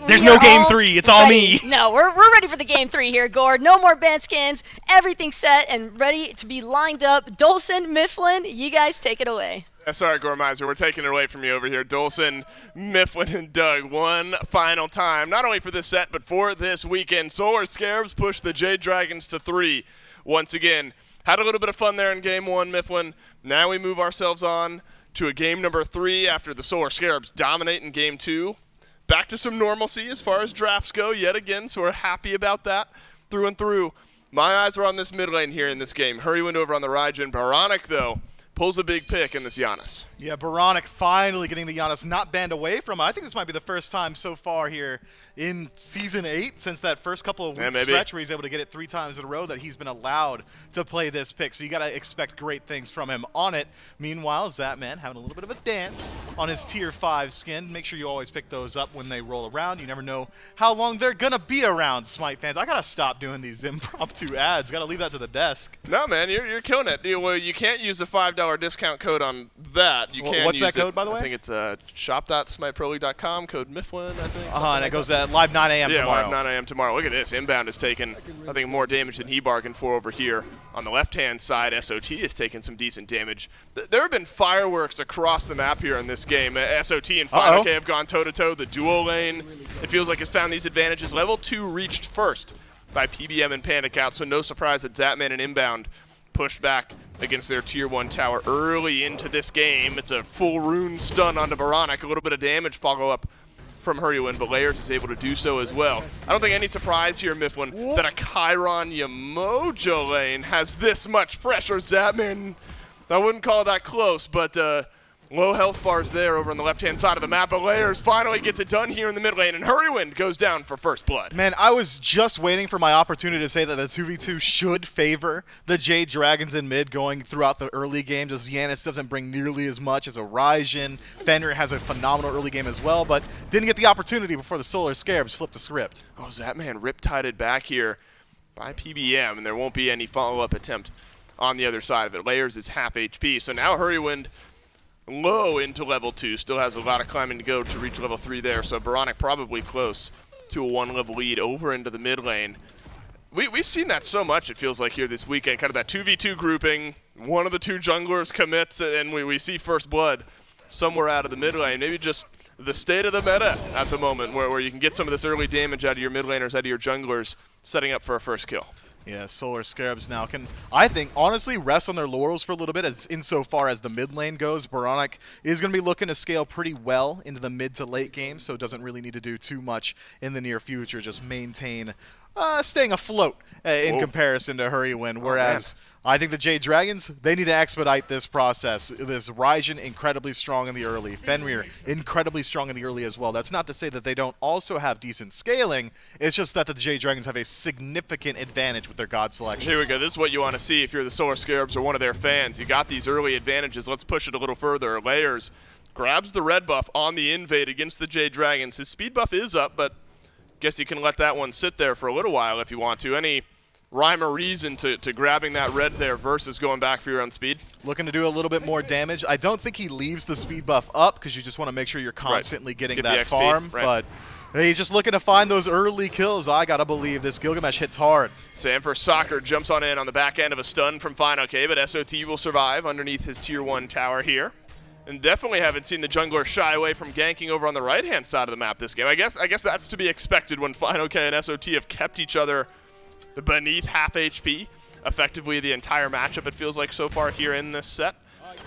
There's no game 3. It's all me. No, we're ready for the game 3 here, Gord. No more banned skins. Everything's set and ready to be lined up. Dolson, Mifflin, you guys take it away. Sorry, Gormizer, we're taking it away from you over here. Dolson, Mifflin, and Doug, one final time, not only for this set, but for this weekend. Solar Scarabs push the Jade Dragons to 3 once again. Had a little bit of fun there in game 1, Mifflin. Now we move ourselves on to a game number 3 after the Solar Scarabs dominate in game 2. Back to some normalcy as far as drafts go yet again, so we're happy about that through and through. My eyes are on this mid lane here in this game. Hurrywind over on the Raijin. Baronic, though, pulls a big pick in this Giannis. Yeah, Baronic finally getting the Giannis not banned away from him. I think this might be the first time so far here in Season 8 since that first couple of weeks maybe. stretch where he's able to get it 3 times in a row that he's been allowed to play this pick. So you got to expect great things from him on it. Meanwhile, Zapman having a little bit of a dance on his Tier 5 skin. Make sure you always pick those up when they roll around. You never know how long they're going to be around, Smite fans. I got to stop doing these impromptu ads. Got to leave that to the desk. No, man, you're killing it. You can't use a $5 discount code on that. You can What's use that code, by the way? I think it's shop.smiteproleague.com, code Mifflin, I think. And it goes live 9 a.m. tomorrow. Yeah, live 9 a.m. tomorrow. Look at this. Inbound has taken, I think, more damage than he bargained for over here. On the left-hand side, SOT has taken some decent damage. There have been fireworks across the map here in this game. SOT and FineOK have gone toe-to-toe. The duo lane, it feels like, has found these advantages. Level 2 reached first by PBM and Panic Out, so no surprise that Zapman and Inbound pushed back against their Tier 1 tower early into this game. It's a full rune stun onto Baronic, a little bit of damage follow-up from Hurrywin, but Layers is able to do so as well. I don't think any surprise here, Mifflin, that a Chiron Yamoja lane has this much pressure. Zapman, I wouldn't call that close, but low health bars there over on the left-hand side of the map, but Layers finally gets it done here in the mid lane, and Hurrywin goes down for first blood. Man, I was just waiting for my opportunity to say that the 2v2 should favor the Jade Dragons in mid going throughout the early game. Just Yanis doesn't bring nearly as much as Origen. Fenrir has a phenomenal early game as well, but didn't get the opportunity before the Solar Scarabs flipped the script. Oh, Zapman rip-tided back here by PBM, and there won't be any follow-up attempt on the other side of it. Layers is half HP, so now Hurrywin low into level 2, still has a lot of climbing to go to reach level 3 there, so Baronic probably close to a 1-level lead over into the mid lane. We've seen that so much, it feels like, here this weekend, kind of that 2v2 grouping, one of the two junglers commits, and we see first blood somewhere out of the mid lane. Maybe just the state of the meta at the moment, where you can get some of this early damage out of your mid laners, out of your junglers, setting up for a first kill. Yeah, Solar Scarabs now can, I think, honestly rest on their laurels for a little bit as insofar as the mid lane goes. Baronic is going to be looking to scale pretty well into the mid to late game, so doesn't really need to do too much in the near future. Just maintain staying afloat in comparison to Hurrywin, whereas I think the Jade Dragons, they need to expedite this process. This Ryzen incredibly strong in the early. Fenrir incredibly strong in the early as well. That's not to say that they don't also have decent scaling. It's just that the Jade Dragons have a significant advantage with their god selections. Here we go. This is what you want to see if you're the Solar Scarabs or one of their fans. You got these early advantages. Let's push it a little further. Layers grabs the red buff on the invade against the Jade Dragons. His speed buff is up, but guess you can let that one sit there for a little while if you want to. Any rhyme or reason to grabbing that red there versus going back for your own speed? Looking to do a little bit more damage. I don't think he leaves the speed buff up because you just want to make sure you're constantly getting that farm. But he's just looking to find those early kills. I got to believe this Gilgamesh hits hard. Sanford Soccer jumps on in on the back end of a stun from FineOK, but SOT will survive underneath his Tier 1 tower here. And definitely haven't seen the jungler shy away from ganking over on the right-hand side of the map this game. I guess that's to be expected when FineOK and SOT have kept each other beneath half HP effectively the entire matchup, it feels like, so far here in this set.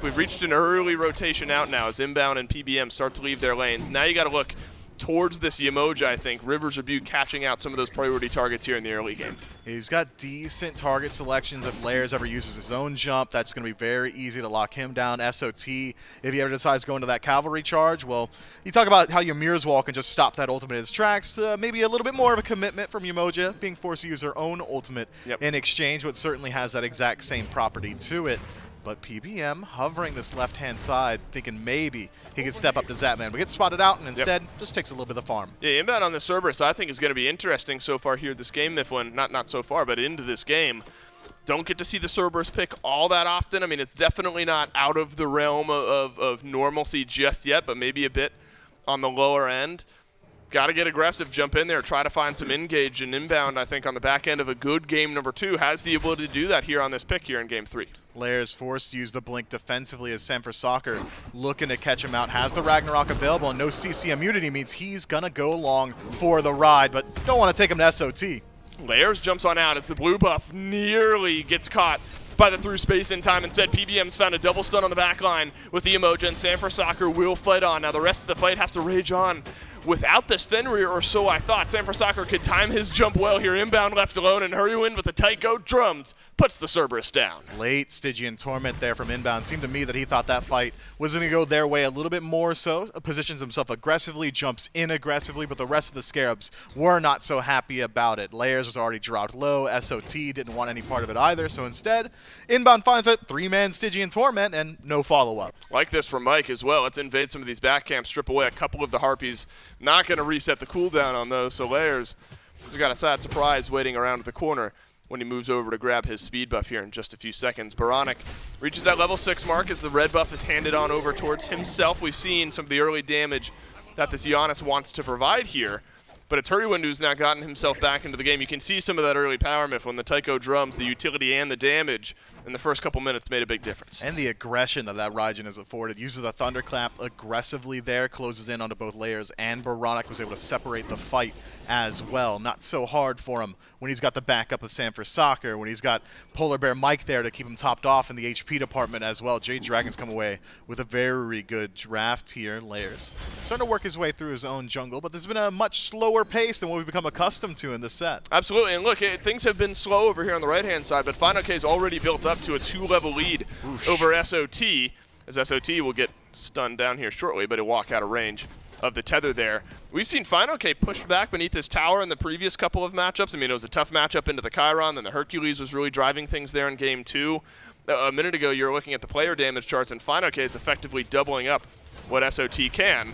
We've reached an early rotation out now as Inbound and PBM start to leave their lanes. Now you got to look towards this Yamoja, I think. Rivers Rebuke catching out some of those priority targets here in the early game. He's got decent target selections. If Layers ever uses his own jump, that's going to be very easy to lock him down. SOT, if he ever decides to go into that cavalry charge, well, you talk about how Ymir's Wall can just stop that ultimate in his tracks. Maybe a little bit more of a commitment from Yamoja, being forced to use her own ultimate in exchange, but certainly has that exact same property to it. But PBM hovering this left-hand side, thinking maybe he could step up to Zapman, but gets spotted out and instead just takes a little bit of the farm. Yeah, Inbound on the Cerberus I think is going to be interesting so far here this game, Mifflin. Not so far, but into this game. Don't get to see the Cerberus pick all that often. I mean, it's definitely not out of the realm of normalcy just yet, but maybe a bit on the lower end. Got to get aggressive, jump in there, try to find some engage, and Inbound, I think, on the back end of a good game number 2, has the ability to do that here on this pick here in game 3. Layers forced to use the blink defensively as Sanford Soccer looking to catch him out. Has the Ragnarok available, and no CC immunity means he's going to go along for the ride, but don't want to take him to SOT. Layers jumps on out as the blue buff nearly gets caught by the through space in time. Instead, PBM's found a double stun on the back line with the Yamoja, and Sanford Soccer will fight on. Now the rest of the fight has to rage on without this Fenrir, or so I thought. Sanford Soccer could time his jump well here. Inbound left alone, and Hurrywin with a tight go drums puts the Cerberus down. Late Stygian Torment there from Inbound. Seemed to me that he thought that fight was going to go their way a little bit more so. Positions himself aggressively, jumps in aggressively, but the rest of the Scarabs were not so happy about it. Layers was already dropped low. SOT didn't want any part of it either, so instead, Inbound finds that 3-man Stygian Torment and no follow-up. Like this from Mike as well. Let's invade some of these back camps, strip away a couple of the Harpies. Not going to reset the cooldown on those, so Layers has got a sad surprise waiting around at the corner when he moves over to grab his speed buff here in just a few seconds. Baronic reaches that level 6 mark as the red buff is handed on over towards himself. We've seen some of the early damage that this Giannis wants to provide here, but it's Hurrywin who's now gotten himself back into the game. You can see some of that early power myth when the Tycho drums, the utility and the damage in the first couple minutes made a big difference. And the aggression that Raijin has afforded. Uses the Thunderclap aggressively there, closes in onto both Layers, and Baronic was able to separate the fight as well. Not so hard for him when he's got the backup of Sanford Soccer, when he's got Polar Bear Mike there to keep him topped off in the HP department as well. Jade Dragon's come away with a very good draft here. Layers starting to work his way through his own jungle, but there's been a much slower pace than what we've become accustomed to in this set. Absolutely, and look, things have been slow over here on the right-hand side, but Final K's already built up to a 2-level lead over SOT, as SOT will get stunned down here shortly, but he'll walk out of range of the tether there. We've seen Final K pushed back beneath his tower in the previous couple of matchups. I mean, it was a tough matchup into the Chiron, then the Hercules was really driving things there in game 2. A minute ago, you were looking at the player damage charts, and Final K is effectively doubling up what SOT can.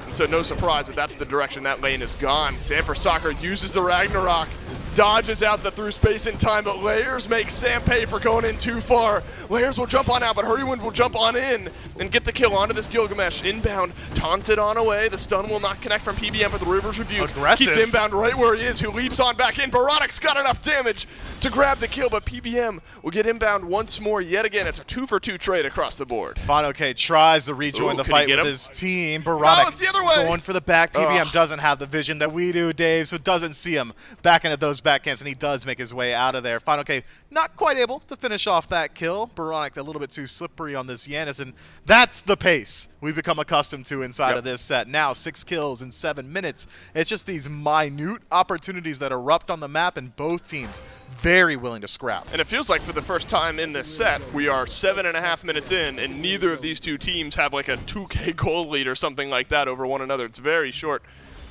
And so no surprise that that's the direction that lane is gone. Sanford Soccer uses the Ragnarok, dodges out the through space in time, but Layers makes Sam pay for going in too far. Layers will jump on out, but Hurrywin will jump on in and get the kill onto this Gilgamesh. Inbound, taunted on away. The stun will not connect from PBM, but the River's Rebuke keeps Inbound right where he is, who leaps on back in. Baronic's got enough damage to grab the kill, but PBM will get Inbound once more. Yet again, it's a 2-for-2 trade across the board. Final K tries to rejoin the fight with his team. Baronic it's the other way. Going for the back. PBM doesn't have the vision that we do, Dave, so doesn't see him back into those back camps, and he does make his way out of there. Final K not quite able to finish off that kill. Baronic a little bit too slippery on this Giannis, and that's the pace we've become accustomed to inside of this set. Now 6 kills in 7 minutes. It's just these minute opportunities that erupt on the map, and both teams very willing to scrap. And it feels like for the first time in this set, we are 7.5 minutes in, and neither of these two teams have like a 2K goal lead or something like that over one another. It's very short.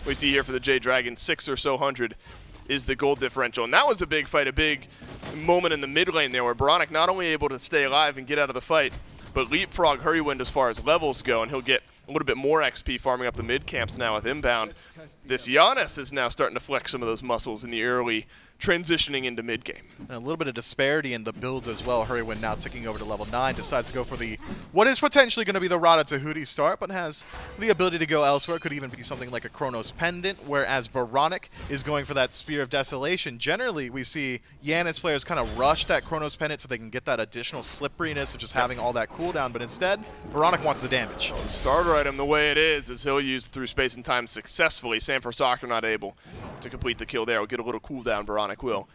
We see here for the Jade Dragon, 6 or so hundred is the goal differential. And that was a big fight, a big moment in the mid lane there where Baronic not only able to stay alive and get out of the fight, but leapfrog Hurrywin as far as levels go, and he'll get a little bit more XP farming up the mid camps now with Inbound. This Giannis is now starting to flex some of those muscles in the early transitioning into mid-game. And a little bit of disparity in the builds as well. Hurrywin now ticking over to level 9, decides to go for the what is potentially going to be the Rada Tahuti start, but has the ability to go elsewhere. Could even be something like a Chronos Pendant, whereas Baronic is going for that Spear of Desolation. Generally, we see Giannis players kind of rush that Chronos Pendant so they can get that additional slipperiness of just having all that cooldown, but instead, Baronic wants the damage. The starter item, the way it is he'll use through space and time successfully. Sanford Soccer not able to complete the kill there. We'll get a little cooldown, Baronic will,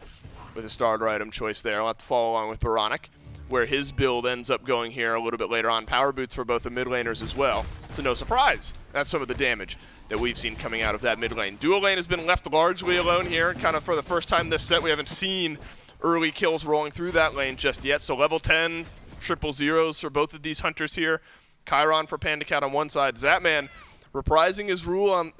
with a starter item choice there. I'll have to follow along with Baronic, where his build ends up going here a little bit later on. Power boots for both the mid laners as well. So no surprise, that's some of the damage that we've seen coming out of that mid lane. Dual lane has been left largely alone here. Kind of for the first time this set, we haven't seen early kills rolling through that lane just yet. So level 10, 000s for both of these hunters here. Chiron for Panda Cat on one side. Zatman reprising his rule on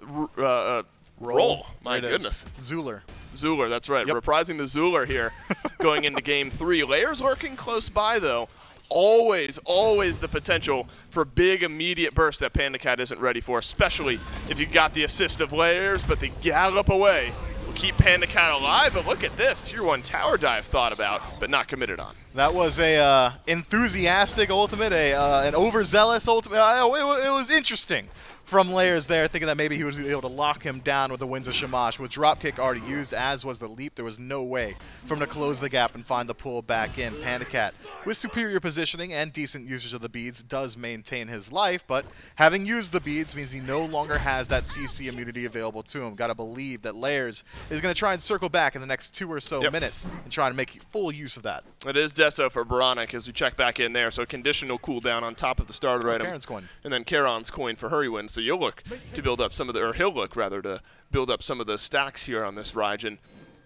roll. My goodness. Zuler, that's right. Yep. Reprising the Zuler here going into game 3. Layers lurking close by, though. Always the potential for big immediate bursts that Panda Cat isn't ready for, especially if you got the assist of Layers, but the gallop away will keep Panda Cat alive. But look at this. Tier 1 tower dive thought about, but not committed on. That was a enthusiastic ultimate, an overzealous ultimate. It was interesting from Layers there, thinking that maybe he would be able to lock him down with the Winds of Shamash. With dropkick already used, as was the leap, there was no way for him to close the gap and find the pull back in. Panda Cat, with superior positioning and decent usage of the beads, does maintain his life, but having used the beads means he no longer has that CC immunity available to him. Gotta believe that Layers is going to try and circle back in the next 2 or so minutes and try to make full use of that. It is Deso for Baronic as we check back in there, so conditional cooldown on top of the starter item. Charon's coin. And then Charon's coin for Hurrywin. So you'll look to build up some of the, or he'll look rather to build up some of those stacks here on this Raijin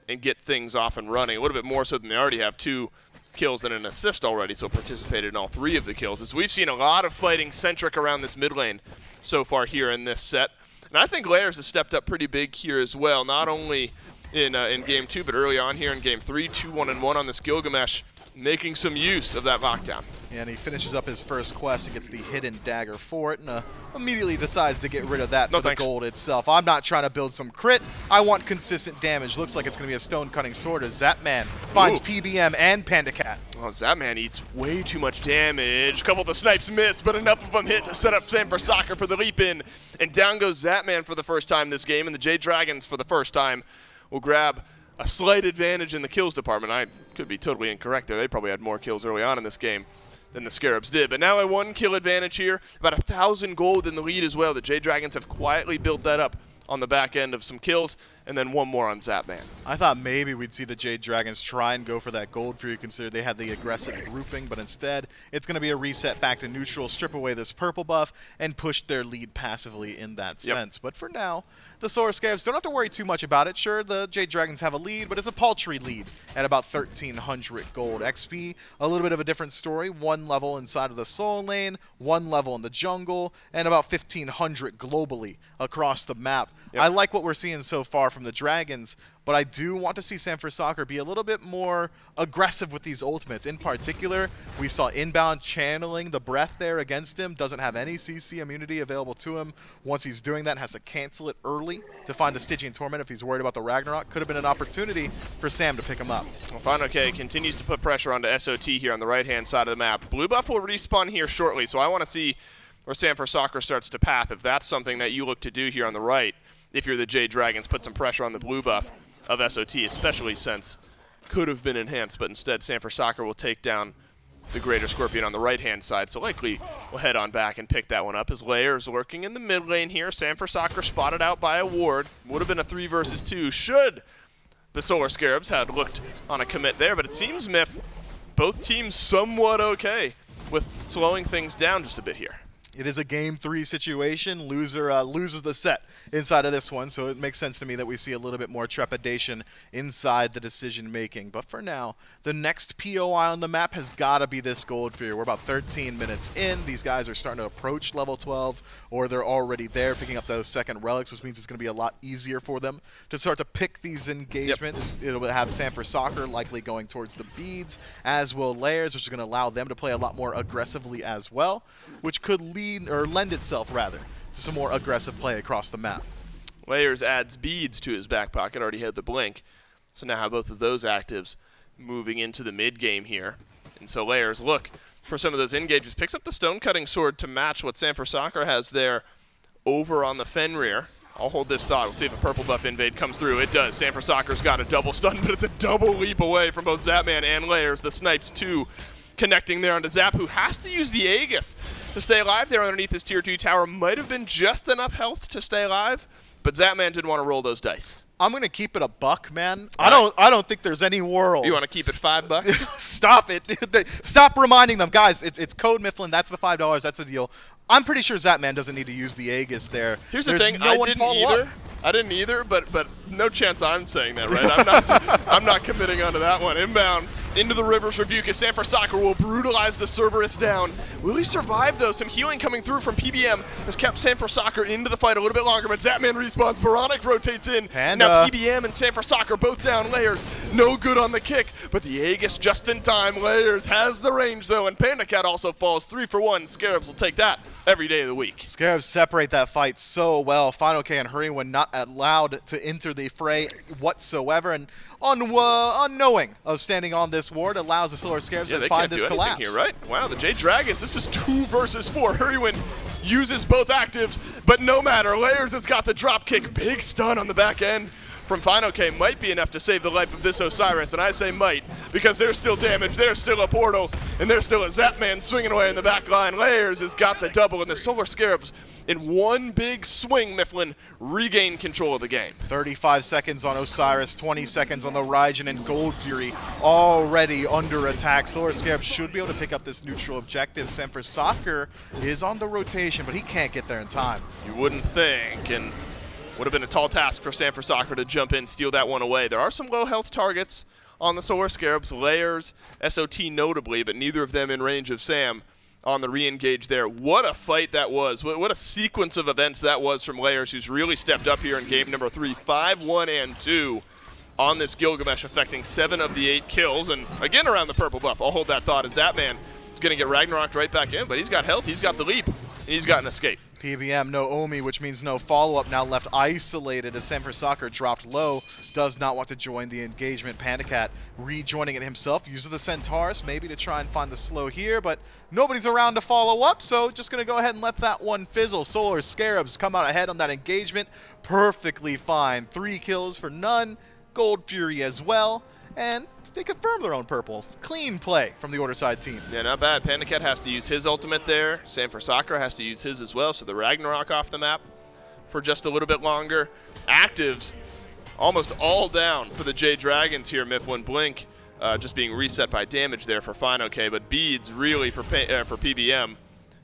and get things off and running a little bit more so than they already have 2 kills and an assist already, so participated in all 3 of the kills. As we've seen a lot of fighting centric around this mid lane so far here in this set. And I think Layers has stepped up pretty big here as well, not only in Game 2, but early on here in Game 3, 2-1-1 on this Gilgamesh, making some use of that lockdown. And he finishes up his first quest and gets the hidden dagger for it, and immediately decides to get rid of that for the gold itself. I'm not trying to build some crit. I want consistent damage. Looks like it's going to be a stone-cutting sword as Zapman finds PBM and Panda Cat. Oh, Zapman eats way too much damage. A couple of the snipes miss, but enough of them hit to set up Sanford Soccer for the leap in. And down goes Zapman for the first time this game, and the Jade Dragons for the first time will grab a slight advantage in the kills department. I could be totally incorrect there. They probably had more kills early on in this game than the Scarabs did. But now a 1 kill advantage here, about 1,000 gold in the lead as well. The Jade Dragons have quietly built that up on the back end of some kills, and then 1 more on Zapman. I thought maybe we'd see the Jade Dragons try and go for that gold for you, consider they had the aggressive grouping, but instead it's going to be a reset back to neutral, strip away this purple buff, and push their lead passively in that sense. But for now, the Solar Scarabs don't have to worry too much about it. Sure, the Jade Dragons have a lead, but it's a paltry lead at about 1,300 gold. XP, a little bit of a different story. 1 level inside of the Soul Lane, 1 level in the jungle, and about 1,500 globally across the map. I like what we're seeing so far from the Dragons, but I do want to see Sanford Soccer be a little bit more aggressive with these ultimates. In particular, we saw Inbound channeling the breath there against him, doesn't have any CC immunity available to him. Once he's doing that, has to cancel it early to find the Stygian Torment if he's worried about the Ragnarok. Could have been an opportunity for Sam to pick him up. Well, Fine continues to put pressure onto SOT here on the right-hand side of the map. Blue buff will respawn here shortly, so I want to see where Sanford Soccer starts to path. If that's something that you look to do here on the right, if you're the Jade Dragons, put some pressure on the blue buff of SOT, especially since could have been enhanced, but instead Sanford Soccer will take down the Greater Scorpion on the right-hand side, so likely we'll head on back and pick that one up. His Layers lurking in the mid lane here. Sanford Soccer spotted out by a ward. Would have been a 3 versus 2 should the Solar Scarabs had looked on a commit there, but it seems, Miff, both teams somewhat okay with slowing things down just a bit here. It is a Game 3 situation. Loser loses the set inside of this one, so it makes sense to me that we see a little bit more trepidation inside the decision-making. But for now, the next POI on the map has got to be this gold for you. We're about 13 minutes in. These guys are starting to approach level 12, or they're already there picking up those second relics, which means it's going to be a lot easier for them to start to pick these engagements. It'll have Sanford Soccer likely going towards the beads, as will Layers, which is going to allow them to play a lot more aggressively as well, which could lend itself rather to some more aggressive play across the map. Layers adds beads to his back pocket, already had the blink, so now have both of those actives moving into the mid game here. And so Layers look for some of those engages, picks up the stone cutting sword to match what Sanford Soccer has there over on the Fenrir. I'll hold this thought. We'll see if a purple buff invade comes through. It does. Sanford Soccer's got a double stun, but it's a double leap away from both Zapman and Layers. The snipes too, connecting there onto Zap, who has to use the Aegis to stay alive there underneath his tier 2 tower. Might have been just enough health to stay alive, but Zapman didn't want to roll those dice. I'm gonna keep it a buck, man. I don't think there's any world. You want to keep it $5? Stop it! Stop reminding them, guys. It's code Mifflin. That's the $5. That's the deal. I'm pretty sure Zapman doesn't need to use the Aegis there. Here's the thing. I didn't either, but no chance I'm saying that, right? I'm not committing onto that one. Inbound into the River's Rebuke as Sanford Soccer will brutalize the Cerberus down. Will he survive, though? Some healing coming through from PBM has kept Sanford Soccer into the fight a little bit longer, but Zapman respawns. Baronic rotates in. And now PBM and Sanford Soccer both down. Layers no good on the kick, but the Aegis just in time. Layers has the range, though, and Panda Cat also falls 3 for 1. Scarabs will take that every day of the week. Scarabs separate that fight so well. Final K and Hurrywin not allowed to enter the fray whatsoever, and unknowing of standing on this ward allows the Solar Scarabs to find this collapse. Here, right? Wow, the Jade Dragons, this is 2 versus 4. Hurrywin uses both actives, but no matter. Layers has got the drop kick. Big stun on the back end from FineOK might be enough to save the life of this Osiris, and I say might because there's still damage, there's still a portal, and there's still a Zapman swinging away in the back line. Layers has got the double, and the Solar Scarabs in one big swing, Mifflin regain control of the game. 35 seconds on Osiris, 20 seconds on the Raijin, and Gold Fury already under attack. Solar Scarabs should be able to pick up this neutral objective. Sanford Soccer is on the rotation, but he can't get there in time. You wouldn't think, and would have been a tall task for Sanford Soccer to jump in, steal that one away. There are some low health targets on the Solar Scarabs, Layers, SOT notably, but neither of them in range of Sam on the re-engage there. What a fight that was. What a sequence of events that was from Layers, who's really stepped up here in game number 3. 5-1 and 2 on this Gilgamesh, affecting 7 of the 8 kills. And again, around the purple buff, I'll hold that thought, as that man is going to get Ragnaroked right back in, but he's got health, he's got the leap, and he's got an escape. PBM, no Omi, which means no follow-up, now left isolated as Sanford Soccer dropped low, does not want to join the engagement. Pandacat rejoining it himself, uses the Centaurus maybe to try and find the slow here, but nobody's around to follow up, so just going to go ahead and let that one fizzle. Solar Scarabs come out ahead on that engagement, perfectly fine. 3 kills for none, Gold Fury as well, and they confirm their own purple. Clean play from the Order side team. Yeah, not bad. Pandacat has to use his ultimate there. Sanford Soccer has to use his as well, so the Ragnarok off the map for just a little bit longer. Actives almost all down for the Jade Dragons here. Mifflin Blink just being reset by damage there for FineOK, but Beads really for PBM.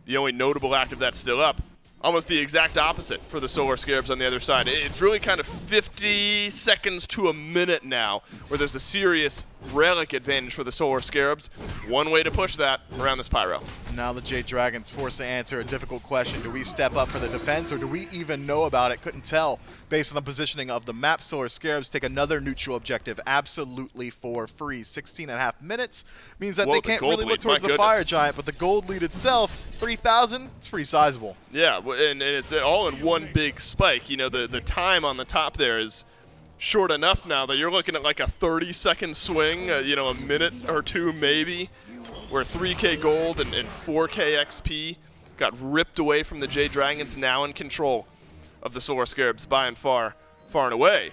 The only notable active that's still up. Almost the exact opposite for the Solar Scarabs on the other side. It's really kind of 50 seconds to a minute now where there's a serious relic advantage for the Solar Scarabs. One way to push that around this Pyro. Now the Jade Dragons forced to answer a difficult question. Do we step up for the defense, or do we even know about it? Couldn't tell based on the positioning of the map. Solar Scarabs take another neutral objective absolutely for free. 16.5 minutes means that they can't really look towards the Fire Giant, but the gold lead itself, 3,000, it's pretty sizable. Yeah, and it's all in one big spike. You know, the time on the top there is short enough now that you're looking at like a 30-second swing, you know, a minute or two maybe, where 3K gold and 4K XP got ripped away from the Jade Dragons, now in control of the Solar Scarabs by and far and away.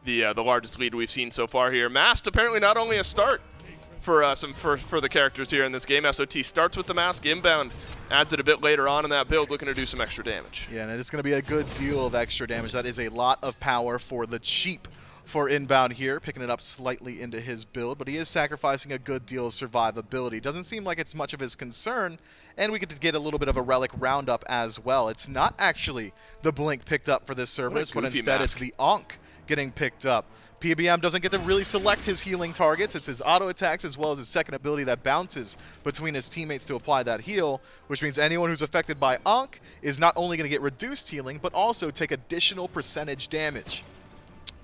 The largest lead we've seen so far here. Masked apparently not only a start for the characters here in this game. SOT starts with the mask, inbound adds it a bit later on in that build, looking to do some extra damage. Yeah, and it's going to be a good deal of extra damage. That is a lot of power for the cheap for inbound here, picking it up slightly into his build, but he is sacrificing a good deal of survivability. Doesn't seem like it's much of his concern, and we get to get a little bit of a relic roundup as well. It's not actually the Blink picked up for this Cerberus, but instead it's the Ankh getting picked up. PBM doesn't get to really select his healing targets. It's his auto attacks as well as his second ability that bounces between his teammates to apply that heal, which means anyone who's affected by Ankh is not only going to get reduced healing, but also take additional percentage damage.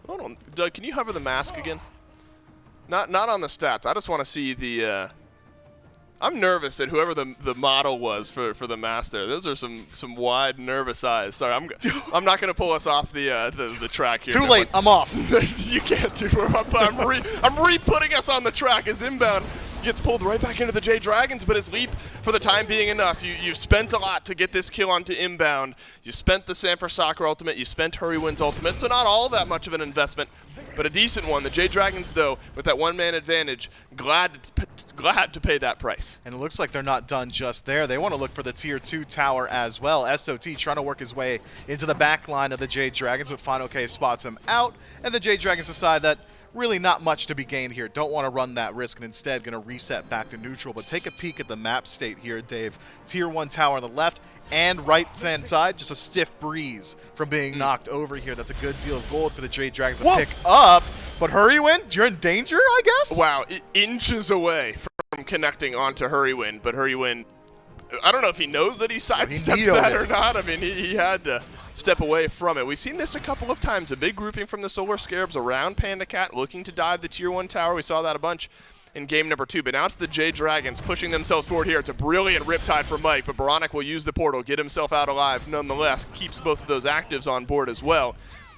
Hold on, Doug, can you hover the mask again? Not on the stats. I just want to see the... I'm nervous at whoever the model was for the mask there. Those are some wide, nervous eyes. Sorry, I'm not going to pull us off the track here. Too late. I'm off. You can't do it. I'm re-putting us on the track as inbound gets pulled right back into the Jade Dragons, but his leap for the time being enough. You've spent a lot to get this kill onto inbound. You spent the Sanford Soccer ultimate. You spent Hurrywind's ultimate, so not all that much of an investment, but a decent one. The Jade Dragons, though, with that one-man advantage, glad to pay that price. And it looks like they're not done just there. They want to look for the Tier 2 tower as well. SOT trying to work his way into the back line of the Jade Dragons, but FineOK spots him out, and the Jade Dragons decide that really not much to be gained here. Don't want to run that risk, and instead going to reset back to neutral. But take a peek at the map state here, Dave. Tier 1 tower on the left and right-hand side, just a stiff breeze from being knocked over here. That's a good deal of gold for the Jade Dragons to pick up. But Hurrywind, you're in danger, I guess? Wow, inches away from connecting onto Hurrywind, but Hurrywind, I don't know if he knows that he sidestepped that or not. I mean, he had to step away from it. We've seen this a couple of times, a big grouping from the Solar Scarabs around Pandacat looking to dive the Tier 1 tower. We saw that a bunch in game number 2, but now it's the Jade Dragons pushing themselves forward here. It's a brilliant Riptide from Mike, but Baronic will use the portal, get himself out alive nonetheless, keeps both of those actives on board as well.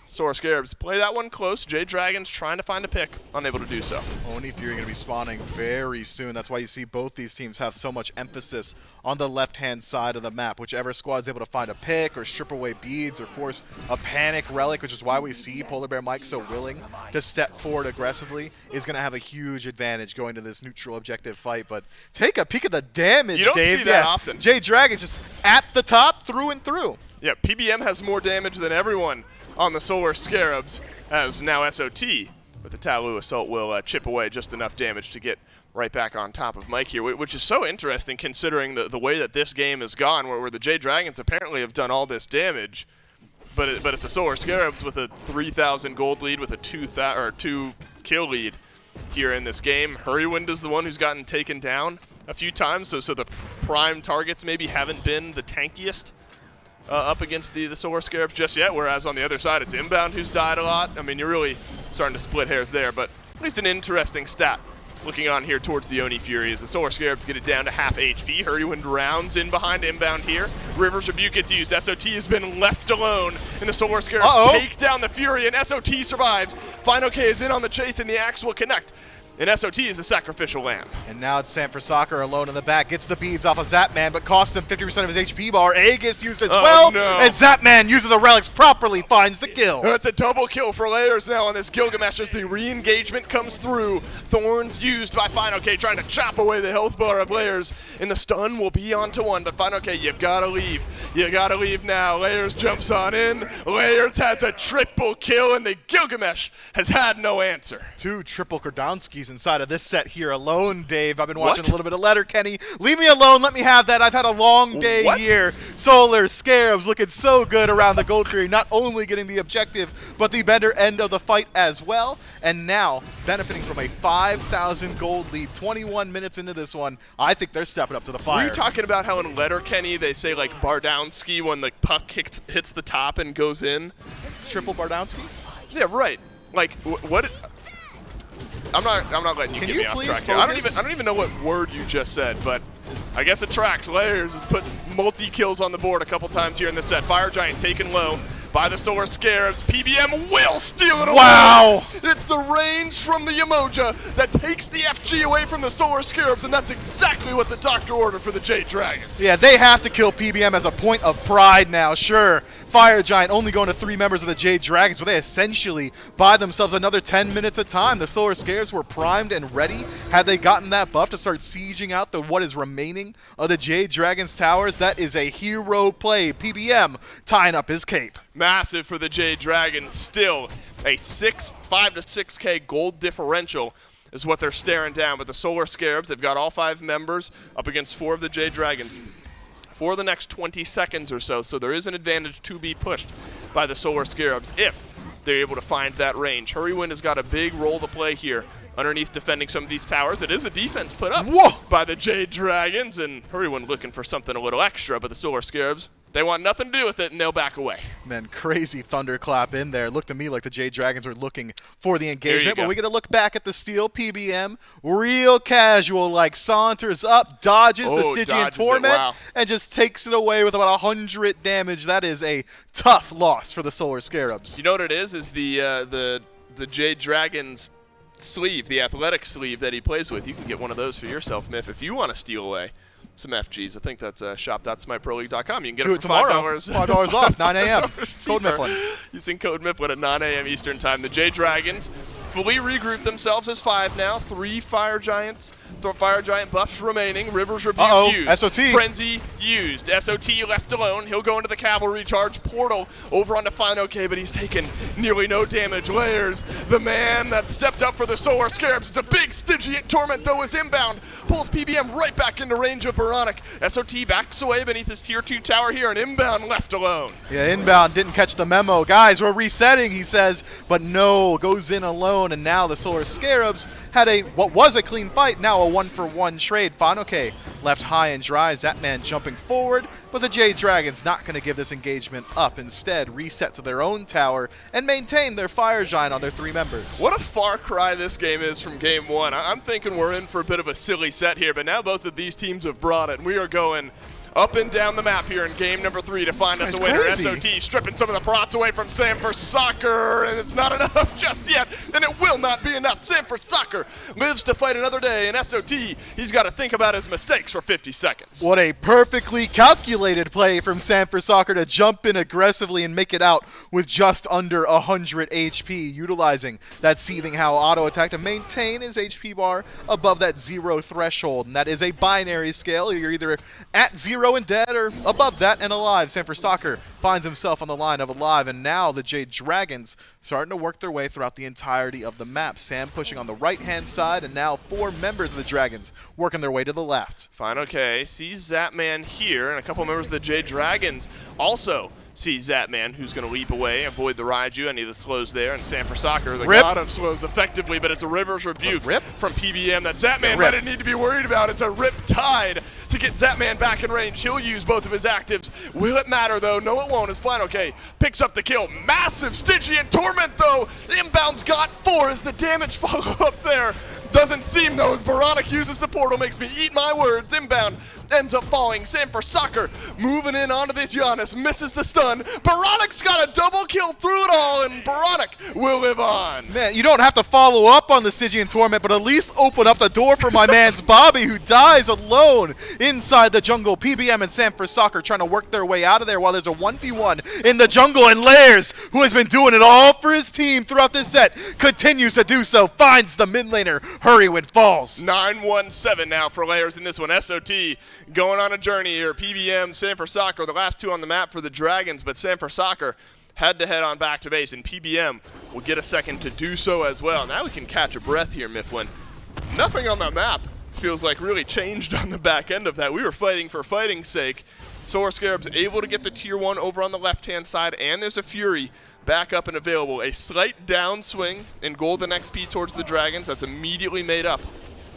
Solar Scarabs play that one close. Jade Dragons trying to find a pick, unable to do so. Oni Fury going to be spawning very soon. That's why you see both these teams have so much emphasis on the left-hand side of the map. Whichever squad is able to find a pick or strip away beads or force a panic relic, which is why we see Polar Bear Mike so willing to step forward aggressively, is going to have a huge advantage going to this neutral objective fight. But take a peek at the damage, You don't Dave. see that often. Jade Dragons just at the top, through and through. Yeah, PBM has more damage than everyone on the Solar Scarabs, as now SOT with the Talu Assault will chip away just enough damage to get right back on top of Mike here, which is so interesting considering the way that this game has gone, where the Jade Dragons apparently have done all this damage, but it's the Solar Scarabs with a 3,000 gold lead with a 2 kill lead here in this game. Hurrywind is the one who's gotten taken down a few times, so the prime targets maybe haven't been the tankiest up against the Solar Scarabs just yet, whereas on the other side it's Inbound who's died a lot. I mean, you're really starting to split hairs there, but at least an interesting stat looking on here towards the Oni Fury as the Solar Scarabs get it down to half HP. Hurrywind rounds in behind Inbound here. River's Rebuke gets used. SOT has been left alone, and the Solar Scarabs take down the Fury, and SOT survives. Final K is in on the chase, and the axe will connect. And SOT is a sacrificial lamb. And now it's San for Soccer alone in the back. Gets the beads off of Zapman, but costs him 50% of his HP bar. A gets used as well. No. And Zapman, using the relics properly, finds the kill. That's a double kill for Layers now on this Gilgamesh as the re-engagement comes through. Thorns used by Final K trying to chop away the health bar of Layers. And the stun will be onto one, but Final K, you gotta leave. You gotta leave now. Layers jumps on in. Layers has a triple kill, and the Gilgamesh has had no answer. 2 triple Kordonskis inside of this set here alone, Dave. I've been watching a little bit of Letterkenny. Leave me alone. Let me have that. I've had a long day here. Solar Scarabs looking so good around the Gold Fury, not only getting the objective, but the better end of the fight as well. And now, benefiting from a 5,000 gold lead, 21 minutes into this one, I think they're stepping up to the fire. Were you talking about how in Letterkenny they say like Bardowski when the puck hits the top and goes in? Triple Bardowski? Yeah, right. Like what? I'm not letting you get me off track here. I don't even know what word you just said, but I guess it tracks. Layers has put multi-kills on the board a couple times here in this set. Fire Giant taken low by the Solar Scarabs. PBM will steal it away. Wow! It's the range from the Emoja that takes the FG away from the Solar Scarabs, and that's exactly what the doctor ordered for the Jade Dragons. Yeah, they have to kill PBM as a point of pride now, sure. Fire Giant only going to 3 members of the Jade Dragons, but they essentially buy themselves another 10 minutes of time. The Solar Scarabs were primed and ready. Had they gotten that buff to start sieging out what is remaining of the Jade Dragons towers, that is a hero play. PBM tying up his cape. Massive for the Jade Dragons. Still a 5 to 6K gold differential is what they're staring down. But the Solar Scarabs, they've got all 5 members up against 4 of the Jade Dragons for the next 20 seconds or so. So there is an advantage to be pushed by the Solar Scarabs if they're able to find that range. Hurrywind has got a big role to play here underneath defending some of these towers. It is a defense put up by the Jade Dragons, and Hurrywind looking for something a little extra, but the Solar Scarabs, they want nothing to do with it, and they'll back away. Man, crazy thunderclap in there. Looked to me like the Jade Dragons were looking for the engagement, There you but go. we get to look back at the steal. PBM, real casual, like saunters up, dodges the Stygian dodges it, Torment, wow. and just takes it away with about 100 damage. That is a tough loss for the Solar Scarabs. You know what it is the Jade Dragons sleeve, the athletic sleeve that he plays with. You can get one of those for yourself, Miff, if you want to steal away some FGs. I think that's shop.smiteproleague.com. You can get Do it it for tomorrow. $5. $5 off, 9 a.m. Code Mifflin. Using code Mifflin at 9 a.m. Eastern Time. The Jade Dragons fully regroup themselves as 5 now. 3 Fire Giants. Fire Giant buffs remaining. Rivers Rebuke used. SOT. Frenzy used. SOT left alone. He'll go into the Cavalry Charge portal over onto Final K, but he's taken nearly no damage. Layers, the man that stepped up for the Solar Scarabs. It's a big Stygian Torment, though, is inbound. Pulls PBM right back into range of Baronic. SOT backs away beneath his tier 2 tower here, and inbound left alone. Yeah, inbound didn't catch the memo. Guys, we're resetting, he says, but no, goes in alone, and now the Solar Scarabs had what was a clean fight, now a 1-for-1 trade. Final K left high and dry. Zapman jumping forward, but the Jade Dragons not going to give this engagement up. Instead, reset to their own tower and maintain their Fire Giant on their 3 members. What a far cry this game is from Game 1. I'm thinking we're in for a bit of a silly set here, but now both of these teams have brought it, and we are going up and down the map here in game number 3 to find us a winner. SOT stripping some of the prots away from Sam for Soccer, and it's not enough just yet, and it will not be enough. Sam for Soccer lives to fight another day, and SOT, he's got to think about his mistakes for 50 seconds. What a perfectly calculated play from Sam for Soccer to jump in aggressively and make it out with just under 100 HP, utilizing that Seething Howl auto attack to maintain his HP bar above that 0 threshold, and that is a binary scale. You're either at 0 and dead or above that and alive. Sam for Soccer finds himself on the line of alive, and now the Jade Dragons starting to work their way throughout the entirety of the map. Sam pushing on the right-hand side, and now 4 members of the Dragons working their way to the left. Fine, okay. Sees Zapman here, and a couple members of the Jade Dragons also see Zapman, who's going to leap away, avoid the Raiju, any of the slows there, and Sam for Soccer, the god of slows effectively, but it's a River's Rebuke from PBM that Zapman might need to be worried about. It's a Rip Tide to get Zapman back in range. He'll use both of his actives. Will it matter, though? No, it won't. It's fine, okay. Picks up the kill. Massive Stygian Torment, though. Inbound's got 4 as the damage follow-up there. Doesn't seem, though, as Baronic uses the portal. Makes me eat my words. Inbound ends up falling. Sam for Soccer moving in onto this Giannis. Misses the stun. Baronic's got a double kill through it all, and Baronic will live on. Man, you don't have to follow up on the Stygian Torment, but at least open up the door for my man's Bobby, who dies alone inside the jungle. PBM and Sam for Soccer trying to work their way out of there while there's a 1v1 in the jungle, and Layers, who has been doing it all for his team throughout this set, continues to do so. Finds the mid laner. Hurry when falls. 9-1-7 now for Layers in this one. SOT going on a journey here. PBM, Sam for Soccer, the last 2 on the map for the Dragons, but Sam for Soccer had to head on back to base, and PBM will get a second to do so as well. Now we can catch a breath here, Mifflin. Nothing on the map feels like really changed on the back end of that. We were fighting for fighting's sake. Solar Scarabs able to get the tier 1 over on the left-hand side, and there's a Fury back up and available. A slight downswing in golden XP towards the Dragons. That's immediately made up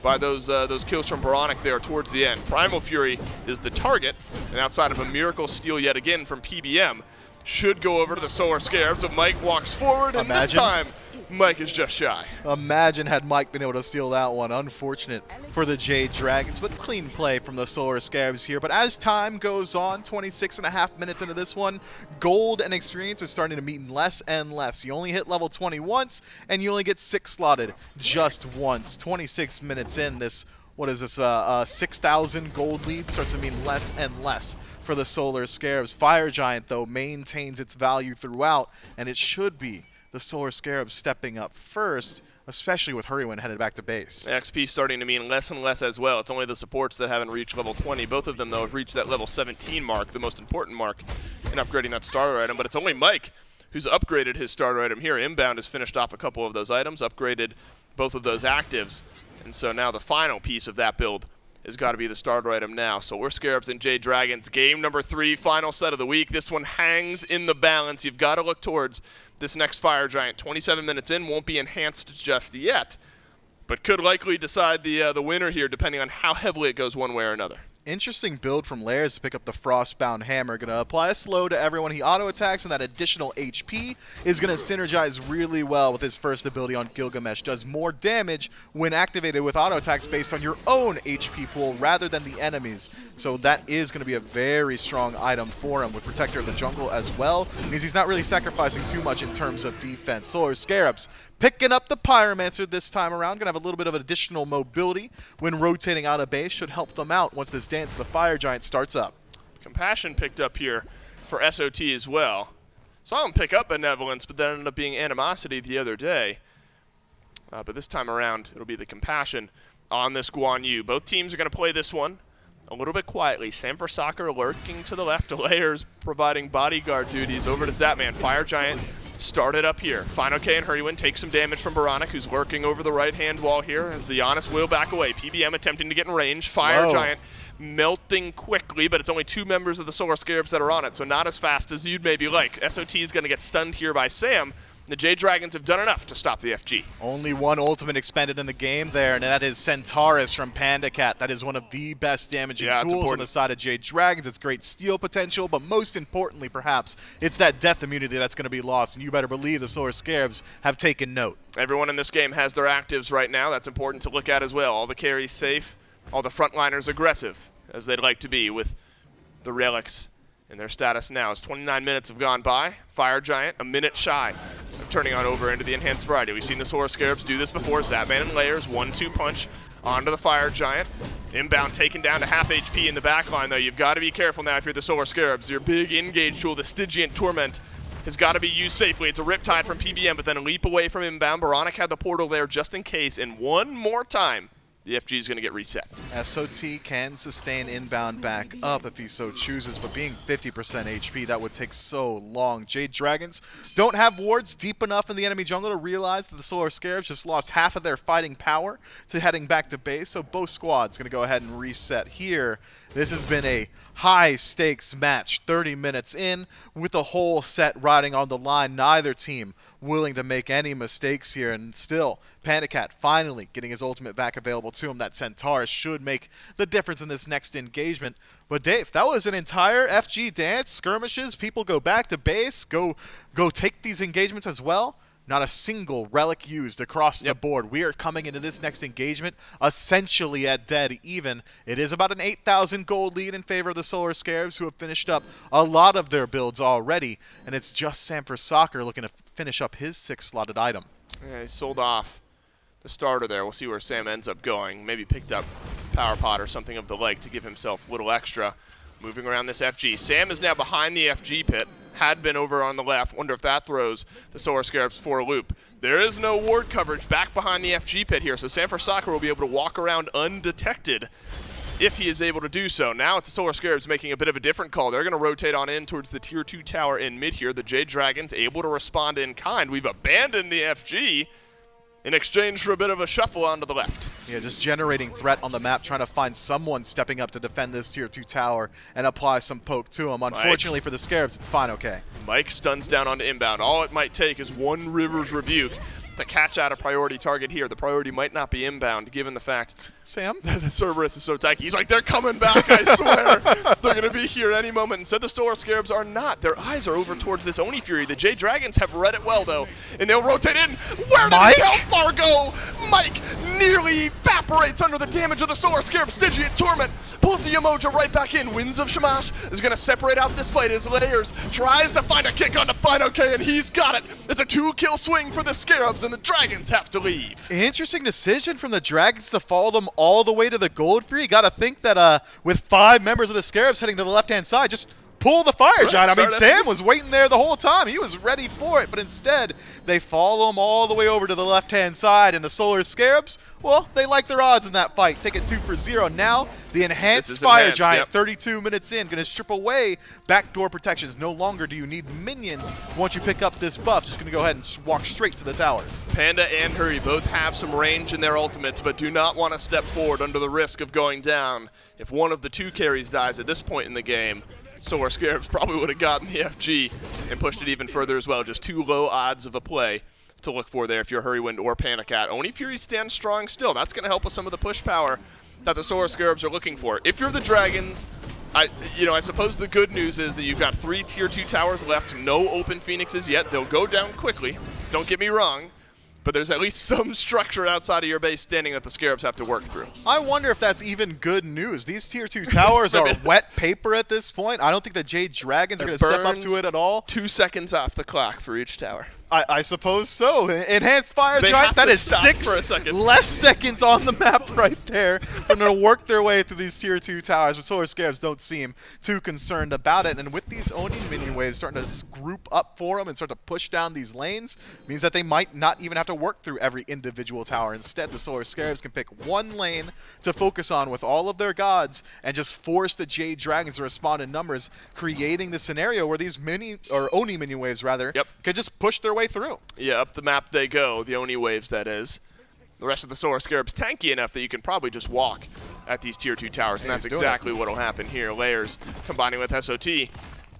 by those kills from Baronic there towards the end. Primal Fury is the target, and outside of a Miracle Steal yet again from PBM, should go over to the Solar Scarabs, but Mike walks forward, and this time, Mike is just shy. Imagine had Mike been able to steal that one. Unfortunate for the Jade Dragons, but clean play from the Solar Scarabs here. But as time goes on, 26.5 minutes into this one, gold and experience is starting to mean less and less. You only hit level 20 once, and you only get 6 slotted just once. 26 minutes in, this, what is this, 6,000 gold lead starts to mean less and less for the Solar Scarabs. Fire Giant, though, maintains its value throughout, and it should be the Solar Scarabs stepping up first, especially with Hurry when headed back to base. XP starting to mean less and less as well. It's only the supports that haven't reached level 20. Both of them, though, have reached that level 17 mark, the most important mark in upgrading that starter item. But it's only Mike who's upgraded his starter item here. Inbound has finished off a couple of those items, upgraded both of those actives. And so now the final piece of that build has got to be the starter item now. Solar Scarabs and Jade Dragons, game number 3, final set of the week. This one hangs in the balance. You've got to look towards this next Fire Giant. 27 minutes in, won't be enhanced just yet, but could likely decide the winner here depending on how heavily it goes one way or another. Interesting build from Layers to pick up the Frostbound Hammer. Going to apply a slow to everyone he auto-attacks, and that additional HP is going to synergize really well with his first ability on Gilgamesh. Does more damage when activated with auto-attacks based on your own HP pool rather than the enemy's. So that is going to be a very strong item for him with Protector of the Jungle as well. It means he's not really sacrificing too much in terms of defense. Solar Scarabs picking up the Pyromancer this time around. Going to have a little bit of additional mobility when rotating out of base. Should help them out once this Dance of the Fire Giant starts up. Compassion picked up here for SOT as well. Saw him pick up Benevolence, but that ended up being Animosity the other day. But this time around, it'll be the Compassion on this Guan Yu. Both teams are going to play this one a little bit quietly. Sam for Soccer lurking to the left. Layers providing bodyguard duties over to Zapman. Fire Giant started up here. Final K and Hurrywin take some damage from Baronic, who's lurking over the right-hand wall here as the Honest will back away. PBM attempting to get in range. Fire Giant melting quickly, but it's only 2 members of the Solar Scarabs that are on it, so not as fast as you'd maybe like. SOT is going to get stunned here by Sam. The Jade Dragons have done enough to stop the FG. Only one ultimate expended in the game there, and that is Centaurus from Panda Cat. That is one of the best damaging tools on the side of Jade Dragons. It's great steal potential, but most importantly, perhaps, it's that death immunity that's going to be lost, and you better believe the Solar Scarabs have taken note. Everyone in this game has their actives right now. That's important to look at as well. All the carries safe, all the frontliners aggressive, as they'd like to be, with the relics. And their status now is 29 minutes have gone by. Fire Giant, a minute shy of turning on over into the Enhanced Variety. We've seen the Solar Scarabs do this before. Zapman and Layers, 1-2 punch onto the Fire Giant. Inbound taken down to half HP in the backline, though. You've got to be careful now if you're the Solar Scarabs. Your big engage tool, the Stygian Torment, has got to be used safely. It's a Riptide from PBM, but then a leap away from inbound. Baronic had the portal there just in case, and one more time, the FG is going to get reset. SOT can sustain inbound back up if he so chooses, but being 50% HP, that would take so long. Jade Dragons don't have wards deep enough in the enemy jungle to realize that the Solar Scarabs just lost half of their fighting power to heading back to base, so both squads going to go ahead and reset here. This has been a high-stakes match, 30 minutes in, with the whole set riding on the line. Neither team willing to make any mistakes here, and still, Pandacat finally getting his ultimate back available to him. That Centaurus should make the difference in this next engagement. But Dave, that was an entire FG dance, skirmishes, people go back to base, go take these engagements as well. Not a single relic used across the board. We are coming into this next engagement essentially at dead even. It is about an 8,000 gold lead in favor of the Solar Scarabs, who have finished up a lot of their builds already. And it's just Sam for Soccer looking to finish up his 6-slotted item. Yeah, he sold off the starter there. We'll see where Sam ends up going. Maybe picked up Power Pod or something of the like to give himself a little extra. Moving around this FG. Sam is now behind the FG pit. Had been over on the left. Wonder if that throws the Solar Scarabs for a loop. There is no ward coverage back behind the FG pit here, so Sam for Soccer will be able to walk around undetected if he is able to do so. Now it's the Solar Scarabs making a bit of a different call. They're going to rotate on in towards the Tier 2 tower in mid here. The Jade Dragons able to respond in kind. We've abandoned the FG in exchange for a bit of a shuffle onto the left. Yeah, just generating threat on the map, trying to find someone stepping up to defend this Tier 2 tower and apply some poke to him. Unfortunately for the Scarabs, it's fine okay. Mike stuns down onto inbound. All it might take is one River's Rebuke to catch out a priority target here. The priority might not be inbound, given the fact Sam that Cerberus is so tanky. He's like, they're coming back, I swear. They're going to be here any moment. Instead, the Solar Scarabs are not. Their eyes are over towards this Oni Fury. The Jade Dragons have read it well, though, and they'll rotate in. Where did the Hellfire go? Mike nearly evaporates under the damage of the Solar Scarab. Stygian Torment pulls the Yamoja right back in. Winds of Shamash is going to separate out this fight as Layers tries to find a kick on the fight, okay, and he's got it. It's a 2-kill swing for the Scarabs, and the Dragons have to leave. Interesting decision from the Dragons to follow them all the way to the gold free. Got to think that with 5 members of the Scarabs heading to the left-hand side, just pull the Fire Giant. I mean, Sam was waiting there the whole time. He was ready for it, but instead, they follow him all the way over to the left-hand side, and the Solar Scarabs, well, they like their odds in that fight. Take it 2-0. Now, the Enhanced Fire Giant, 32 minutes in, going to strip away backdoor protections. No longer do you need minions once you pick up this buff. Just going to go ahead and walk straight to the towers. Panda and Hurry both have some range in their ultimates, but do not want to step forward under the risk of going down. If one of the 2 carries dies at this point in the game, Solar Scarabs probably would have gotten the FG and pushed it even further as well. Just 2 low odds of a play to look for there if you're Hurrywind or Panicat. Oni Fury stands strong still. That's going to help with some of the push power that the Solar Scarabs are looking for. If you're the Dragons, I suppose the good news is that you've got 3 Tier 2 towers left, no open Phoenixes yet. They'll go down quickly, don't get me wrong, but there's at least some structure outside of your base standing that the Scarabs have to work through. I wonder if that's even good news. These Tier 2 towers are wet paper at this point. I don't think the Jade Dragons are going to step up to it at all. 2 seconds off the clock for each tower. I suppose so. Enhanced Fire Giant, that is 6 less seconds on the map right there. They're going to work their way through these Tier 2 towers, but Solar Scarabs don't seem too concerned about it. And with these Oni minion waves starting to group up for them and start to push down these lanes, means that they might not even have to work through every individual tower. Instead, the Solar Scarabs can pick one lane to focus on with all of their gods and just force the Jade Dragons to respond in numbers, creating the scenario where these Oni minion waves could just push their way through. Yeah, up the map they go, the Oni waves, that is. The rest of the Solar Scarabs tanky enough that you can probably just walk at these Tier 2 towers, and that's exactly what will happen here. Layers combining with SOT.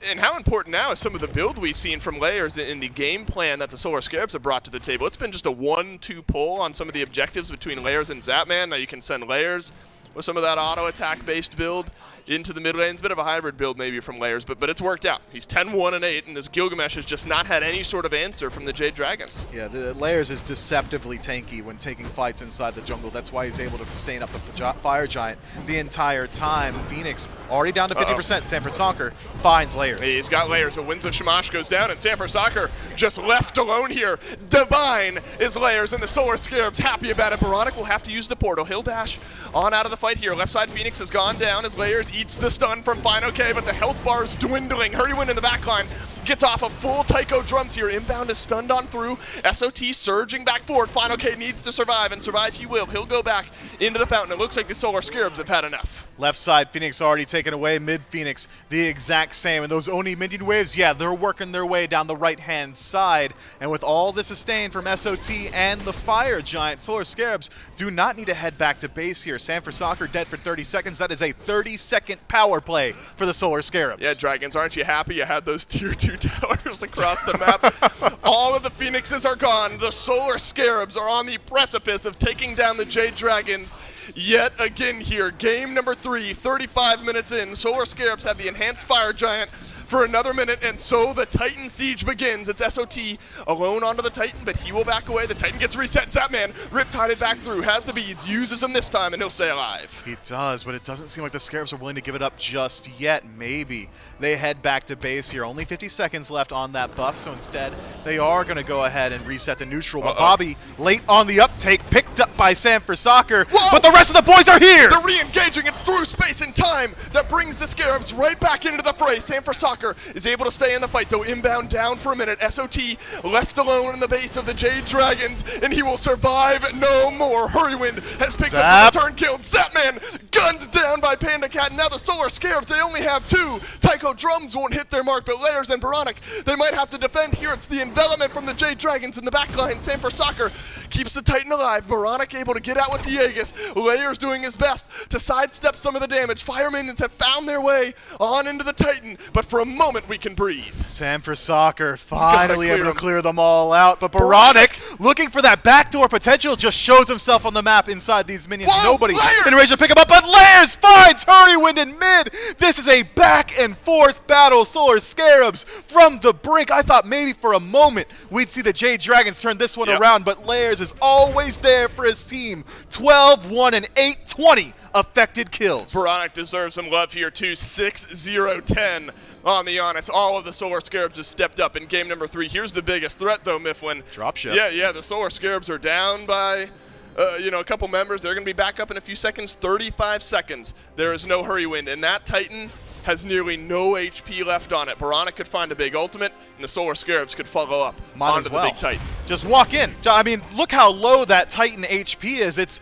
And how important now is some of the build we've seen from Layers in the game plan that the Solar Scarabs have brought to the table. It's been just a 1-2 pull on some of the objectives between Layers and Zapman. Now you can send Layers with some of that auto attack based build into the mid lane. It's a bit of a hybrid build maybe from Layers, but it's worked out. He's 10-1-8, and this Gilgamesh has just not had any sort of answer from the Jade Dragons. Yeah, the Layers is deceptively tanky when taking fights inside the jungle. That's why he's able to sustain up the Fire Giant the entire time. Phoenix already down to 50%. Sanford Soccer finds Layers. He's got Layers, but Winds of Shamash goes down, and Sanford Soccer just left alone here. Divine is Layers, and the Solar Scarabs happy about it. Baronic will have to use the portal. He'll dash on out of the fight here. Left side Phoenix has gone down as Layers eats the stun from Fine OK, but the health bar is dwindling. Hurrywin in the backline gets off of full Tycho drums here. Inbound is stunned on through. SOT surging back forward. Fine OK needs to survive, and survive he will. He'll go back into the fountain. It looks like the Solar Scarabs have had enough. Left side, Phoenix already taken away. Mid Phoenix, the exact same. And those Oni minion waves, yeah, they're working their way down the right-hand side. And with all the sustain from SOT and the Fire Giant, Solar Scarabs do not need to head back to base here. Sanford Soccer dead for 30 seconds. That is a 30-second power play for the Solar Scarabs. Yeah, Dragons, aren't you happy you had those tier 2 towers across the map? All of the Phoenixes are gone. The Solar Scarabs are on the precipice of taking down the Jade Dragons yet again here. Game number 3, 35 minutes in. Solar Scarabs have the enhanced Fire Giant for another minute, and so the Titan siege begins. It's SOT alone onto the Titan, but he will back away. The Titan gets reset. Zapman riptided back through, has the beads, uses them this time, and he'll stay alive. He does, but it doesn't seem like the Scarabs are willing to give it up just yet. Maybe they head back to base here. Only 50 seconds left on that buff, so instead they are going to go ahead and reset to neutral. But Bobby, late on the uptake, picked up by Sanford Soccer, but the rest of the boys are here! They're re-engaging. It's through space and time that brings the Scarabs right back into the fray. Sanford Soccer is able to stay in the fight, though inbound down for a minute. SOT left alone in the base of the Jade Dragons, and he will survive no more. Hurrywind has picked up the return kill. Zapman gunned down by Panda Cat. Now the Solar Scarabs, they only have 2. Tycho drums won't hit their mark, but Layers and Baronic, they might have to defend here. It's the envelopment from the Jade Dragons in the backline. Sanford Soccer keeps the Titan alive. Baronic able to get out with the Aegis. Layers doing his best to sidestep some of the damage. Fire minions have found their way on into the Titan, but for a moment we can breathe. Sanford Soccer finally able to clear them all out, but Baronic, looking for that backdoor potential, just shows himself on the map inside these minions. Whoa, nobody Layers! can raise or pick him up, but Layers finds Hurrywind in mid. This is a back and forth battle. Solar Scarabs from the brink. I thought maybe for a moment we'd see the Jade Dragons turn this one around, but Layers is always there for his team. 12-1-8, 20 affected kills. Baronic deserves some love here too. 6-0-10 on the honest. All of the Solar Scarabs have stepped up in game number 3. Here's the biggest threat though, Mifflin. Dropship. Yeah, the Solar Scarabs are down by a couple members. They're going to be back up in a few seconds. 35 seconds. There is no Hurrywind, and that Titan has nearly no HP left on it. Baronic could find a big ultimate, and the Solar Scarabs could follow up onto the big Titan. Just walk in. I mean, look how low that Titan HP is. It's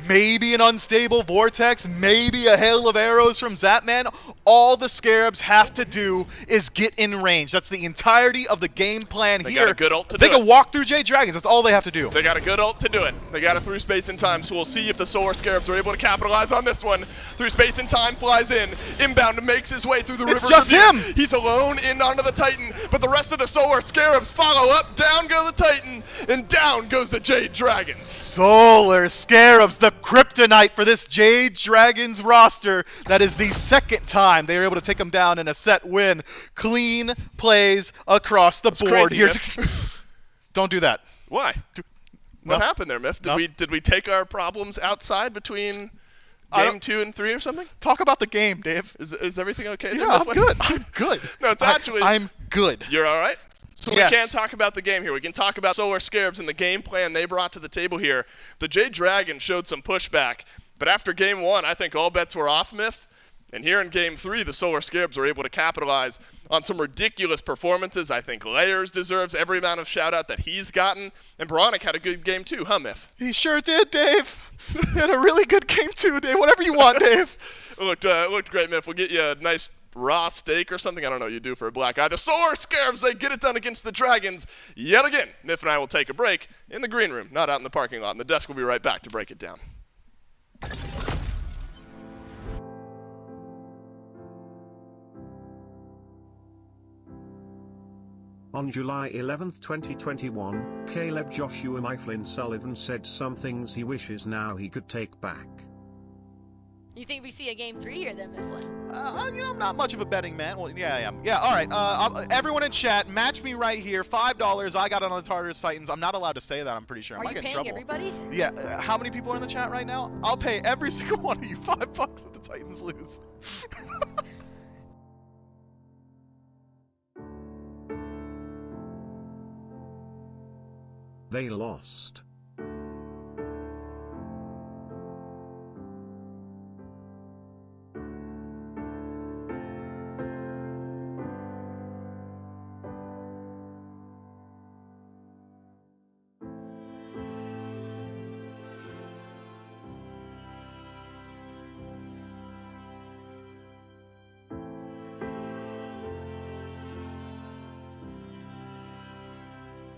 maybe an unstable vortex, maybe a hail of arrows from Zapman. All the Scarabs have to do is get in range. That's the entirety of the game plan here. They got a good ult to do it. They can walk through Jade Dragons. That's all they have to do. They got a good ult to do it. They got it through space and time, so we'll see if the Solar Scarabs are able to capitalize on this one. Through space and time, flies in. Inbound makes his way through the river. It's just him! He's alone in onto the Titan, but the rest of the Solar Scarabs follow up. Down go the Titan, and down goes the Jade Dragons. Solar Scarabs, the kryptonite for this Jade Dragons roster. That is the second time they were able to take them down in a set win. Clean plays across the board here. Don't do that. Why? What happened there, Miff? Did we take our problems outside between game 2 and 3 or something? Talk about the game, Dave. Is everything okay? Yeah, I'm good. I'm good. No, it's actually... I'm good. You're all right? So yes. We can't talk about the game here. We can talk about Solar Scarabs and the game plan they brought to the table here. The Jade Dragon showed some pushback, but after game 1, I think all bets were off, Miff. And here in game 3, the Solar Scarabs were able to capitalize on some ridiculous performances. I think Layers deserves every amount of shout-out that he's gotten. And Baronic had a good game too, huh, Miff? He sure did, Dave. He had a really good game too, Dave. Whatever you want, Dave. It looked great, Miff. We'll get you a nice raw steak or something. I don't know what you do for a black eye. The Solar Scarabs, they get it done against the Dragons yet again. Miff and I will take a break in the green room, not out in the parking lot. And the desk will be right back to break it down. On July 11, 2021, Caleb Joshua Mifflin Sullivan said some things he wishes now he could take back. You think we see a game 3 here then, Mifflin? You know, I'm not much of a betting man. Well, yeah, I am. Yeah, all right. Everyone in chat, match me right here. $5. I got it on the Tartarus Titans. I'm not allowed to say that, I'm pretty sure. I Are might you get in paying trouble. everybody? Yeah. How many people are in the chat right now? I'll pay every single one of you $5 if the Titans lose. They lost.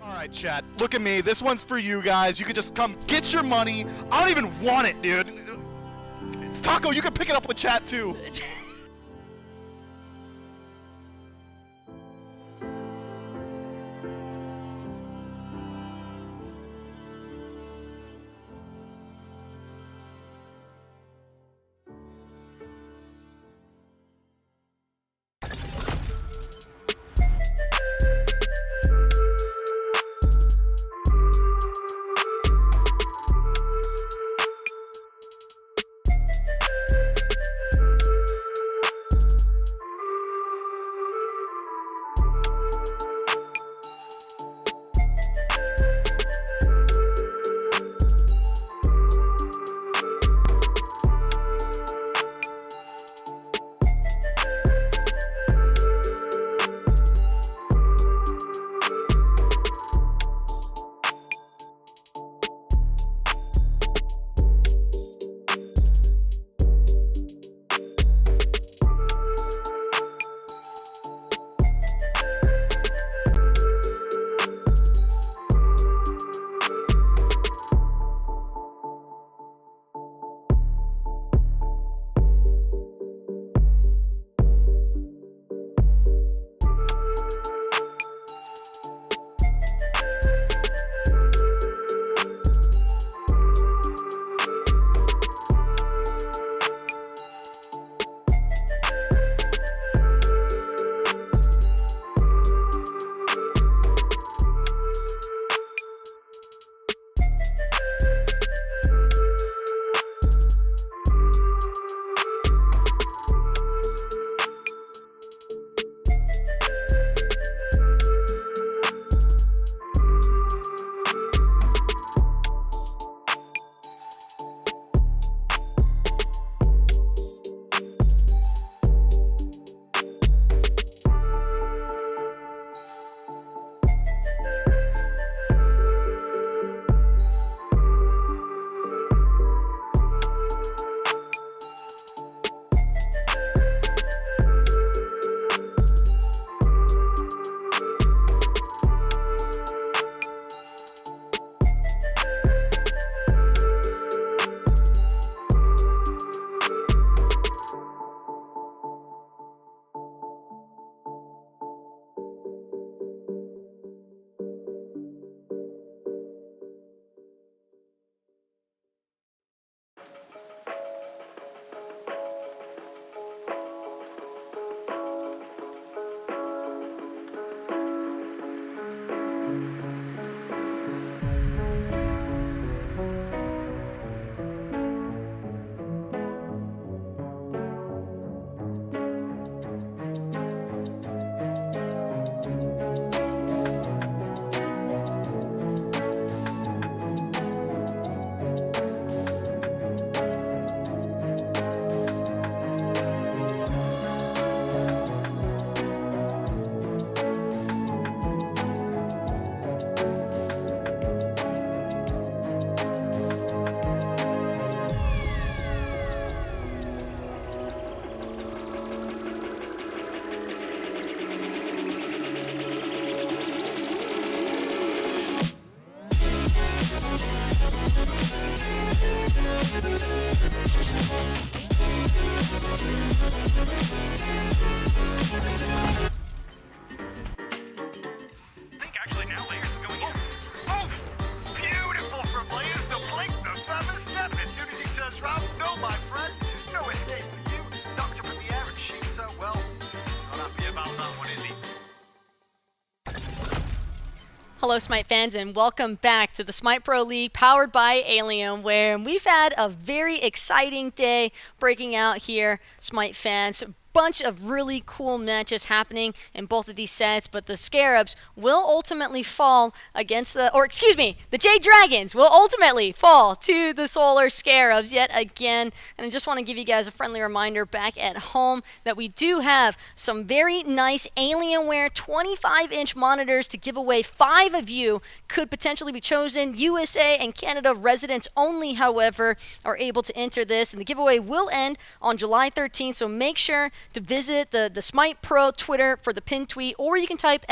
Alright, chat. Look at me. This one's for you guys. You can just come get your money. I don't even want it, dude. Taco, you can pick it up with chat too. Hello, SMITE fans, and welcome back to the SMITE Pro League powered by Alienware. And we've had a very exciting day breaking out here, SMITE fans. Bunch of really cool matches happening in both of these sets, but the Scarabs will ultimately fall against the Jade Dragons will ultimately fall to the Solar Scarabs yet again. And I just want to give you guys a friendly reminder back at home that we do have some very nice Alienware 25-inch monitors to give away. 5 of you could potentially be chosen. USA and Canada residents only, however, are able to enter this, and the giveaway will end on July 13th, so make sure to visit the SMITE Pro Twitter for the pinned tweet, or you can type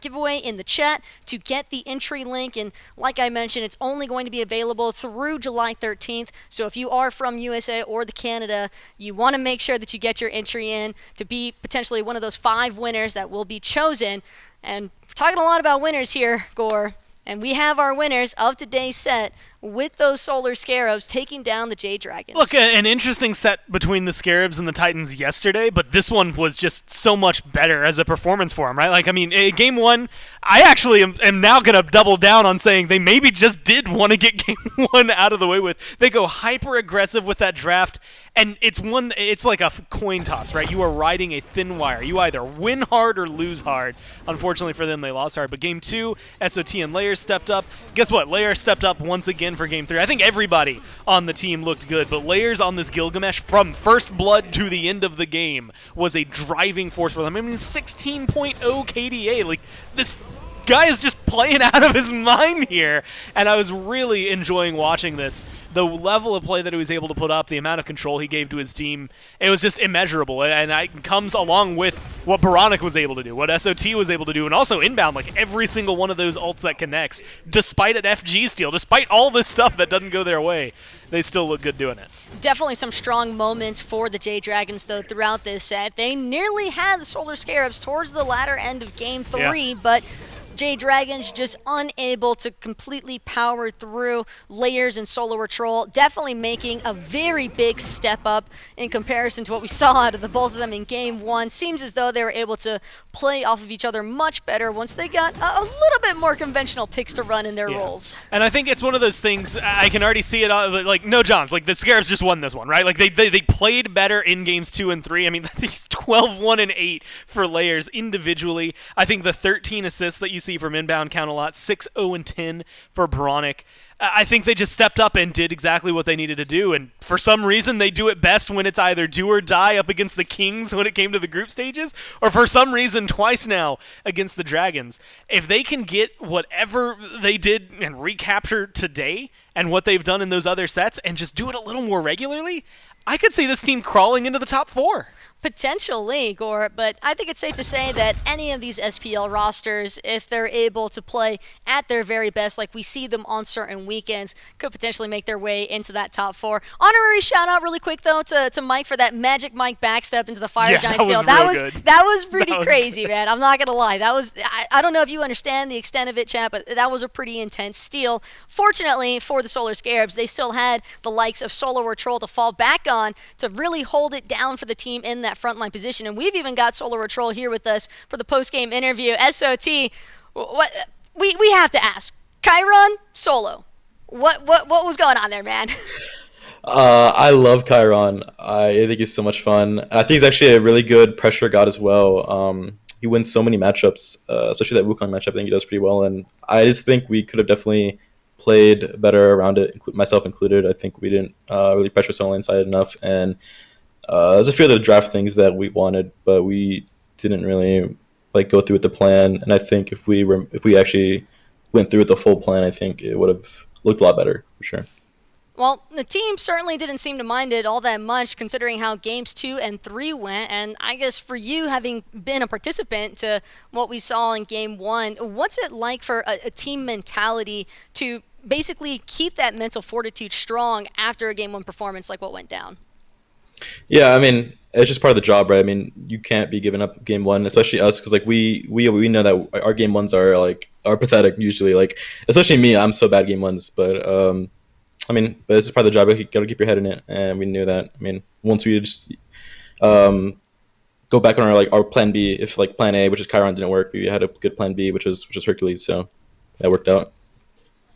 !giveaway in the chat to get the entry link. And like I mentioned, it's only going to be available through July 13th, so if you are from USA or the Canada, you want to make sure that you get your entry in to be potentially one of those 5 winners that will be chosen. And we're talking a lot about winners here, Gore, and we have our winners of today's set with those Solar Scarabs taking down the Jade Dragons. Look, an interesting set between the Scarabs and the Titans yesterday, but this one was just so much better as a performance for them, right? Like, I mean, game 1, I actually am now going to double down on saying they maybe just did want to get game 1 out of the way with. They go hyper-aggressive with that draft, and it's like a coin toss, right? You are riding a thin wire. You either win hard or lose hard. Unfortunately for them, they lost hard. But game 2, SOT and Layers stepped up. Guess what? Layers stepped up once again for game 3. I think everybody on the team looked good, but Layers on this Gilgamesh from first blood to the end of the game was a driving force for them. I mean, 16.0 KDA. Like, this guy is just playing out of his mind here, and I was really enjoying watching this. The level of play that he was able to put up, the amount of control he gave to his team, it was just immeasurable, and it comes along with what Baronic was able to do, what SOT was able to do, and also inbound, like every single one of those ults that connects, despite an FG steal, despite all this stuff that doesn't go their way, they still look good doing it. Definitely some strong moments for the Jade Dragons, though, throughout this set. They nearly had the Solar Scarabs towards the latter end of game 3, but Jade Dragons just unable to completely power through. Layers and Solo Patrol definitely making a very big step up in comparison to what we saw out of the both of them in game 1. Seems as though they were able to play off of each other much better once they got a little bit more conventional picks to run in their roles. And I think it's one of those things, I can already see it, like, no Johns, like the Scarabs just won this one, right? Like they played better in games 2 and 3. I mean, 12-1 and 8 for Layers individually. I think the 13 assists that you see from inbound count a lot. 6-0 and 10 for Baronic. I think they just stepped up and did exactly what they needed to do, and for some reason they do it best when it's either do or die up against the Kings when it came to the group stages, or for some reason twice now against the Dragons. If they can get whatever they did and recapture today and what they've done in those other sets and just do it a little more regularly, I could see this team crawling into the top 4. Potentially, Gore, but I think it's safe to say that any of these SPL rosters, if they're able to play at their very best, like we see them on certain weekends, could potentially make their way into that top 4. Honorary shout out really quick, though, to Mike for that Magic Mike backstep into the Fire Giant steal. That was pretty crazy, man. I'm not going to lie. That was, I don't know if you understand the extent of it, chat, but that was a pretty intense steal. Fortunately for the Solar Scarabs, they still had the likes of Solo or Troll to fall back on to really hold it down for the team in that frontline position. And we've even got Solar Troll here with us for the post-game interview. SOT, what we have to ask. Chiron, Solo, what was going on there, man? I love Chiron. I think he's so much fun. I think he's actually a really good pressure god as well. He wins so many matchups, especially that Wukong matchup. I think he does pretty well, and I just think we could have definitely played better around it, myself included. I think we didn't really pressure solo inside enough, and there's a few of the draft things that we wanted, but we didn't really go through with the plan. And I think if we actually went through with the full plan, I think it would have looked a lot better for sure. Well, the team certainly didn't seem to mind it all that much, considering how games 2 and 3 went. And I guess for you, having been a participant to what we saw in game 1, what's it like for a team mentality to basically keep that mental fortitude strong after a game 1 performance like what went down? Yeah, I mean, it's just part of the job, right? I mean, you can't be giving up game 1, especially us, because we know that our game 1s are pathetic usually. Especially me, I'm so bad game 1s, but but this is part of the job. You got to keep your head in it, and we knew that. I mean, once we just go back on our plan B, if plan A, which is Chiron, didn't work, we had a good plan B, which was Hercules. So that worked out.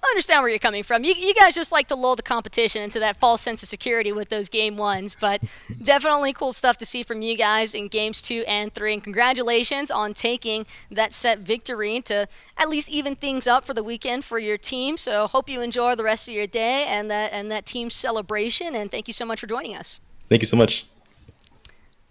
I understand where you're coming from. You guys just like to lull the competition into that false sense of security with those game ones, but definitely cool stuff to see from you guys in games 2 and 3. And congratulations on taking that set victory to at least even things up for the weekend for your team. So hope you enjoy the rest of your day and that team celebration. And thank you so much for joining us. Thank you so much.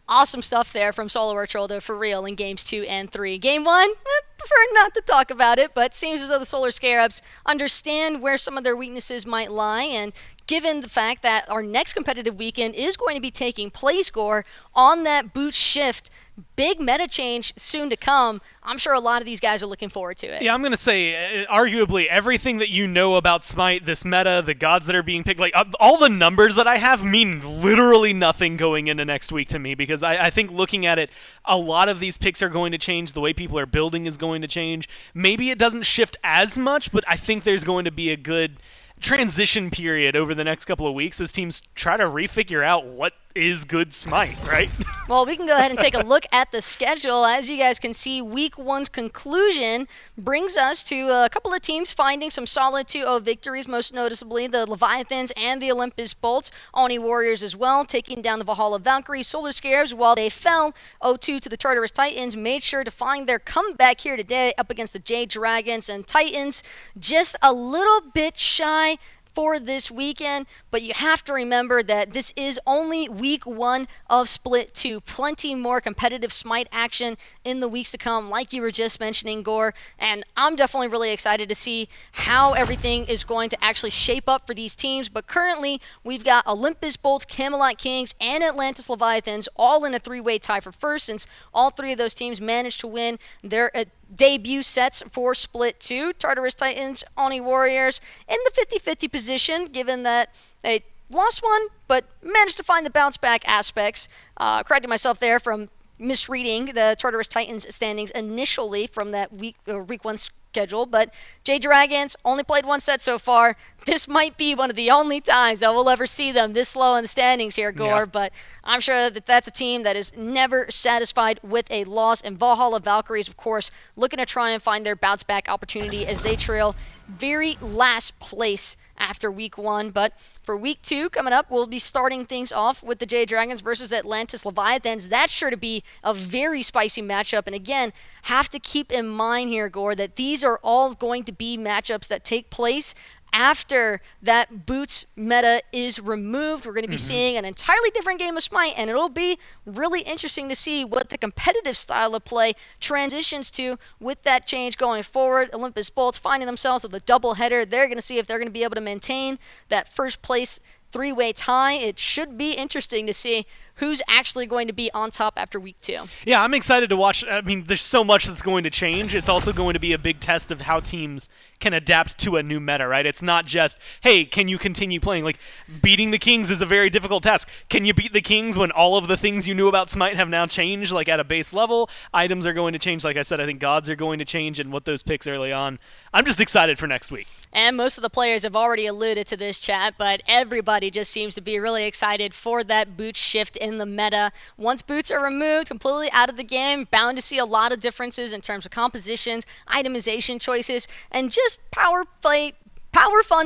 Awesome stuff there from Solo Virtual, though, for real, in games 2 and 3. Game 1, prefer not to talk about it, but seems as though the Solar Scarabs understand where some of their weaknesses might lie, and given the fact that our next competitive weekend is going to be taking place, Gore, on that boot shift, big meta change soon to come, I'm sure a lot of these guys are looking forward to it. Yeah, I'm going to say, arguably, everything that you know about Smite, this meta, the gods that are being picked, like, all the numbers that I have mean literally nothing going into next week to me, because I think looking at it, a lot of these picks are going to change, the way people are building is going to change. Maybe it doesn't shift as much, but I think there's going to be a good transition period over the next couple of weeks as teams try to refigure out what is good Smite, right? Well, we can go ahead and take a look at the schedule. As you guys can see, Week 1's conclusion brings us to a couple of teams finding some solid 2-0 victories, most noticeably the Leviathans and the Olympus Bolts. Oni Warriors as well, taking down the Valhalla Valkyries. Solar Scarabs, while they fell 0-2 to the Tartarus Titans, made sure to find their comeback here today up against the Jade Dragons. And Titans just a little bit shy for this weekend, but you have to remember that this is only Week 1 of Split 2. Plenty more competitive Smite action in the weeks to come, like you were just mentioning, Gore, and I'm definitely really excited to see how everything is going to actually shape up for these teams. But currently, we've got Olympus Bolts, Camelot Kings, and Atlantis Leviathans all in a 3-way tie for first, since all 3 of those teams managed to win their debut sets for Split 2. Tartarus Titans, Oni Warriors in the 50-50 position, given that they lost one, but managed to find the bounce back aspects. Corrected myself there from misreading the Tartarus Titans standings initially from that week 1 schedule, but Jade Dragons only played 1 set so far. This might be one of the only times that we'll ever see them this low in the standings here, Gore, yeah. But I'm sure that that's a team that is never satisfied with a loss. And Valhalla Valkyries, of course, looking to try and find their bounce back opportunity as they trail very last place after Week 1. But for Week 2 coming up, we'll be starting things off with the Jade Dragons versus Atlantis Leviathans. That's sure to be a very spicy matchup. And again, have to keep in mind here, Gore, that these are all going to be matchups that take place after that Boots meta is removed. We're going to be seeing an entirely different game of Smite, and it'll be really interesting to see what the competitive style of play transitions to with that change going forward. Olympus Bolts finding themselves with a doubleheader. They're going to see if they're going to be able to maintain that first place 3-way tie. It should be interesting to see who's actually going to be on top after Week 2. Yeah, I'm excited to watch. I mean, there's so much that's going to change. It's also going to be a big test of how teams can adapt to a new meta, right? It's not just, hey, can you continue playing? Like, beating the Kings is a very difficult task. Can you beat the Kings when all of the things you knew about Smite have now changed, like at a base level? Items are going to change. Like I said, I think gods are going to change, and what those picks early on. I'm just excited for next week. And most of the players have already alluded to this, chat, but everybody just seems to be really excited for that boot shift in the meta. Once boots are removed, completely out of the game, bound to see a lot of differences in terms of compositions, itemization choices, and just power fun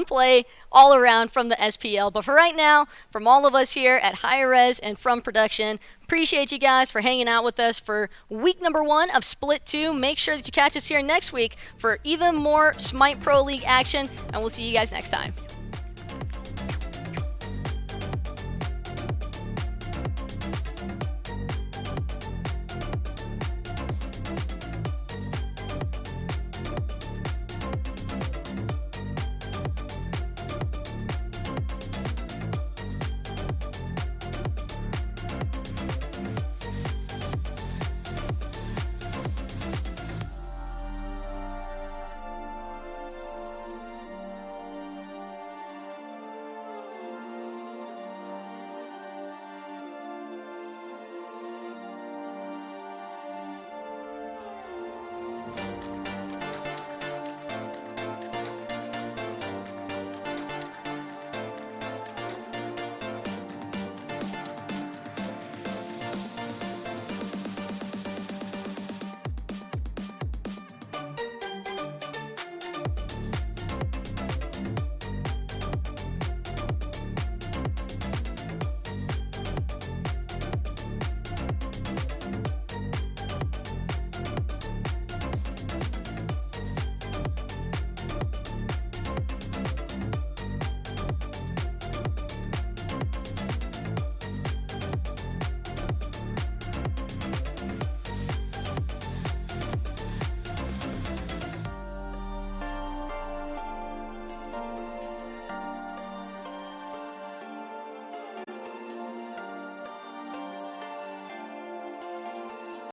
play all around from the SPL. But for right now, from all of us here at hi-rez and from production, appreciate you guys for hanging out with us for week number 1 of Split 2. Make sure that you catch us here next week for even more Smite Pro League action, and we'll see you guys next time.